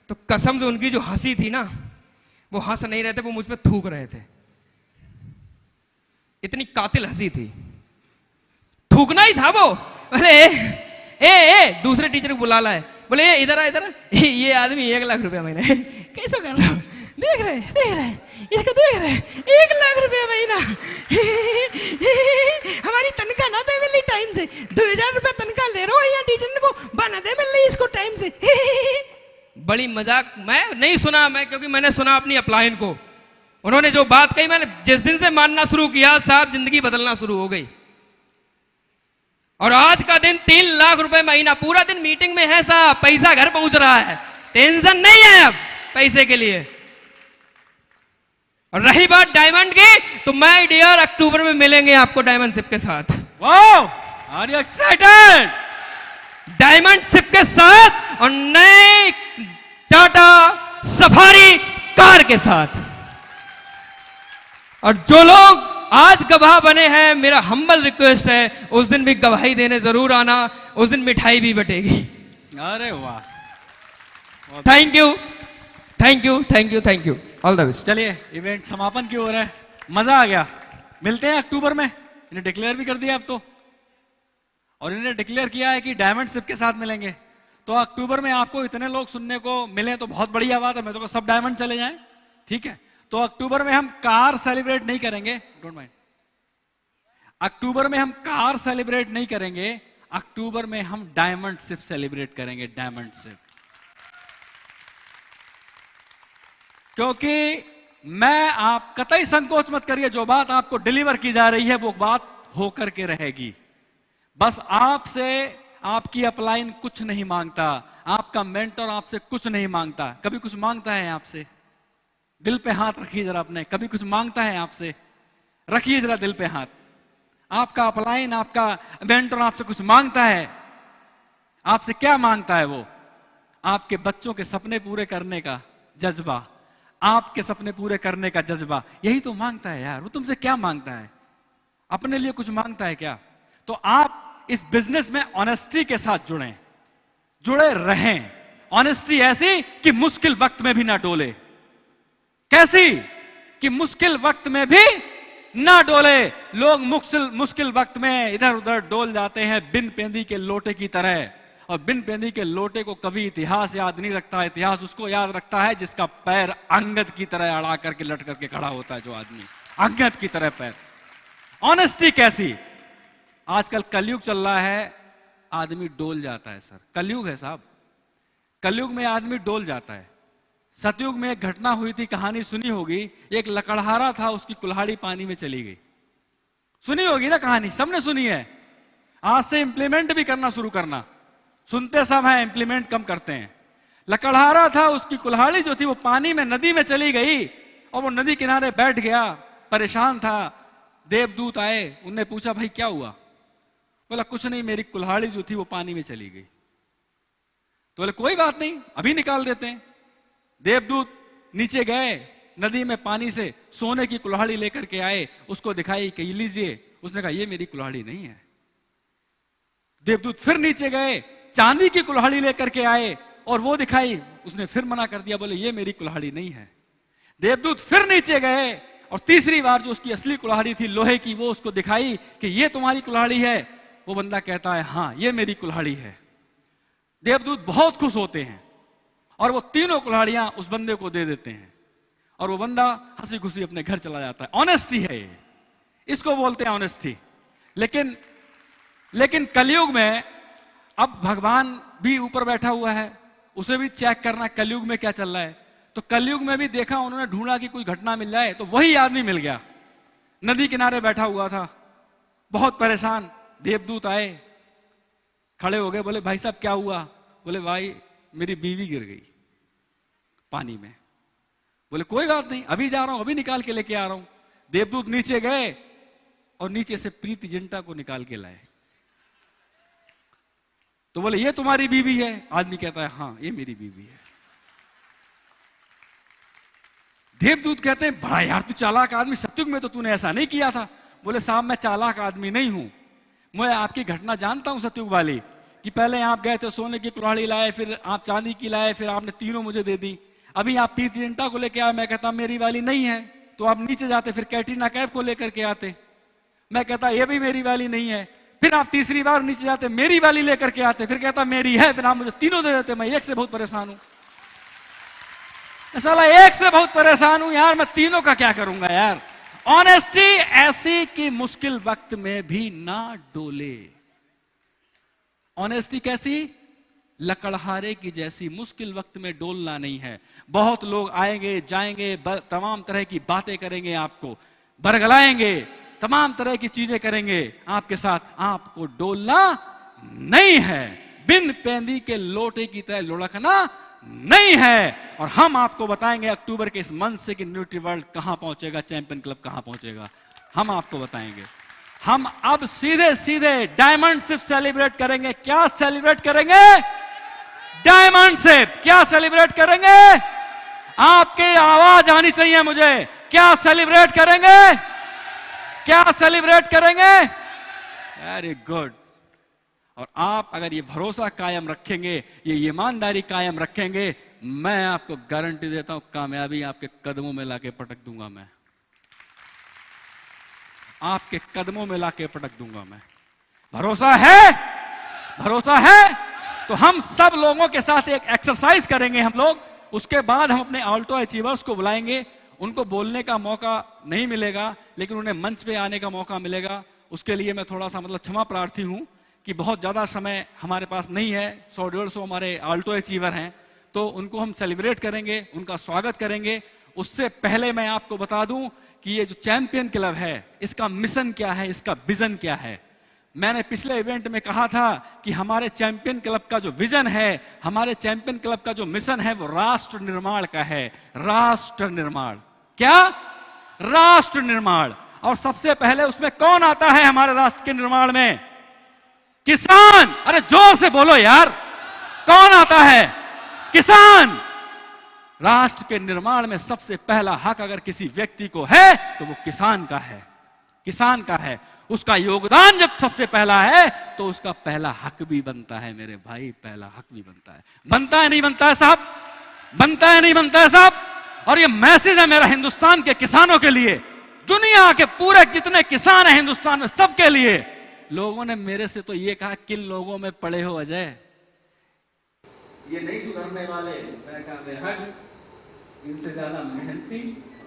तो कसम से उनकी जो हंसी थी ना, वो हंस नहीं रहे थे, वो मुझ पर थूक रहे थे, इतनी कातिल हंसी थी, थूकना ही था वो। बोले ए दूसरे टीचर को बुला लाए, बोले ये इधर आ, ये आदमी 1 लाख रुपया महीना कैसे कर रहा हूं, देख रहे इसको देख रहे, 1 लाख रुपया महीना हमारी तनख्वाह ना दे मिली टाइम से, 2000 रुपया तनख्वाह ले रहा हो यहाँ टीचर को, बना दे मिल रही इसको टाइम से। बड़ी मजाक। मैं नहीं सुना, मैं क्योंकि मैंने सुना अपनी अपलाइन को, उन्होंने जो बात कही, मैंने जिस दिन से मानना शुरू किया साहब, जिंदगी बदलना शुरू हो गई। और आज का दिन 3 लाख रुपए महीना, पूरा दिन मीटिंग में है साहब, पैसा घर पहुंच रहा है, टेंशन नहीं है अब पैसे के लिए। और रही बात डायमंड की, तो माय डियर अक्टूबर में मिलेंगे आपको डायमंड शिप के साथ। Wow, are you excited? Diamond ship के साथ और नए टाटा सफारी कार के साथ। और जो लोग आज गवाह बने हैं, मेरा हम्बल रिक्वेस्ट है उस दिन भी गवाही देने जरूर आना, उस दिन मिठाई भी बटेगी। अरे वाह, thank you thank you thank you thank you, all the best. चलिए इवेंट समापन की ओर है, मजा आ गया। मिलते हैं अक्टूबर में, इन्हें डिक्लेयर भी कर दिया अब तो, और इन्हें डिक्लेयर किया है कि डायमंड शिप के साथ मिलेंगे। तो अक्टूबर में आपको इतने लोग सुनने को मिले तो बहुत बढ़िया बात है, मैं तो सब डायमंड चले जाएं, ठीक है। तो अक्टूबर में हम कार सेलिब्रेट नहीं करेंगे, डोंट माइंड। अक्टूबर में हम कार सेलिब्रेट नहीं करेंगे, अक्टूबर में हम डायमंड शिप सेलिब्रेट करेंगे, डायमंड शिप। क्योंकि मैं, आप कतई संकोच मत करिए, जो बात आपको डिलीवर की जा रही है वो बात होकर के रहेगी। बस आपसे आपकी अपलाइन कुछ नहीं मांगता, आपका मेंटर आपसे कुछ नहीं मांगता। कभी कुछ मांगता है आपसे? दिल पे हाथ रखिए जरा अपने, कभी कुछ मांगता है आपसे? रखिए जरा दिल पे हाथ। आपका अपलाइन, आपका मेंटर आपसे कुछ मांगता है? आपसे क्या मांगता है वो? आपके बच्चों के सपने पूरे करने का जज्बा, आपके सपने पूरे करने का जज्बा, यही तो मांगता है यार। वो तुमसे क्या मांगता है? अपने लिए कुछ मांगता है क्या? तो आप इस बिजनेस में ऑनेस्टी के साथ जुड़े रहें ऑनेस्टी ऐसी कि मुश्किल वक्त में भी ना डोले। कैसी? कि मुश्किल वक्त में भी ना डोले। लोग मुश्किल वक्त में इधर उधर डोल जाते हैं बिन पेंदी के लोटे की तरह, और बिन पेंदी के लोटे को कभी इतिहास याद नहीं रखता। इतिहास उसको याद रखता है जिसका पैर अंगद की तरह अड़ा करके लट करके खड़ा होता है। जो आदमी अंगद की तरह पैर। ऑनेस्टी कैसी? आजकल कलयुग चल रहा है, आदमी डोल जाता है। सर कलयुग है साहब, कलयुग में आदमी डोल जाता है। सतयुग में एक घटना हुई थी, कहानी सुनी होगी। एक लकड़हारा था, उसकी कुल्हाड़ी पानी में चली गई। सुनी होगी ना कहानी, सबने सुनी है। आज से इंप्लीमेंट भी करना शुरू करना। सुनते सब हैं, इंप्लीमेंट कम करते हैं। लकड़हारा था, उसकी कुल्हाड़ी जो थी वो पानी में नदी में चली गई, और वो नदी किनारे बैठ गया, परेशान था। देवदूत आए, उनने पूछा भाई क्या हुआ? बोला कुछ नहीं, मेरी कुल्हाड़ी जो थी वो पानी में चली गई। तो बोले कोई बात नहीं, अभी निकाल देते हैं। देवदूत नीचे गए, नदी में पानी से सोने की कुल्हाड़ी लेकर के आए, उसको दिखाई कि लीजिए। उसने कहा ये मेरी कुल्हाड़ी नहीं है। देवदूत फिर नीचे गए, चांदी की कुल्हाड़ी लेकर के आए और वो दिखाई, उसने फिर मना कर दिया, बोले ये मेरी कुल्हाड़ी नहीं है। देवदूत फिर नीचे गए और तीसरी बार जो उसकी असली कुल्हाड़ी थी लोहे की, वो उसको दिखाई कि ये तुम्हारी कुल्हाड़ी है। वो बंदा कहता है हाँ ये मेरी कुल्हाड़ी है। देवदूत बहुत खुश होते हैं और वो तीनों कुल्हाड़ियां उस बंदे को दे देते हैं, और वो बंदा हंसी खुशी अपने घर चला जाता है। ऑनेस्टी है ये, इसको बोलते हैं ऑनेस्टी। लेकिन कलयुग में अब भगवान भी ऊपर बैठा हुआ है, उसे भी चेक करना कलयुग में क्या चल रहा है। तो कलयुग में भी देखा, उन्होंने ढूंढा कि कोई घटना मिल जाए, तो वही आदमी मिल गया। नदी किनारे बैठा हुआ था, बहुत परेशान। देवदूत आए, खड़े हो गए, बोले भाई साहब क्या हुआ? बोले भाई मेरी बीवी गिर गई पानी में। बोले कोई बात नहीं, अभी जा रहा हूं, अभी निकाल के लेके आ रहा हूं। देवदूत नीचे गए और नीचे से प्रीति जिंटा को निकाल के लाए। तो बोले ये तुम्हारी बीवी है? आदमी कहता है हाँ ये मेरी बीवी है। देवदूत कहते हैं बड़ा यार तू चालाक आदमी, सतयुग में तो तूने ऐसा नहीं किया था। बोले साहब मैं चालाक आदमी नहीं हूं, मैं आपकी घटना जानता हूं सतयुग वाली, कि पहले आप गए थे सोने की कुल्हाड़ी लाए, फिर आप चांदी की लाए, फिर आपने तीनों मुझे दे दी। अभी आप प्रीति जिंटा को लेके आए, मैं कहता मेरी वाली नहीं है, तो आप नीचे जाते, फिर कैटरीना कैफ को लेकर के आते, मैं कहता ये भी मेरी वाली नहीं है। फिर आप तीसरी बार नीचे जाते, मेरी वाली लेकर के आते, फिर कहता मेरी है, फिर आप मुझे तीनों दे देते। मैं एक से बहुत परेशान हूं, साला एक से बहुत परेशान हूं यार, मैं तीनों का क्या करूंगा यार। ऑनेस्टी ऐसी कि मुश्किल वक्त में भी ना डोले। ऑनेस्टी कैसी? लकड़हारे की जैसी, मुश्किल वक्त में डोलना नहीं है। बहुत लोग आएंगे जाएंगे, तमाम तरह की बातें करेंगे, आपको बरगलाएंगे, तमाम तरह की चीजें करेंगे आपके साथ, आपको डोलना नहीं है। बिन पेंदी के लोटे की तरह लुढ़कना नहीं है। और हम आपको बताएंगे अक्टूबर के इस मंथ से कि न्यूट्री वर्ल्ड कहां पहुंचेगा, चैंपियन क्लब कहां पहुंचेगा, हम आपको बताएंगे। हम अब सीधे सीधे डायमंड शिप सेलिब्रेट करेंगे। क्या सेलिब्रेट करेंगे? Diamond ship. क्या सेलिब्रेट करेंगे? आपकी आवाज आनी चाहिए मुझे। क्या सेलिब्रेट करेंगे? क्या सेलिब्रेट करेंगे? Very good. और आप अगर ये भरोसा कायम रखेंगे, ये ईमानदारी कायम रखेंगे, मैं आपको गारंटी देता हूं कामयाबी आपके कदमों में लाके पटक दूंगा। मैं आपके कदमों में लाके पटक दूंगा। मैं भरोसा है, भरोसा है। तो हम सब लोगों के साथ एक एक्सरसाइज करेंगे हम लोग, उसके बाद हम अपने ऑल्टो अचीवर्स को बुलाएंगे। उनको बोलने का मौका नहीं मिलेगा, लेकिन उन्हें मंच पे आने का मौका मिलेगा। उसके लिए मैं थोड़ा सा क्षमा प्रार्थी हूं कि बहुत ज़्यादा समय हमारे पास नहीं है। 100-150 हमारे ऑल्टो अचीवर हैं, तो उनको हम सेलिब्रेट करेंगे, उनका स्वागत करेंगे। उससे पहले मैं आपको बता दूं कि ये जो चैंपियन क्लब है, इसका मिशन क्या है, इसका विजन क्या है। मैंने पिछले इवेंट में कहा था कि हमारे चैंपियन क्लब का जो विजन है, हमारे चैंपियन क्लब का जो मिशन है, वो राष्ट्र निर्माण का है। राष्ट्र निर्माण। क्या? राष्ट्र निर्माण। और सबसे पहले उसमें कौन आता है हमारे राष्ट्र के निर्माण में? किसान। अरे जोर से बोलो यार, कौन आता है? किसान। राष्ट्र के निर्माण में सबसे पहला हक अगर किसी व्यक्ति को है तो वो किसान का है, किसान का है। उसका योगदान जब सबसे पहला है तो उसका पहला हक भी बनता है मेरे भाई, पहला हक भी बनता है। बनता है नहीं बनता है साहब? बनता है नहीं बनता है साहब? और ये मैसेज है मेरा हिंदुस्तान के किसानों के लिए, दुनिया के पूरे जितने किसान हैं हिंदुस्तान में सबके लिए। लोगों ने मेरे से तो ये कहा, किन लोगों में पड़े हो अजय, ये नहीं सुधरने वाले। मैं कहा बेहद, इनसे ज्यादा मेहनती,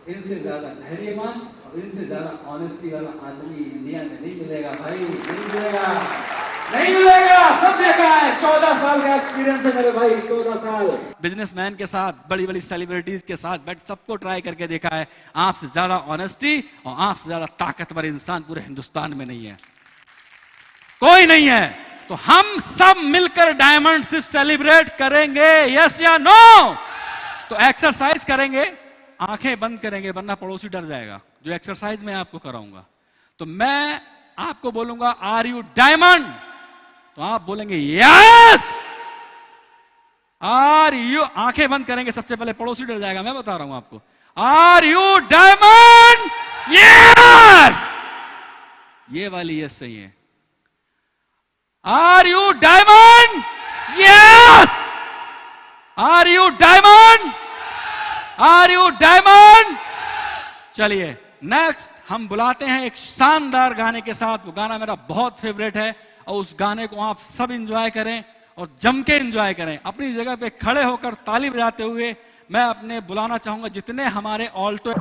इनसे ज्यादा धैर्यवान और इनसे ज्यादा ऑनेस्टी वाला आदमी इंडिया में नहीं मिलेगा भाई, नहीं मिलेगा, नहीं मिलेगा। सब देखा है, 14 साल का एक्सपीरियंस है मेरे भाई, 14 साल बिजनेसमैन के साथ, बड़ी बड़ी सेलिब्रिटीज के साथ बैठ सबको ट्राई करके देखा है। आपसे ज्यादा ऑनेस्टी और आपसे ज्यादा ताकतवर इंसान पूरे हिंदुस्तान में नहीं है, कोई नहीं है। तो हम सब मिलकर डायमंड सिर्फ सेलिब्रेट करेंगे, यस या नो? तो एक्सरसाइज करेंगे, आंखें बंद करेंगे, वरना पड़ोसी डर जाएगा। जो एक्सरसाइज मैं आपको कराऊंगा, तो मैं आपको बोलूंगा आर यू डायमंड, तो आप बोलेंगे यस। आर यू, आंखें बंद करेंगे, सबसे पहले पड़ोसी डर जाएगा, मैं बता रहा हूं आपको। Are you diamond? यस, ये वाली यस सही है। Are you diamond? Yes. Are you diamond? Are you diamond? चलिए नेक्स्ट हम बुलाते हैं एक शानदार गाने के साथ। वो गाना मेरा बहुत फेवरेट है और उस गाने को आप सब एंजॉय करें और जम के एंजॉय करें। अपनी जगह पे खड़े होकर ताली बजाते हुए मैं अपने बुलाना चाहूंगा जितने हमारे ऑल्टो